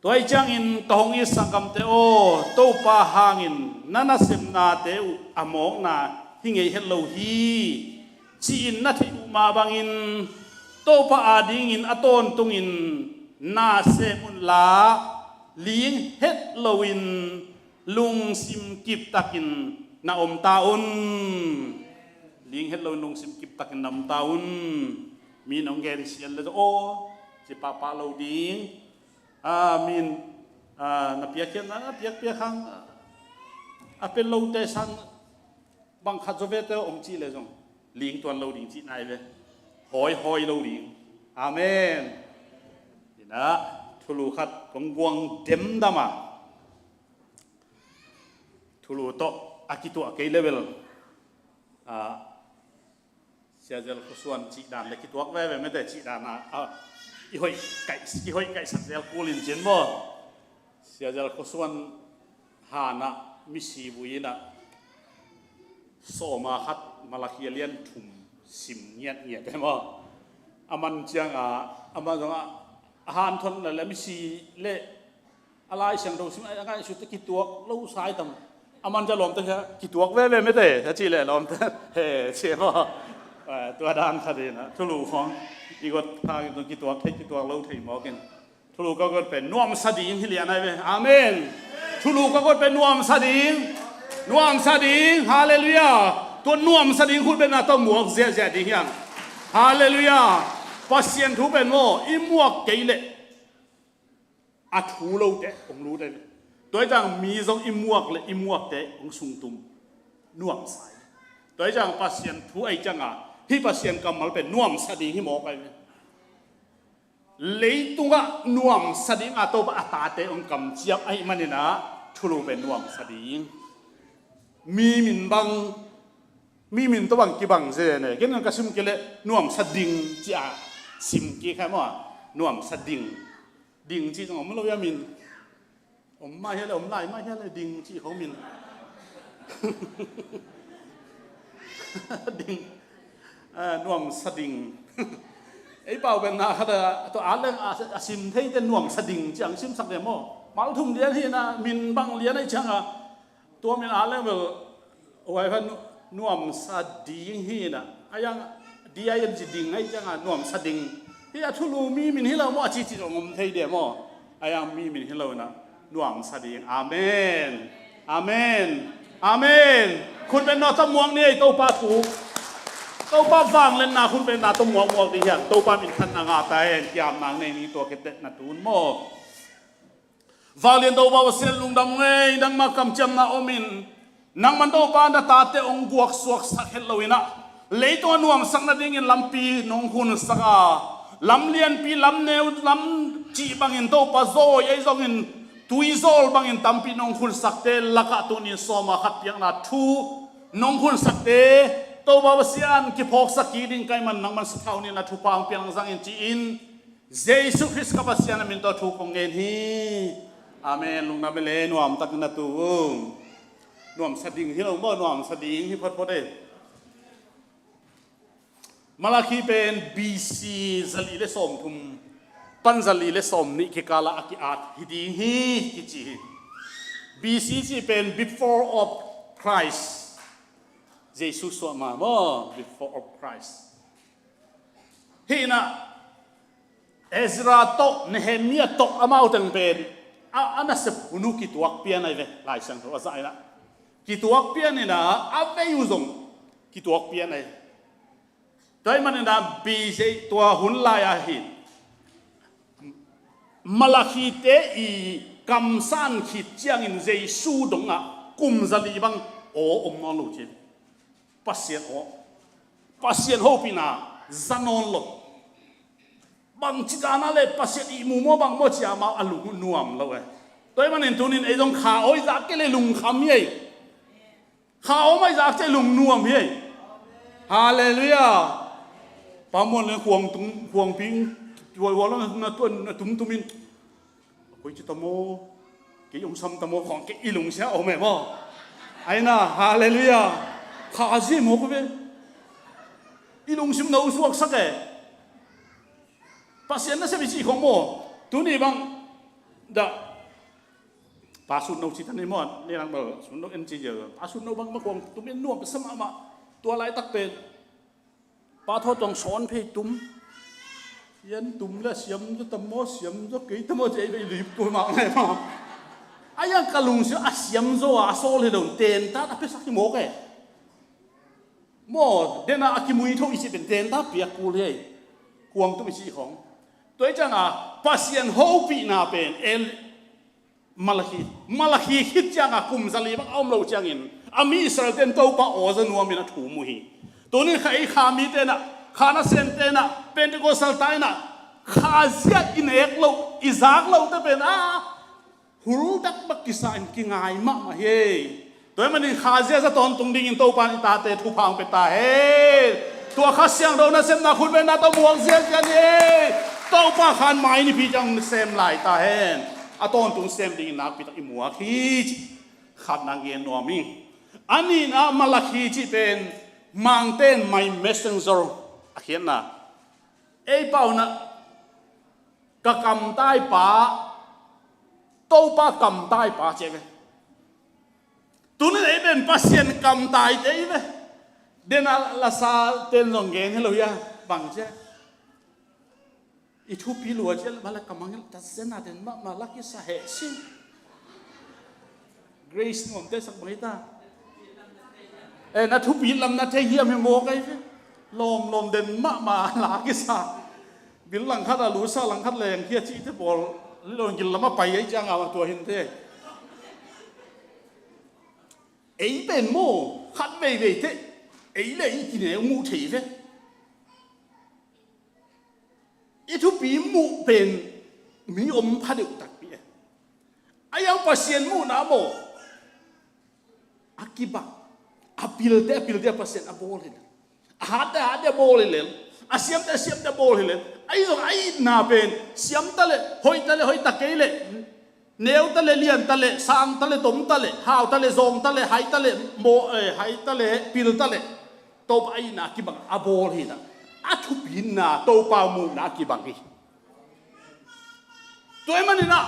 ตัวไอ้จังอินกงอิสังกัมเตโอตัวปะหางอินนั่นน่ะเสมนาเตออมองนาหิงเอเฮลโลฮีจีอินนัทอุมาบังอินตัวปะอาดิงอินอตอนตุงอินนาเซมุนลาลิงเฮลโลวินลุงซิมกิบตักินนาอมตาอุนลิงเฮลโลลุงซิมกิบตักินนำตาอุนมีน้องแกดิเซียนเลยโอ้จิปาปาเราดิ้งมีนับเปียกนะนับเปียกขังเป็นเราแต่สังบางขัดโซเวตเอาองค์จีเลยจงลิงตัวเราดิ้งจีนายเลยหอยเราดิ้งอาเมนนี่นะทุลุขัดกงวงเต็มดามาทุลุโตอากิตัวเกยเลเวลเสียเจลกุศลจีดานเล็กตัวแว่ไม่ได้จีดานอีหอยไก่สักเจลกูลินเจนบ่เสียเจลกุศลหานะมิสีบุยนะโซมาฮัดมาลาคีเลียนถุมสิมเงียบได้บ่อามันจังอามันจังอาหารทนแล้วมิสีเละอะไรเสียงดูสิอะไรชุดตะกี้ตัวลู่สายต่ำอามันจะล้มตั้งแต่กี่ตัวแว่ไม่ได้ถ้าจีเละล้มตั้งเฮ้เสียบ่ตัวด้านคดีนะทุลูของอีกทางตัวกี่ตัวเทกี่ตัวเราถึงบอกกันทุลูก็เป็นนวมสดีงที่เรียนอะไรไปอาเมนทุลูก็เป็นนวมสดีงฮาเลลูยาตัวนวมสดีงคุณเป็นนาตัวหมวกเสียดีอย่างฮาเลลูยาปัสเซียนทุเป็นโมอิมวกเกลอาทูเราเตะผมรู้ได้ตัวจังมีทรงอิมวกเลยอิมวกเตะของสุงตุมนวมสายตัวจังปัสเซียนทุไอจังที่ปัสเซียนกำมันเป็นนวมสดีที่หมอไปเลยตัวนวมสดีอาตัวอัตาเตองกำเจียบไอ้มันนี่นะทุลูเป็นนวมสดีมีมินบังมีมินตัวบังกี่บังเสียเนี่ยกินกันกระซุ่มกิเลนวมสดิงจีอาซิมกี่แค่มั้งนวมสดิงดิ่งจีตรงผมเราอย่ามินผมไม่ใช่เลยผมไล่ไม่ใช่เลยดิ่งจีเขามินดิ่งนวมสดิ่งไอ้เป่าเป็นอะไรตัวอ่านเรื่องซิมเที่จะนวมสดิ่งจังซิมสักเดียวมั้งมาทุ่มเลี้ยนที่นะมินบังเลี้ยนไอ้จังตัวมินอ่านเรื่องแบบไว้พันนวมสดิ่งที่นะไอ้ยังดีไอ้ยังจีดิ่งไอ้จังนวมสดิ่งที่ทุลูมีมินที่เรามั่วจีจีตรงผมเที่เดียวมั้งไอ้ยังมีมินที่เรานะนวมสดิ่งอาเมนอาเมนอาเมนคุณเป็นนอตมวงนี่ตัวปาถูกตัวปาฟังเล่นนาคุณเป็นนาตมวงมวงดีอย่างตัวปามินทันนางาตายยามนางในนี้ตัวเกตนาตูนโมฟาเลียนตัวปาเซลลุงดำเงยดังมากำจำนาอมินนางมันตัวปานาตาเตองบวกสวกสักเฮลโลวินะเลยตัวนวมสักนาดิ่งลำปีนงคุณสักลำเลียนปีลำเนวลำจีบังอินตัวปาโซยไอซองอินตุยโซลบังอินตัมปีนงคุณสักเตลักตุนิสอมาขัดยังนาทูนงคุณสักเต ตัวบาวเสียนกิพอกสักกีดินไกมันนังมันสะเท่านี่นะทุปางเปียงสังอินจีอินเยซูคริสต์กับเสียนมินตัวทุกองเงินฮีอาเมนลุงนาเบเลนวมตักนัตุนวมสดิ่งที่เราบ่นวมสดิ่งที่พอดมาลาคีเป็น BC ซาลีเลสอมทุมปันซาลีเลสอมนี่กิกาลาอักิอาตฮิดีฮีกิจี BC จีเป็น before of Christ เยซูสวมาบ่ before of Christ ฮีน่ะเอซราโตเนเฮมียโตอามาอุตังเป็นอันนั้นเสพอุนุกิตัวเปียนไอเวหลายสังตัวใจนะกิตัวเปียนนี่นะอาเวยุซงกิตัวเปียนไอโดยมันนะบีเจตัวหุ่นลายหินมาลาคีเตอีกำสันขีดเจียงอินเจสูดงอ่ะกุมจะลีบังโอ้อมนอนลูจิปัสเซียนโอปัสเซียนโฮปินาจะนอนหลบบางจิตานาเลปัสเซียนอีมูโมบางโมจิอามาอลุนวมแล้วเว้ยโดยมันเห็นตัวนี้ไอ้ตรงขาโอ้ยจากเกลลุงคำยัยขาโอ้ไม่จากเจลุงนวมยัยฮาเลลูยาปามวนเลยห่วงตุ้งห่วงพิงตัวแล้วนะตัวตุ้มินคุยจิตโมกี่ยงซ้ำตโมของกี่อีหลงเสียเอาไหมบ่ไอ้น่ะฮาเลลูยาข้าซิโมกุเบอีหลงซิมโนสวกสักเอ๋ปัสยันนั่นเสียบิจิของโมตัวนี้บังดะปาสุนโนจิตันนี่มอนนี่นังเบอร์สุนโนเอ็นจีเยอะปาสุนโนบังมะกวงตุ้มินนวมสมาตัวไรตักเป็นปาทอดต้องสอนเพยตุ้มยันตุ้มและเสียมจะตมอเสียมจะกี่ตมอใจไปรีบตัวมาไงมาไอ้ยังกะลุงเสียอาเสียมจะอาโซเลยดงเตนตาตาเป็นสักที่โมกเอ๋โมเดน่าอากิมุยทุกอิสิเป็นเตนตาเปียกูเลยกวงตุ้มอิสิของตัวจังอ่ะปัสยันโฮปีนาเป็นเอลมาลาคีคิดจังอ่ะกุมซาลีบักเอาเราจังอินอามีอิสราเอลเตนโตปะโอซนัวมินะถูมุฮีตัวนี้ใครขามีเตนะขานาเซนเตนะเป็นตะโกสัลไตนะขาเสียอินเอกเราอิซากเราแต่เป็นหูดักบักกิสานกิงไงมากมาเฮ้ตัวมันนี่ขาเสียจะตอนตรงดิ่งตัวปานิตาเตทุพังเป็นตาเฮ้ตัวข้าเสียงเรานะเซมนาคุณเป็นนาตัวมวงเสียกันเฮ้ตัวปาขานไม้นี่พี่จังเซมไหลตาเฮ้ตอนตรงเซมดิ่งนักพี่ตาอิมัวขี้ขัดนางเย็นนัวมิงอันนี้นะมาลาคีจีเป็นmountain my messenger เขียนนะไอ้เป้านะกะกำใต้ป่าโตป่ากำใต้ป่าเจ๊ไหมตัวนี้ไอ้เป็นปัสยันกำใต้เจ๊ไหมเดน่าลาซาเตนลงเงินให้เราอย่าบังเจ๊อีทุบพิลัวเจ๊มาละกำมังตัดเส้นอะไรมาลักยิ่งสาเหตุสิ Grace นวมเตสักไม่ได้นัทุบีลำนัทเฮียมให้โมกไอ้ลมเด่นมาหลากิสาบิลหลังคัดลูซาหลังคัดแรงเฮียจีที่บอลลงกินละมาไปไอ้จังเอาตัวหินเท่ไอ้เป็นโมคัดเว่ยเท่ไอ้เลยกินเนี่ยมูถีเท่ไอ้ทุบีมูเป็นมีอมพัดอุตักเปียไอ้ยังปัสยันมูน้ำโมอากิบะapil dia pasien abol hin ada bol hin asiam da bol hin ai na pen siam tale hoi takele neu tale lian tale sang tale tom tale hau tale zong tale hai tale mo hai tale pil tale to ai na ki bang abol hin athu bin na to pa mu na ki bang hi to man na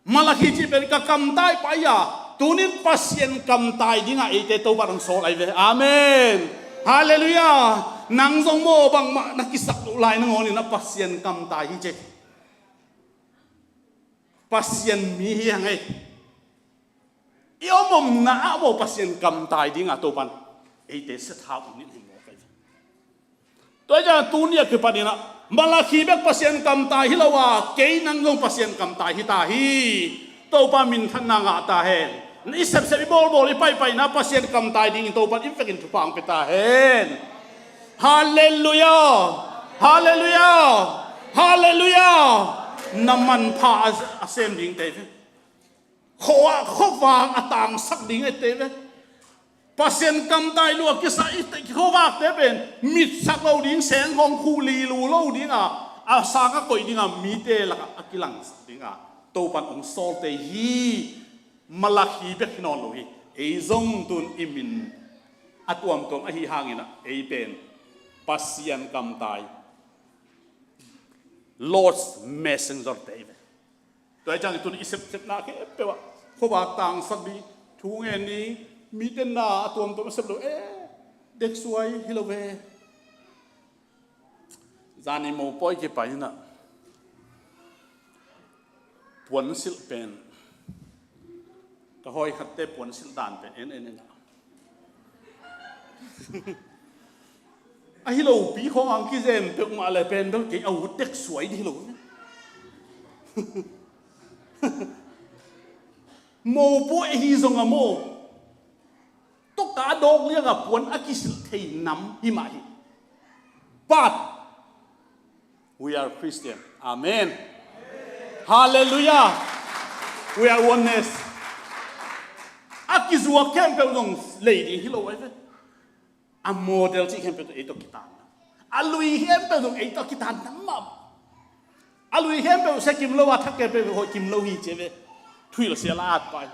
malaki ji pen ka kam tai pa ya tunin pasien kam tai dinga ite to barang sol ai ve amen haleluya nang zong mo bang nakisak lai nang oni na pasien kam tai hi je pasien mi yang ai iomom na mo pasien kam tai dinga to ban ite se tha ni mo kai to ja tunia ke padina malaki bek pasien kam tai hi lawa ke nang zong pasien kam tai hi ta hi to pa min than na nga ta henนี่เสพบอลไปนะปัสยันกำตายดิ่งโตปัดอินเฟกินทุพังไปตาเห็นฮาเลลูยาฮาเลลูยาฮาเลลูยาน้ำมันพาเซมดิ่งเตะขวางอตางสักดิ่งไอเตะ pasien kam tai lu kisa ite khowak te ben mit sak lo ding seng hong khu li lu lo ding a sa ka koi ding a mi te la akilang ding a to pan ong sol te hi malakhi be khinon lo hi e zong tun imin atuam tom a hi hangina e ben pasien kam tai Lord's messenger David toy chang tun isep na ke pewa khowak tang sak bi thu nge ni mi ten na atuam tom sep lo dek suai hilove zani mo poi ke pai na puan sil pen ka hoi khatte puan sil dan pen en a hilo pi khong ang ki zem pe ma le pen do ke au dek suai di hilo mo po hi zong a mo to ka dog liang a puan a ki sil thei nam hi ma hi but we are Christian amen hallelujah we are oneness a ki zuwa kem pe zong lady hilo ai a model chi kem pe to kitan a lui hem pe zong to kitan nam ma a lui hem pe se kim lo wa thak ke pe ho kim lo hi che ve thui lo sia la at pai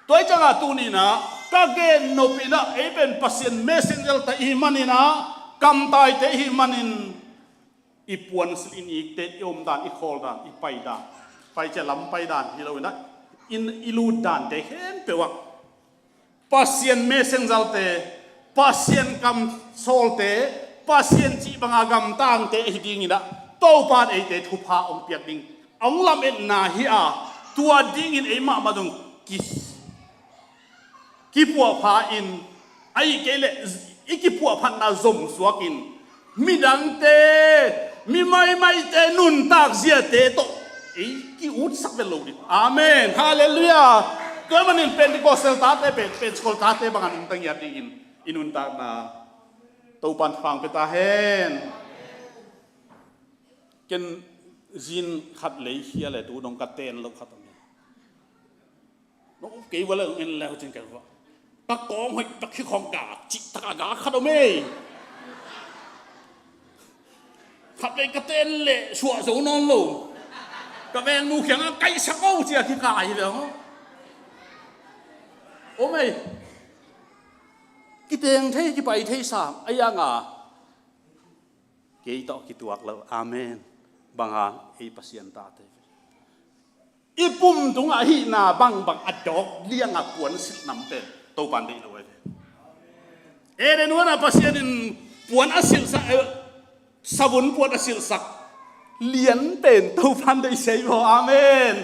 toy changa tu ni na ka gen no pi na e ben pasien messenger ta i manina kam tai te hi manin i puan sil in ik te om dan i khol dan i pai che lam pai dan hi lo na in ilu dan te hen pe wa pasien messenger te pasien kam sol te pasien chi banga gam tang te hi ding ina to pan e te thu pha om piak ding ong lam en na hi a tua ding in e ma ma dong ki pu pha in ai ke le iki pu phan na zom suakin mi dang te mi mai te nun tak zia te to e ki ut sak ve lo di amen hallelujah ko manin pentecostal ta te pentecostal ta te bang an tang ya ding inun tak na to pan phang pe ta hen ken zin khat lei hia le tu dong ka ten lo khat no ke wala en la chen ka wa ta kong hoi ta khi khong ga chi ta ga khat o me khat le ka ten le suwa zo non lo ka ven mu khiang kai sa ko chi ki ka hi le ho o me ki teng thei ki pai thei sam ayanga ke to ki tuak lo amen banga e pasien ta te ipum tung a hi na bang adok liang a puan sil nam te to pan dei lo e de no na pasien in puan asil sa sabun puan asil sak lian pen to pan dei sei bo amen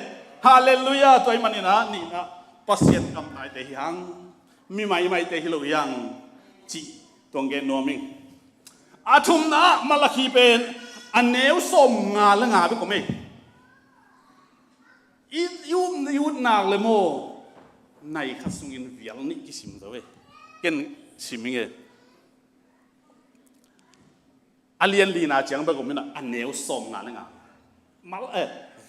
hallelujah toy manina ni na pasien kam nai te hang mi mai te hilo yang chi tong gen no ming athum na malakhi pen aneu som nga la nga be ko me yum nak le mo nai khasungin vial ni kisim do we ken siminge alien lina chang ba ko mina aneu som nga la nga mal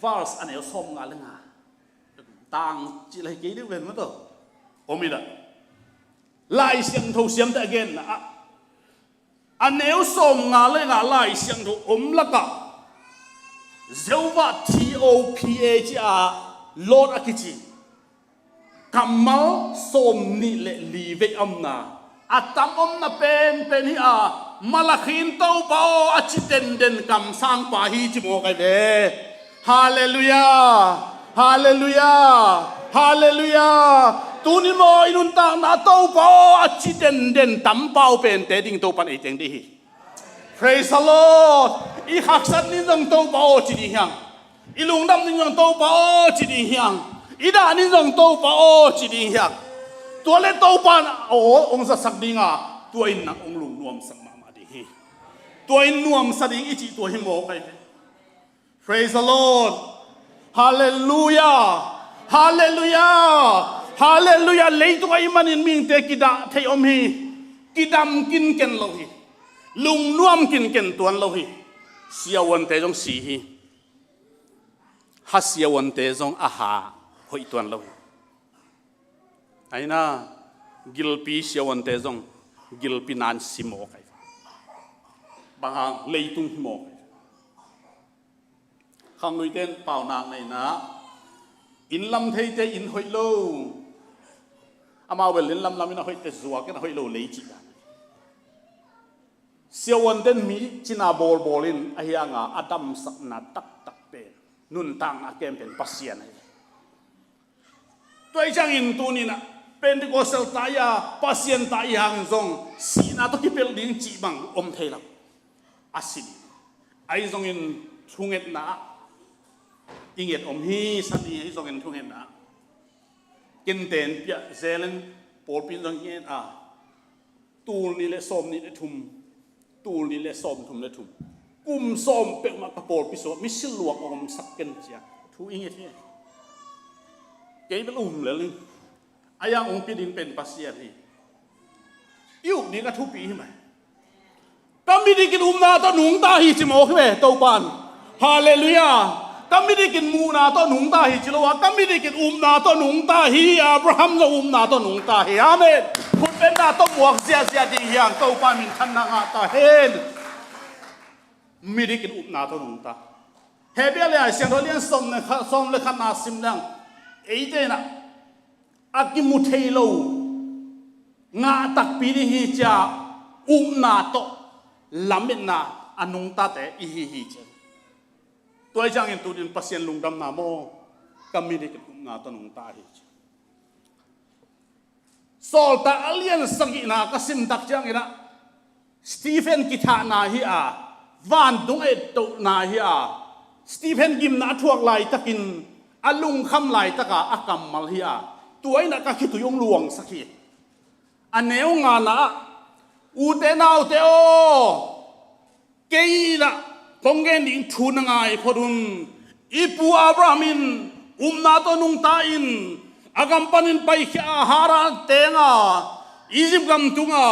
vals aneu som nga la nga tang chi lai ke de wen ma to omida lai siang tho siam ta again aneu som nga le nga lai siang tho om la ka Zeuva TOPA Lord akichi kamal som ni le live amna atam omna pen hi a malakhin to bao achiten den kam sang pa hi chi mo kai ve hallelujah hallelujah hallelujah tuni mo inun ta na to bao achiten den tam pao pen te ding to pan e teng di hi praise the Lord i haksan ni dong to bao chi di hyang i lung dam ni dong to bao chi di hyang i da ni dong to bao chi di hyang to le to pan ong sa sak dinga to in na ong lung nuam sak ma ma di hi to in nuam sa ding i chi to hi mo kai praise the Lord hallelujah hallelujah hallelujah leitu ai manin ming te kida thei om hi kidam kin ken lo hi lung nuam kin ken tuan lo hi siawan te jong si hi ha siawan te jong aha hoi tuan lo hi aina gilpi siawan te zong gilpi nan simo kai bang leitung mo khang ngui ten pau nang nei na in lam thei te in hoi lo ama wel in lam lam in hoi te zuwa ke hoi lo lei chi siawan ten mi china bol bolin ahianga adam sakna tak tak pe nun tang a kem pen pasian ai toi chang in tu ni na Pentecostal taya pasien taya hang zong sina to ki pel ding chi bang om thei lam asin ai zong in thunget na inget om hi sani ai zong in thunget na kin ten pia zelen pol pin zong yen a tul ni le som ni le thum tul ni le som thum le thum kum som pe ma ka pol pi so mi sil luak om sak ken chia thu inget hi ke bel le ling ayang ong pidin pen pasien hi yu ni ka thu pi hi mai kami dikin na to nung ta hi chimo khwe to pan hallelujah kami dikin mu na to nung ta hi chilowa kami dikin na to nung ta hi Abraham lo na to nung ta hi amen khut pen na to muak sia sia ding yang to pan min than na nga ta hen mi dikin na to nung ta hebia le siang do lian som le khan na sim dang ei te na akimu theilo nga tak pi hi cha na to lamin na anung ta te i hi chen toy jang in tudin pasien lungdam na mo kami de na to nung ta hi sol ta alien sangi na kasim tak jang ina Stephen kitha na hi a van dung e to na hi a Stephen gim na thuak lai takin alung kham lai taka akam mal hi a tuai na ka khitu yong luang sakhi aneu nga na u te nau te o keila kongen ding thun ngai phorun ipu Abrahamin na to nung ta in agam panin pai kha hara tenga Egypt gam tunga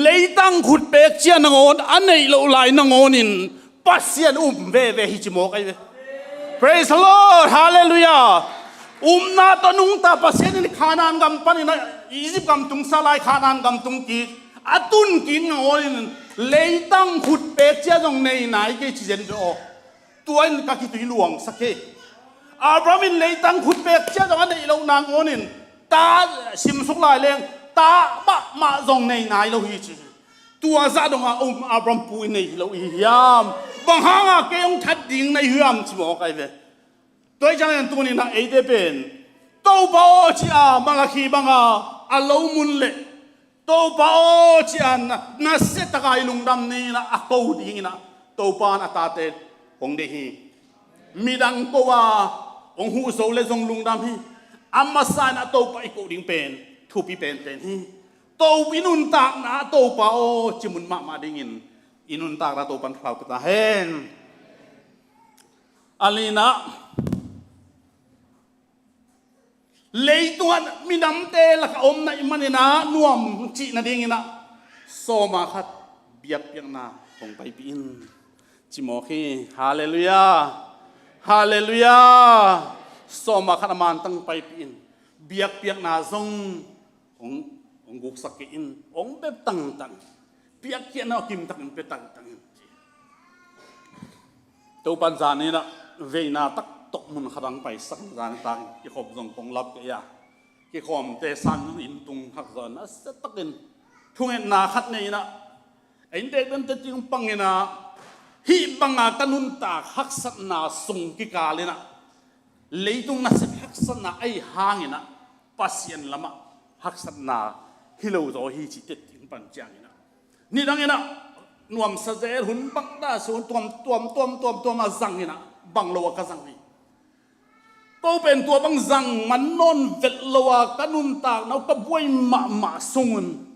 leitang khut pek chia nangon anei lo lai nangonin pasien ve ve hi chimo kai ve praise the Lord hallelujah na to nung ta pasien ni khanan gam panin Egypt gam tung salai khanan gam tung ki atun kin ngoin leitang khut pek chia jong nei nai ke chijen jo tuan ka ki tui luang sakhe Abraham leitang khut pek chia jong nei lo nang onin ta sim suk lai leng ta ma jong nei nai lo hi chi tua za dong Abraham pu nei lo hi yam bang hanga ke ong that ding nei hyam chi mo kai ve toi jang en tu ni na e de ben to ba o chi a malaki banga alo mun le to pa o chian na se takai lungdam ni na ako ding na to pan atate hong de hi midang ko wa ong hu so le jong lungdam hi amma sa na to pa iko ding pen thu pi pen ten hi to inun tak na to pa o chimun ma dingin inun tak na to pan phau ta hen alina leituan minam te la ka om na imanina nuam chi na dingina soma khat biak piang na hong pai pin chimo khi hallelujah hallelujah soma khat man tang pai pin biak piak na zong ong guk sakin ong be tang biak kia na kim tak pe tang to pan zani na veina tak tok mun kharang pai sak zan tang ki khop jong kong lap ke ya ki khom te san in tung hak zon as takin thungen na khat nei na ein te ben te ting pangena hi banga kanun ta hak sat na sung ki kalena leitung na se hak sat na ai hangina pasien lama hak sat na hilo zo hi chi te ting pan chang ina ni dangena nuam sa zer hun bang da so tuam azangina banglo ka zangi to pen tua bang zang man non vet lowa kanun ta nau ka buai ma sungun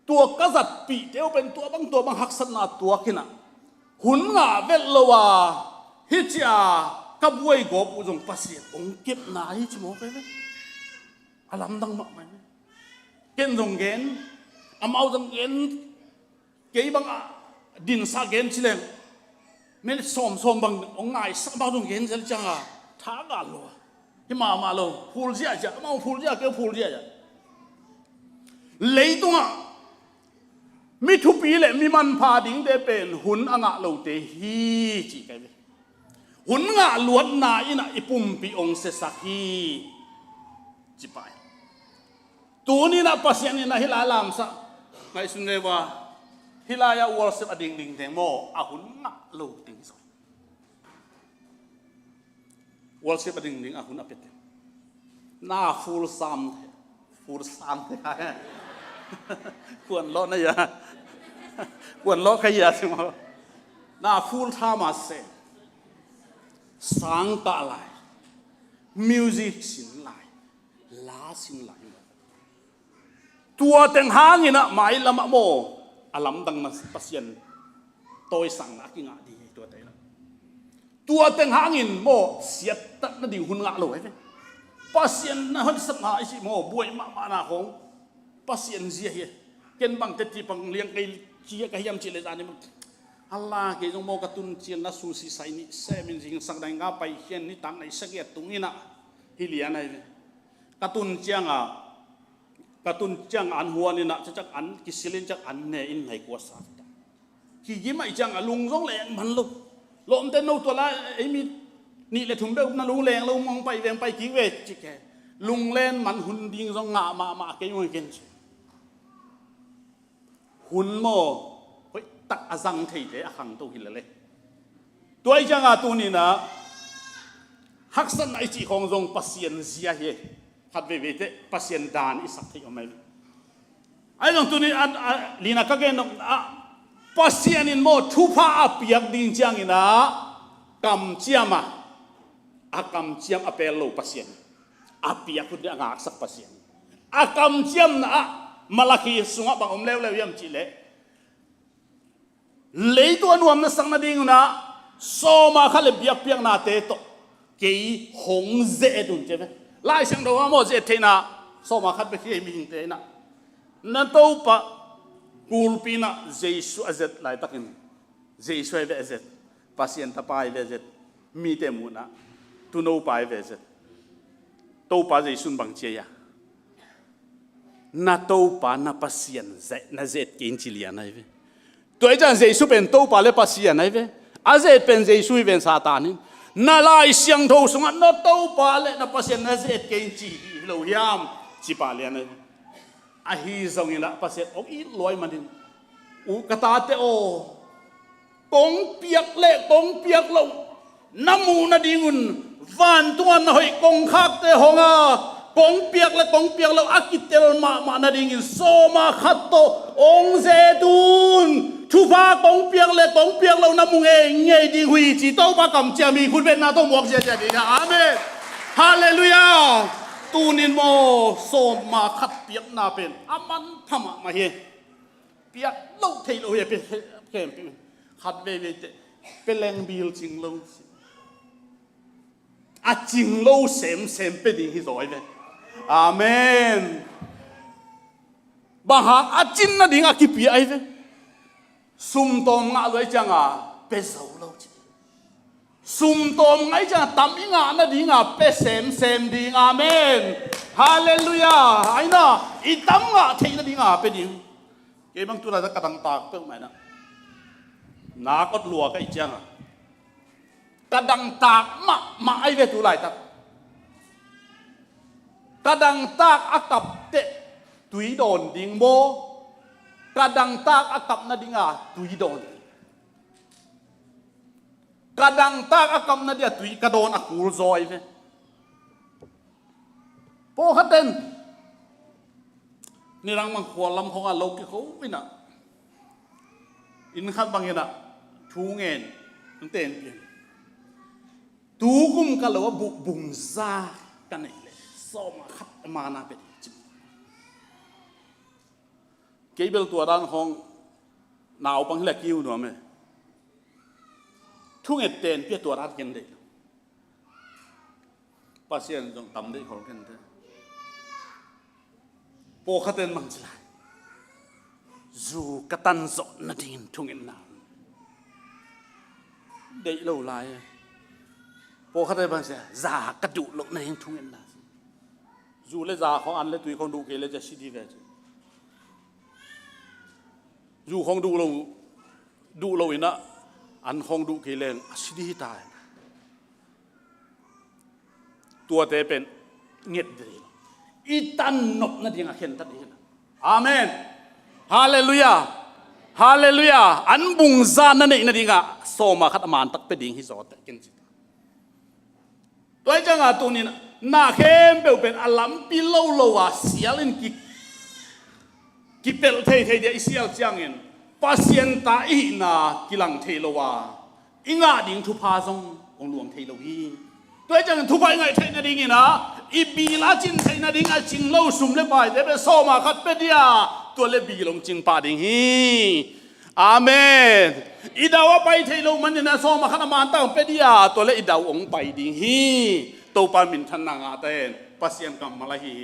tua ka zat pi teo pen tua bang haksan na tua kina hun nga vet lowa hicha ka buai go pu jong pasien ong kep na hi chmo ka ve alam dang ma mai ken jong gen amau jong gen ke bang din sa gen chileng men som bang ong ngai sa ba jong gen jel changa tha ga lo hi ma lo phul ja ja ma phul ja ke phul ja ja lấy tung à mi thu pi lệ mi man pha ding de pen hun anga lo te hi chỉ cái về hun ngạ luat na ina ipum pi ong se sakhi chỉ phải tu ni na pasien ni na hila lam sa ngai sun ne wa hilaya worship ading ding theng mo a hun ngạ lo ting so worship ading ding a hun apet na full sam thế à cuốn lót này à cuốn lót cái gì à chứ mà na full time à sẽ sáng tạo lại music xin lại lá xin lại tua tiếng hang như nè máy làm mồ alam đằng na pasien tôi sang nãy ngã đi tua đấy là tua tiếng hang in mồ siết tận nó điều hun ngã lỗi vậy pasien na hơn sắp ngã gì mồ buổi mà na không pasien gì hết ken bang teti pang liang kai chia kai yam chile jani Allah ke jong mo katun chian na su si sai ni se min jing sang dai nga pai hian ni tang nai sakia tungina hilia nai katun chiang an huan ina chak an kisilin chak an ne in nai ko sa ki gi mai chang alung jong leng man lo lom ten no to la mi ni le thum deu na lung leng lo mong pai veng pai ki ve chi ke lung len man hun ding jong nga ma ke yong ken hun mo hoi tak azang thei le a khang to hilale toy janga tu ni na haksan ai chi khong jong pasien zia he khat ve ve te pasien dan isak thei omai ai long tu ni lina ka gen pasien in mo thu pha apiak ding chang ina kam chiama akam chiam apelo pasien apiak ku de nga sak pasien akam chiam na malaki sunga bang om lew yam chi le lấy tu nuam na sang na ding na so ma khale biak piang na te to ke hong ze dun che lai sang do mo ze the na so ma khat be ke mi te na to pa kul pi na jesu azet lai takin jesu ve azet pasien ta pai ve azet mi te mu na tu no pai ve azet to pa jesu bang che ya na to pa na pasien na zet ke inchilia nai ve tôi chẳng dễ su bên tàu bà lê pasien này về, à dễ bên dễ su bên Satan na lai xiang thâu sung nó tàu bà lê na pasien na dễ cái chỉ lâu yam chỉ bà lê này, à hi dòng như là pasien ông ít lối mà đi, u kata te o, công piak lâu, namu na dingun, van tuan na hoi công khắc te honga. Kong piak lo akitel ma na dingin so ma khatto ong ze dun thu pha kong piak lo na mu nge di hui chi to ba kam cha mi khun ven na to mok je di na amen hallelujah tunin mo so ma khat piak na pen aman thama ma he piak lo thei lo he pe kem khat ve te peleng bil ching lo a ching lo sem pe ding hi roi ve amen bahang acin na ding akipi ai ve sum tom nga loi changa pe zo lo chi sum tom ngai cha tam inga na ding a pe sem ding amen hallelujah ai na itam nga thei na ding a pe ding ke bang tu la ka dang tak pe mai na kot lua ka i changa ka dang tak ma ai ve tu lai tak kadang tak akap te tui don ding mo kadang tak akap na dinga tui don kadang tak akap na dia tui kadon akul zoi ve po khaten nirang mang kholam khong a lo ki kho ina in khat bang ina thu ngen ten pian tu kum ka lo bu bung za kan nei so ma khat ma na pe cable tua dan hong nào bang la kiu no me thu nge ten pia tua rat ken de pasien jong tam de khol ken de po khaten mang chla zu katan zo na din thu nge na de lo lai po khaten bang se za ka du lo na thu nge na dù lấy già khó ăn lấy tùy không đủ cái lấy cho xí đi về chứ อยู่ของดูเราอินะอันของดูกี่เลงสิดีตายตัวเตเป็นเงียบดีอีตันนบนั่นยังเห็นตันเองอาเมนฮาเลลูยาฮาเลลูยาอันบุงซานนั่นเองนั่นยังโซมาขัดมานตักเป็นดิ่งฮิโซตกินจิตตัวจังตัวนี้น่าเข้มเป็นอลัมปิโลโลวาเสียลินกิเปลเทเดียเสียจังเงินปัสยันตาอีน่ากิลังเทโลวาอิงาดิ่งทุพาซงองหลวงเทโลฮีตัวจังทุพาอิงาเทนดิ่งนะอีบีลาจินเทนดิ่งอาจิงโลสุมเลบายเดเบโซมาขัดเปดียตัวเลบีลงจิงปาดิ่งฮีอาเมนอีดาวไปเทโลมันเนี่ยโซมาขัดมาตั้งเปดียตัวเลอีดาวองไปดิ่งฮีตัวปามินทันนางอาเตนปัสยันกัมมาลาฮี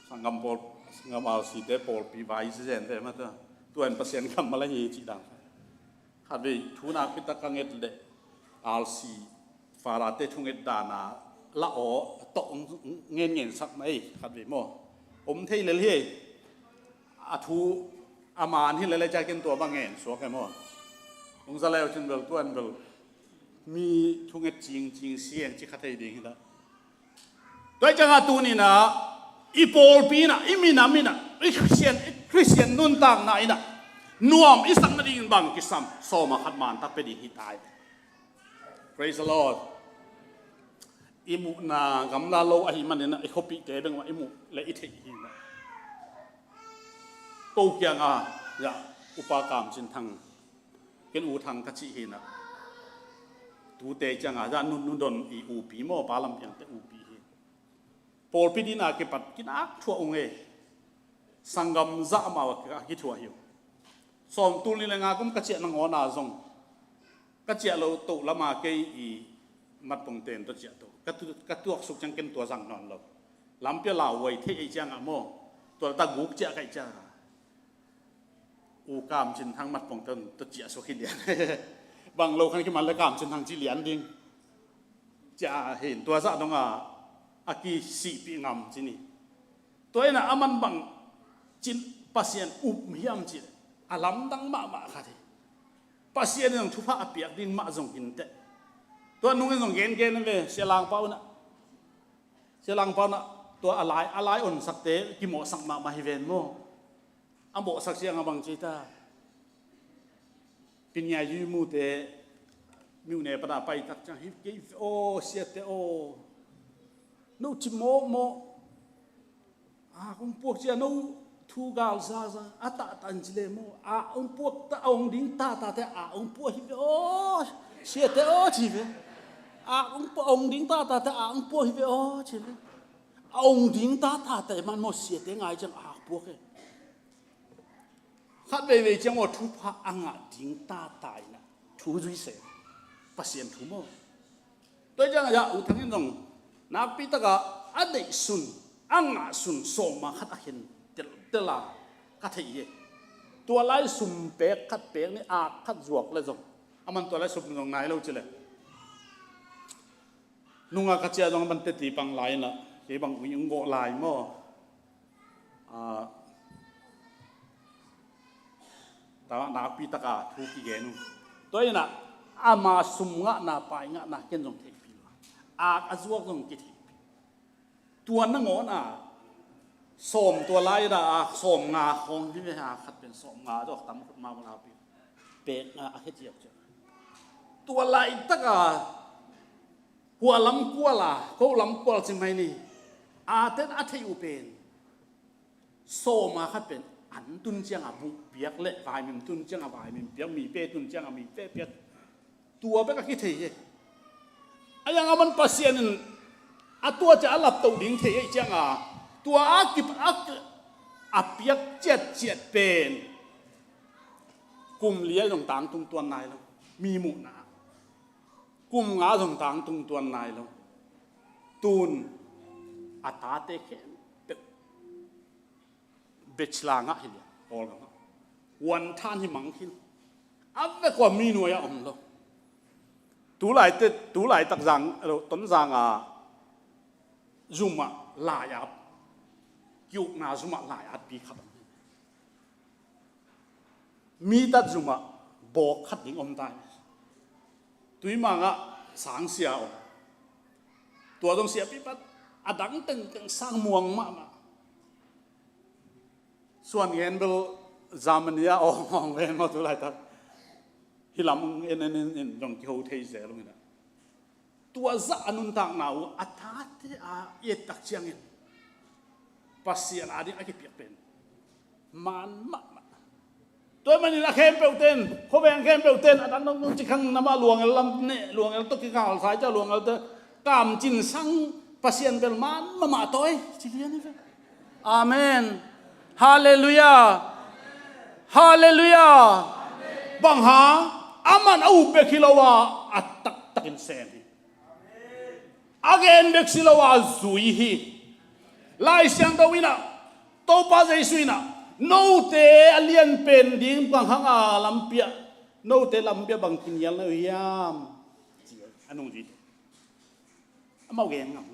สังกัมปอลสังกัมอาสิเตปอลปีไวส์เซนเตมาตัวเอ็นปัสยันกัมมาลาฮีจีดังขัดไปทุนาพิตากังเอ็ดเดอาลซีฟาราเตทุงเอ็ดดานาละโอตกเงินสักไหมขัดไปมั่วเที่เลยอาทูอามานี่เลยใจกันตัวบางเงินสวกแค่มั่วสเลวจนเบลตัวเบลมีทุกอย่างจริงเสียงที่ขัดให้ดีขึ้นแล้วโดยจังหวะตัวนี้นะอีโปลปีนะอีมีนะอีคริสเตียนนุ่นต่างไหนนะนวมอีสังนาดีนบังกิสัมโซมาขัดมันตักไปดีฮิตาย Praise the Lord อีมุนากำลาโลอหิมันเนี่ยนะไอ้เขาปีเตะเป็นว่าอีมุและอีเทหินะโตเกียงอย่าอุปกรรมจินทังเป็นอูทังกัจจิหินะตูเตจังจะนุนดนอีอูปีโมปาลัมยังเตอูปีโปลปีดินาเก็บปัดกินักทั่วองเอสังกัมจะมาวะกิทั่วหิวสอมตุลิเลงากุมกัจเจนังอนาซงกัจเจเราตุละมาเกยอีมัดปงเตนตัวเจตุกัตัวสุกจังเก็นตัวสังนอนเราลำเปียลาวไว้เทไอจังอะโมตัวตะกุกเจไกจ้าอูกามจินทั้งมัดปงเตนตัวเจสุขิเดียนบางโลกขันขึ้นมาแล้วกามจินทั้งจีเหลียนดิ่งจะเห็นตัวซะตรงอากีสีปีงามจินี่ตัวนี้นะอามันบังจินปัสยันอุบเฮียมจิอาลัมดังมาค่ะที่ปัสยันยังทุพะอภิยดิ่งมาจงกินเตตัวนุ่งจงเกนนั่นเลยเสียลางเป้านะตัวอะไรอ่อนสักเตะกิโมสักมาฮิเวนโมอันโบสักเสียงบังจิตาปิญญายูมูเตมิวเนปราไปตักจังฮิกโอเสียเตโอนู่จิโมคุณพวกเจ้านู่ทูกาลซาอาตาตันจิเลโมคุณพวกตาองดิ้งตาเตคุณพวกฮิโอเสียเตโอชีเวคุณพวกองดิ้งตาเตคุณพวกฮิโอชีเวองดิ้งตาเตมันโมเสียเตง่ายจังพวกขัดเวจังว่าทุพะอังดิ้งตาตายนะทุจุยเสปัสยันทุโมโดยจังอุทังยินงนับปีตกะอดีตสุนอังสุนโสมาขัดเห็นเตลาขัดเหี้ยตัวไล่สุ่มเป๊กขัดเป๊กนี่ขัดจวกเลยจงมันตัวไล่สุ่มตรงไหนเราจะเลยนุ่งกัจเจียจงมันเตตีปังไล่นะเกี่ยบังวิ่งโกไล่มั่วแต่ว่านับปีตกะทุกข์เย็นตัวนี้นะอามาสุ่มงะนาไปงะนาเกินจงเทปีอาจวกจงกิทีตัวนั่งงอนสมตัวไล่ด่าสมงาของที่ไม่หาขัดเป็นสมงาจอกตำมาเวลาปีเป็ดอาเขจียบเจ้าตัวไล่ตะกาหัวลำกัวล่ะเขาลำกัวจริงไหมนี่เต้นเทอุเป็นสมมาขัดเป็นอันตุนเจียงบุเปียกเละฝ่ายมันตุนเจียงฝ่ายมันเปียกมีเป้ตุนเจียงมีเป้เปียกตัวเป๊กคิดเทียยังมันปัสยันตัวจะหลับตัวดิ้งเทียจังตัวกิบเปียกเจ็ดเป็นกลุ่มเลี้ยงต่างตรงตัวนายแล้วมีหมู่นากลุ่มงาต่างตรงตัวนายแล้วตูนอัตตาเตะเบชลางะเฮียพอแล้ววันท่านที่มังคินเวกว่ามีหน่วยอมแล้วตูไหลตักจังต้นจังจุมาลายอับยุกนาจุมาลายอับปีขับ มีตัดจุมาบอกขัดยิงอมตายตุยมังอ่ะสางเสียอตัวต้องเสียปีปัดอดังตึงตึงสร้างมวงมาส่วนเงินเบลจามันยาออกเงินมาตัวไรทัดฮิลำเอ็นจงเกี่ยวเทเสลงนะตัวจะอนุนต่างหนาวอัฐาเตอาเอตักเชียงเงินภาษาอะไรอากิเปียเป็นมันมากตัวมันนี่ละเข้มเปลวเต้นเขาแบ่งเข้มเปลวเต้นอันนั้นต้องจิขังน้ำมาหลวงลำเนี่ยหลวงต้องกินข้าวสายเจ้าหลวงเตกามจินสังภาษาเป็นมันมาตัวเองจิเลียนี่เว้ยอาเมนฮาเลลูยาฮาเลลูยาบังหาอามันเอาเบกิลาวาอัตตักตักินเซนอาเกนเบกิลาวาซุยฮีไล่เสียงตัววินะโตป้าใจซุยนะโนเตอเลียนเป็นดิ้งบังหังอาลัมเปียโนเตลัมเปียบังกินยันเลยยามอันนู้นจีอามาเกงงาม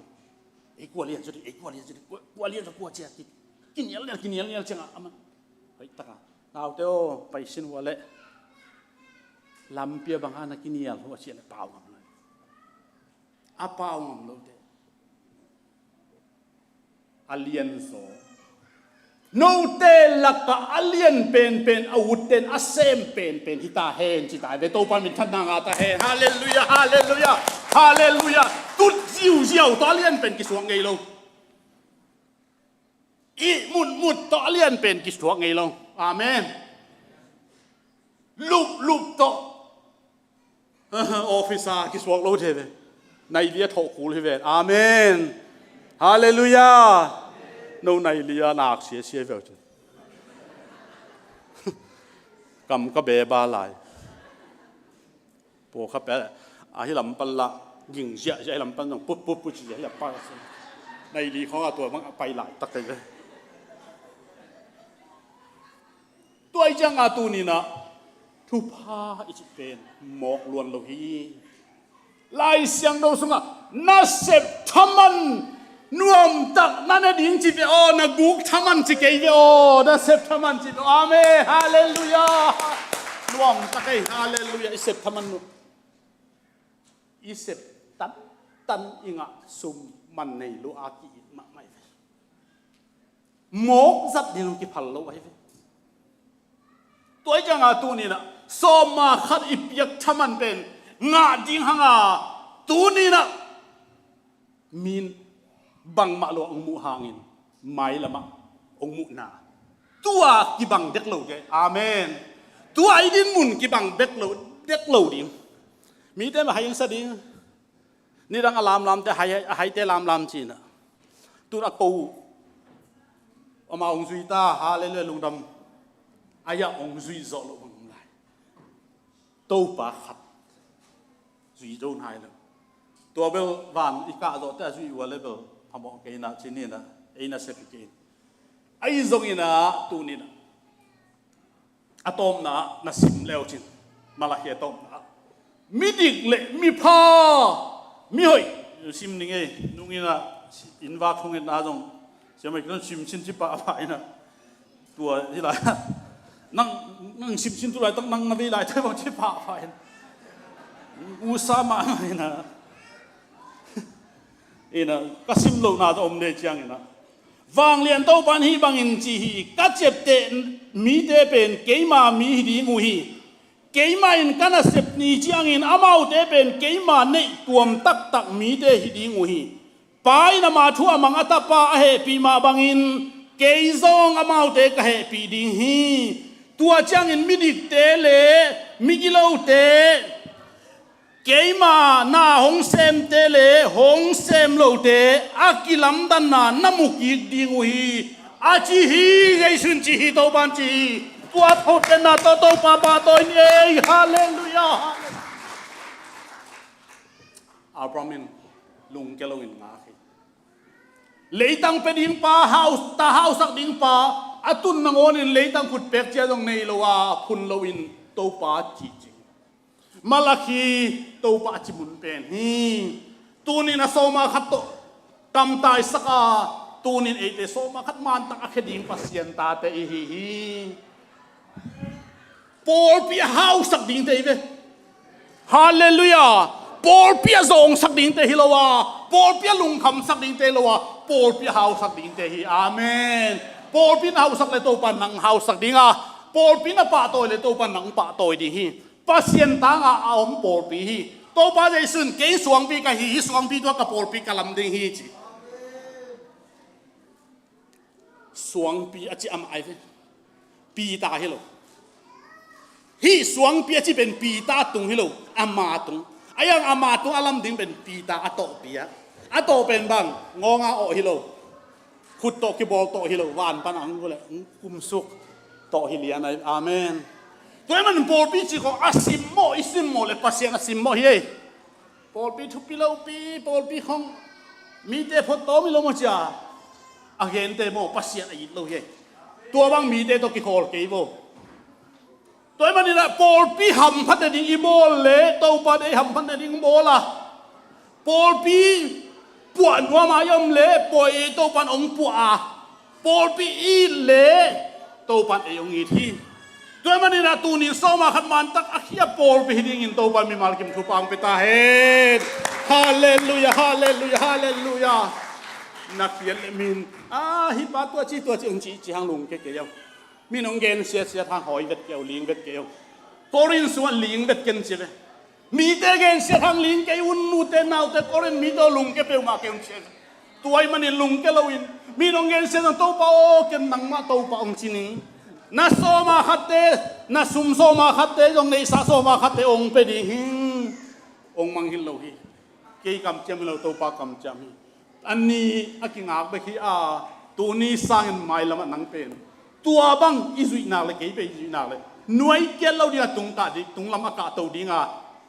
เอกวาเลียนจุดเอกวาเลียนจุดกวาเลียนจะกวาเจ้ากินยันเลยจังอ่ะอามันเฮ้ยตะกาดาวเตโอไปสินวัวเล่ลัมเปียบังหันกินยันหัวเชียนเปล่างามเลยอาเปล่างามโนเตอเลียนโซโนเตลักกะอเลียนเป็นอาวุธเต็นอาเซมเป็นที่ตาเห็นที่ตาเวโตปันเป็นท่านนางอาตาเห็นฮาเลลูยาฮาเลลูยาฮาเลลูยาตุดจิวเจียวตาเลียนเป็นกิสวงไงลงอีมุดตาเลียนเป็นกิสวงไงลงอาเมนลูกตอออฟฟิศากิสวงโลเทเวในเลียทอคูลเทเวอาเมนฮาเลลูยาโน่นในเลียนักเสียเวลจนกำก็เบบาลายโปขับไปอาฮิลำปัลละยิงเสียให้ลำปัลต้องปุ๊บเสียให้ป้าในลีเขาตัวมันไปหลายตักเลยตัวจังอาตูนี่นะทุพาอิจิเป็นหมอกล้วนโลหีลายเสียงโดสงะน่าเสพทมันนวมตักนั่นดิ่งจีบโอนักบุกทำมันจีเกยโอนั่นเสพทำมันจีบอาเมนฮาเลลูยานวมตักเกยฮาเลลูยาอิเสพทำมันอิเสพตันอิงะซุมมันในลูอากีมาไม่หมกจับดิลุกิพัลโลไว้ตัวจังอาตัวนี้นะสมาขัดอิปยักทำมันเป็นงาดิ่งหังอาตัวนี้นะมีนบังมาโลองมุหางินไม่ละมะองมุนาตัวกิบังเด็กโลกอาเมนตัวไอ้ดินมุนกิบังเด็กโลดิมีแต่มาให้ยังสดินี่รังอลามแต่ให้แต่ลามจีนะตัวนักกูอมาองซุยตาฮาเลเลลุงดำอายะองซุยโซโลบังไลโตปะขัดซุยโจนหายเลยตัวเบลวันอีกาโดแต่ซุยวัวเลเบลทำบอกเกณฑ์ที่นี่นะไอ้น่ะเสพเกณฑ์ไอ้ตรงนี้นะตัวนี้นะอะตอมนะสิมเลวจริงมาละเฮียตอมนะมีดิกเละมีพ่อมีหอยสิมนี่ไงนุ่งนี่นะอินวาคงเงินนะจงใช่ไหมก็สิมชินจิปะอะไรนะตัวที่ไรนั่งสิมชินตัวไรต้องนั่งนาวิไลเท่ากับจิปะอะไรอุสามาไงนะอีน่ะก็สิมโลนาจะอมเดจังอีน่ะวางเลียนโตปันฮีบังอินจีฮีกัดเจ็บเตมีเตเป็นเกยมามีดีงูฮีเกยมาอินกันเสพนีจังอินอามาเตเป็นเกยมาในตัวมตักมีเตฮีดีงูฮีไปนมาทั่วมังอัตปาเฮปีมาบังอินเกยซองอามาเตกะเฮปีดีฮีตัวจังอินมิดิเตเลมิกิโลเตเกยมาหน้าหงเซมเตเลหงเซมโลเตอากิลัมดันนาน้ำมุกิกดิงุฮีอาจีฮีไงสุนจีฮีโตบันจีตัวทอดเนาโตปาปาโตเย่ฮาเลลูยาอับรามินลุงเกลวินมาคีเลยตั้งเป็นดิงปาเฮาส์ตาเฮาสักดิงปาอาตุนนางโอนินเลยตั้งขุดเป็กเจ้าตรงในโลวาพุนโลวินโตปาจีมาลาคีตัวปะจิมุนเป็นตัวนี้นะโซมาขัดโตกำตายสักตัวนี้เอเตโซมาขัดมันตักแค่ดิ่งปัสยันตาเตอีฮี Paul pi hau sak ding te ve hallelujah Paul pi zong sak ding te hilowa Paul pi lung kham sak ding te lowa Paul pi hau sak ding te hi amen Paul pi hau sak le to pan nang hau sak dinga Paul pi na pa toy le to pan nang pa toy di hi pasien ta nga aom Paul pi hi to pa jai sun ke suang pi ka hi suang pi to ka Paul pi kalam ding hi chi suang pi achi am ai ve pi ta hi lo hi suang pi achi ben pi ta tung hi lo ama tung ayang ama tung alam ding ben pi ta ato pia ato ben bang ngonga o hi lo khut to ki bol to hi lo wan pan ang ko le kum suk to hi lian ai amen toy man bol pi chi ko isim mo le pasien asim mo hi bol pi thu pi lo pi bol pi khong mi te phot to mi lo mo cha again te mo pasien ai lo hi tua bang mi te to ki khol ke bo toy man ina bol pi ham phat ding i bol le to pa de ham phat ding bol la bol pi puan wa ma yom le poi to pan ong pua bol pi i le to pan e ong i thi toy man ina tu ni so ma khat man tak akhia bol pi ding in to pan mi mal kim thu pang pe ta he hallelujah hallelujah hallelujah nak pian le min hi pa tua chi ong chi hang lung ke ke yau min ong gen sia thang hoi vet keu ling vet keu korin suan ling vet ken che mi te gen sia thang ling ke un nu te nau te korin mi do lung ke pe ma ke che tuai man in lung ke lo in min ong gen sia to pa o ken nang ma to pa ong chining na so ma khatte na sum so ma khatte jong nei sa so ma khatte ong pe di hing ong mang hin lo hi ke kam chem lo to pa kam cham ani akinga be khi a tu ni sang mai lama nang pen tua bang izui na le ke pe izui na le nuai ke lo dia tung ta di tung lama ka to dinga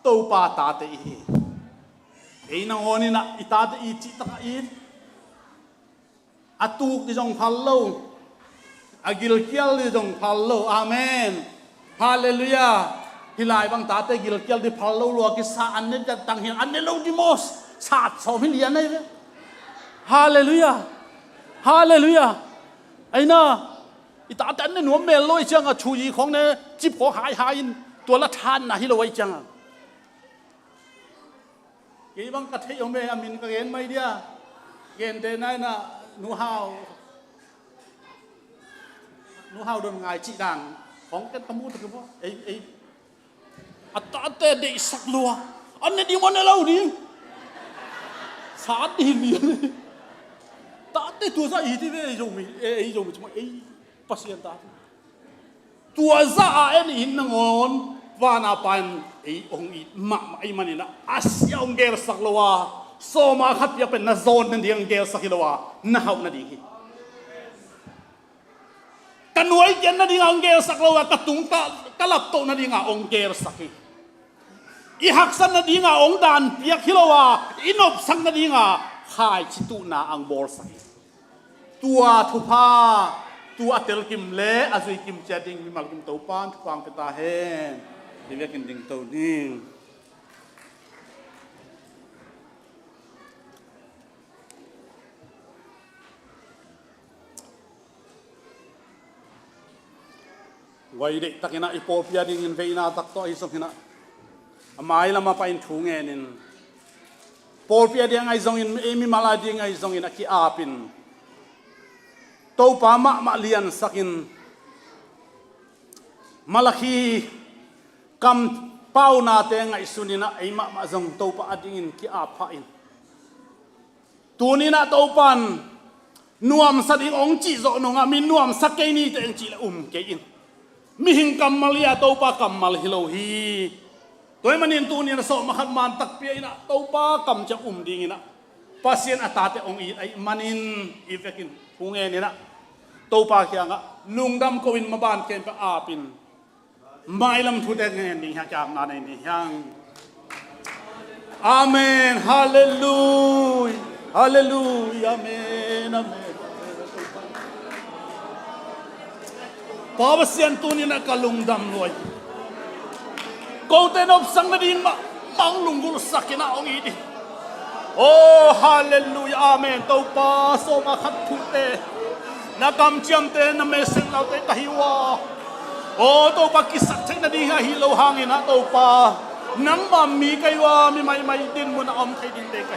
to pa ta te hi e na oni na ita te i chi ta i atu ki jong phal lo agil kial di jong phal lo amen hallelujah hilai bang ta te gil kial di phal lo lo ki sa an ne ta tang hi an ne lo di mos sa so mi lian nei ve hallelujah hallelujah aina ita tan ne nuam mel loi chang a chui khong ne chip ko hai in tua la than na hi loi chang ke bang ka thei ome amin ka gen mai dia gen de nai na nu hao don ngai chi dang khong ken tamu tu ko ei ata te de sak lua an ne di mon ne lo di sa di ni ta te tu sa i ti ve jo mi ei jo mi ei pasien ta tua za en in ngon wana pan ei ong i ma ai manina asya ong ger sak lowa so ma khat ya pen na zon nan diang ger sak lowa na hau na ding hi kanuai ken na ding ong ger sak lowa ka tung ka kalap to na ding ong ger sak hi i hak san na ding ong dan piak hilowa inop sang na ding khai chitu na ang bor sak tua thu pa tua tel kim le azui kim chatting mi mal kim to pan kwang peta hen di ve kin ding to ning wai de takina ipopia ding in veina tak to isok hina amai lama pa in thu nge nin popia ding ai zong in emi mala ding ai zong in aki apin to pa ma lian sakin malaki kam pau na te ngai sunina ai ma zong to pa ading in ki a pha in tunina to pan nuam sading ong chi zo no nga min nuam sakei ni te chi la ke in mi hing kamalia to pa kamal hilo hi toy manin tunin so mahat man tak pi ina to pa kam cha ding ina pasien atate ong i ai manin ifekin punge ni na to pa kya nga lungdam ko in maban ken pa apin mailam thu de ngen ni ha cham na ni hang amen hallelujah hallelujah amen amen pawasian tunin na kalungdam loy ko ten of sang na din mang lunggul sakina ong i di oh hallelujah amen to pa so ma khat thu te na kam chiam te na meseng lau te tahiwa โอ้ตัวปากิสักเช่นนี้ฮะฮิโลหางนะตัวปานังมัมมีไกวามีไม่ดินมุนอมไกดินเด็ก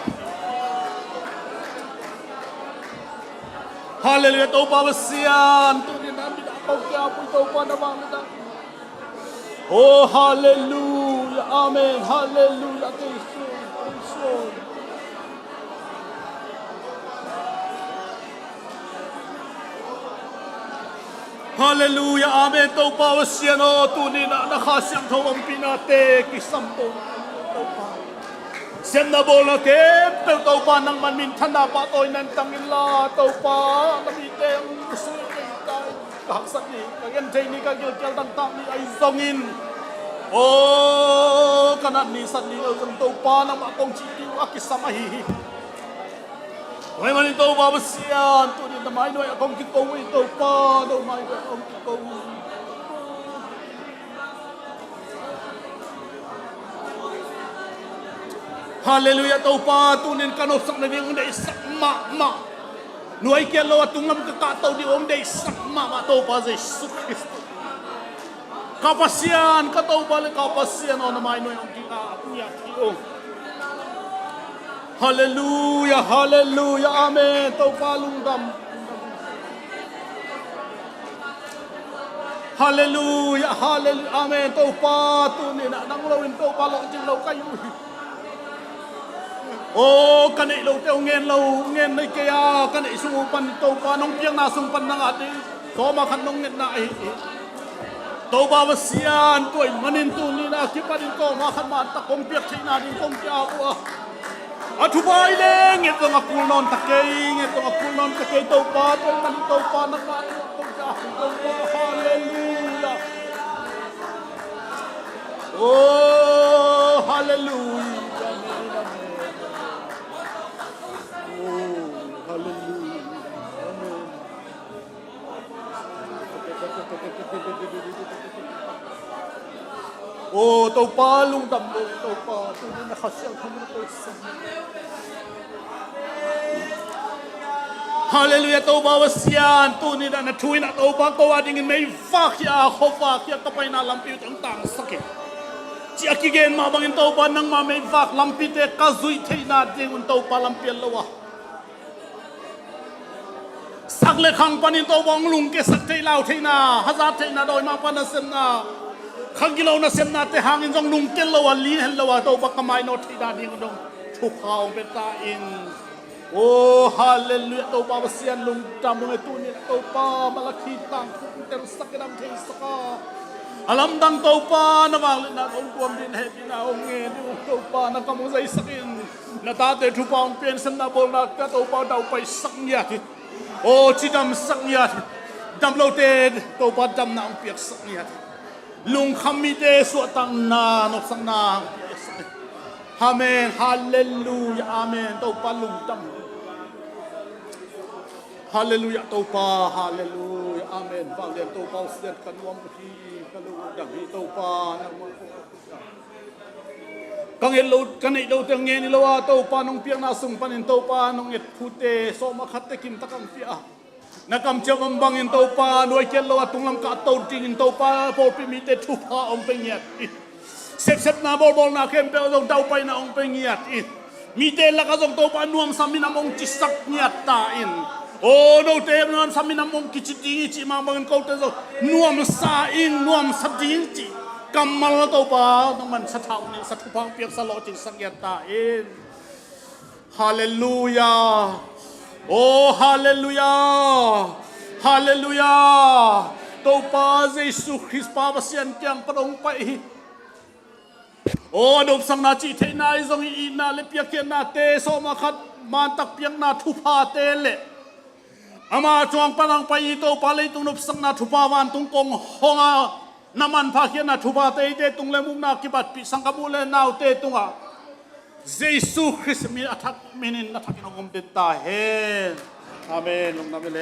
ฮาเลลูยาตัวปาเสียนตัวนี้น้ำบิดาตัวแก้วตัวปานะบังนะโอ้ฮาเลลูยาอาเมนฮาเลลูยาเตสุฮาเลลูยาอาเมนตัวปาวเสียนตัวนี้นะข้าเสียงทองปีนาเตกิสัมปุเสียนนาโบลเก็บตัวปานังมันมินธนาปะตัวนั้นตังอิลาตัวปานมีเตงสุยเตงใจกักสักนี้กัเงินเทนี่กัเกี่ยวเกี่ยวต่างๆนี่ไอ้ซองอินโอ้ขนาดนี้สันนี้เอาตัวปานังมาคงจิติวากิสมาฮีไม่มันตัวปาเสียนตัวนี้ทำไมด้วยคงคิดตัวไอ้ตัวปาตัวไม่ด้วยคงคิดตัวฮาเลลูยาตัวปาตัวนี้กันอสักนี้องได้สักมาหน่วยเกี่ยวกับตุงน้ำกะตัวนี้องได้สักมาตัวปาเยซูคริสต์kapasian kataw balik kapasian o namay no yung kinakuya kiyo hallelujah hallelujah amen taw palungdam hallelujah hallelujah amen taw patunin na nangulawin taw palok jinglaw kayo oh kanay law tayo ngen na kaya kanay sumupan taw pa nung piyang nasumpan ng ating komakan nung naตัวบาวเสียนตัวมันอินตูนี่นะคิดว่าดินก็มาขันมาตะคงเปียกที่นาดินคงจะเอาอธิบายเลยเงี้ยตัวงักคูนอนตะเกียเงี้ยตัวงักคูนอนตะเกียตัวปาตัวมันตัวปานักการคงจะตัวปาฮาเลลูยาโอ้ฮาเลลูยาโอ้ฮาเลลูยาโอ้ตัวปลาลุงดำเลยตัวปลาตัวนี้นะเขาเสียงทำให้ตัวสั่นฮาเลลูยาตัวปลาเสียนตัวนี้นะช่วยนะตัวปลาก็ว่าดิ่งไม่ฟักยาเขาฟักยาก็ไปน่าลำพิวต่างๆสักเก็จีอากิเกนมาบางตัวปลานังมาไม่ฟักลำพิเตกซุยเทน่าดิ่งตัวปลาลำพิลละวะสักเล็กขังปนินตัวบองลุงเกสักเทลาวเทน่าฮัซาเทน่าโดยมาปนัสเซน่าขังกิโลนัสเซน่าเตหางอินจงลุงเกลวลีเฮลวะตัวปากไม้โนทีดาดิ่งดงทุกข่าวเป็นตาอินโอ้ฮาเลลูยาตัวปาเสียนลุงจำลุงไอตัวนี้ตัวปามาลักขีตังคุเตรุสักดำเทสกาอาลัมดังตัวปานะบางเลนะองค์ความดินเฮปินาองเงินตัวปานะกำมุใจสักินนะตาเตทุปองเปลี่ยนเสนาโบนักตัวปาดาวไปสักยาทิโอ้จิดำสักยาทิดำโลเตตัวปาดำน้ำเปียกสักยาทิลุงคำมีเตสวดตังนานกสังนาอาเมนฮาเลลูยาอาเมนตัวปาลุงดำฮาเลลูยาตัวปาฮาเลลูยาอาเมนฟังเรียนตัวปาเสียนกันวมที่กันลูกดังที่ตัวปานะมันกังเอลูกันไอเราเตียงเงินเราว่าตัวปานองเปียงนาสุงปันอินตัวปานองเอ็ดพูเตโซมาคัตเตกิมตะกังเปียนักกำเจ้าบังบังอินตัวปาหน่วยเกลเราว่าตุงลำกาตัวจริงอินตัวปาพอพิมิเตทุพาองเป็นเงียดเสพนาบอลนาเข้มเปลงเดาไปนาองเป็นเงียดมีเตลักก็ส่งตัวปานวมสามินามองจิสักเงียดตาอินโอ้โนเตมนวมสามินามองกิจิจิจิมาบังเขาเตโซนวมซาอินนวมสัจจิจิกำมัลตัวปาต้องมันสะท้อนนี่สัตว์พังเปียกสโลจิสักเงียดตาอินฮาเลลูยาโอ้ฮาเลลูยาฮาเลลูยาตัวปาเยซูคริสต์ปาเสียนเกียงพระองค์ไปโอ้ดมสังนาจิเทนายทรงอีนาเลเปียเกียนาเตโซมาคัดมานตักเปียงนาทุพาเตเลอามาจวงปนังไปตัวปาเลยตุงนบสังนาทุพาวันตุงกงฮงานามันพาเกียนาทุพาเตเตตุงเลมุกนากิบัดปิสังกบุเลนาวเตตุงาเยซูคริสต์มีอัฐมินินอัฐกินองค์เดตาเฮอาเมนลงนาเบเล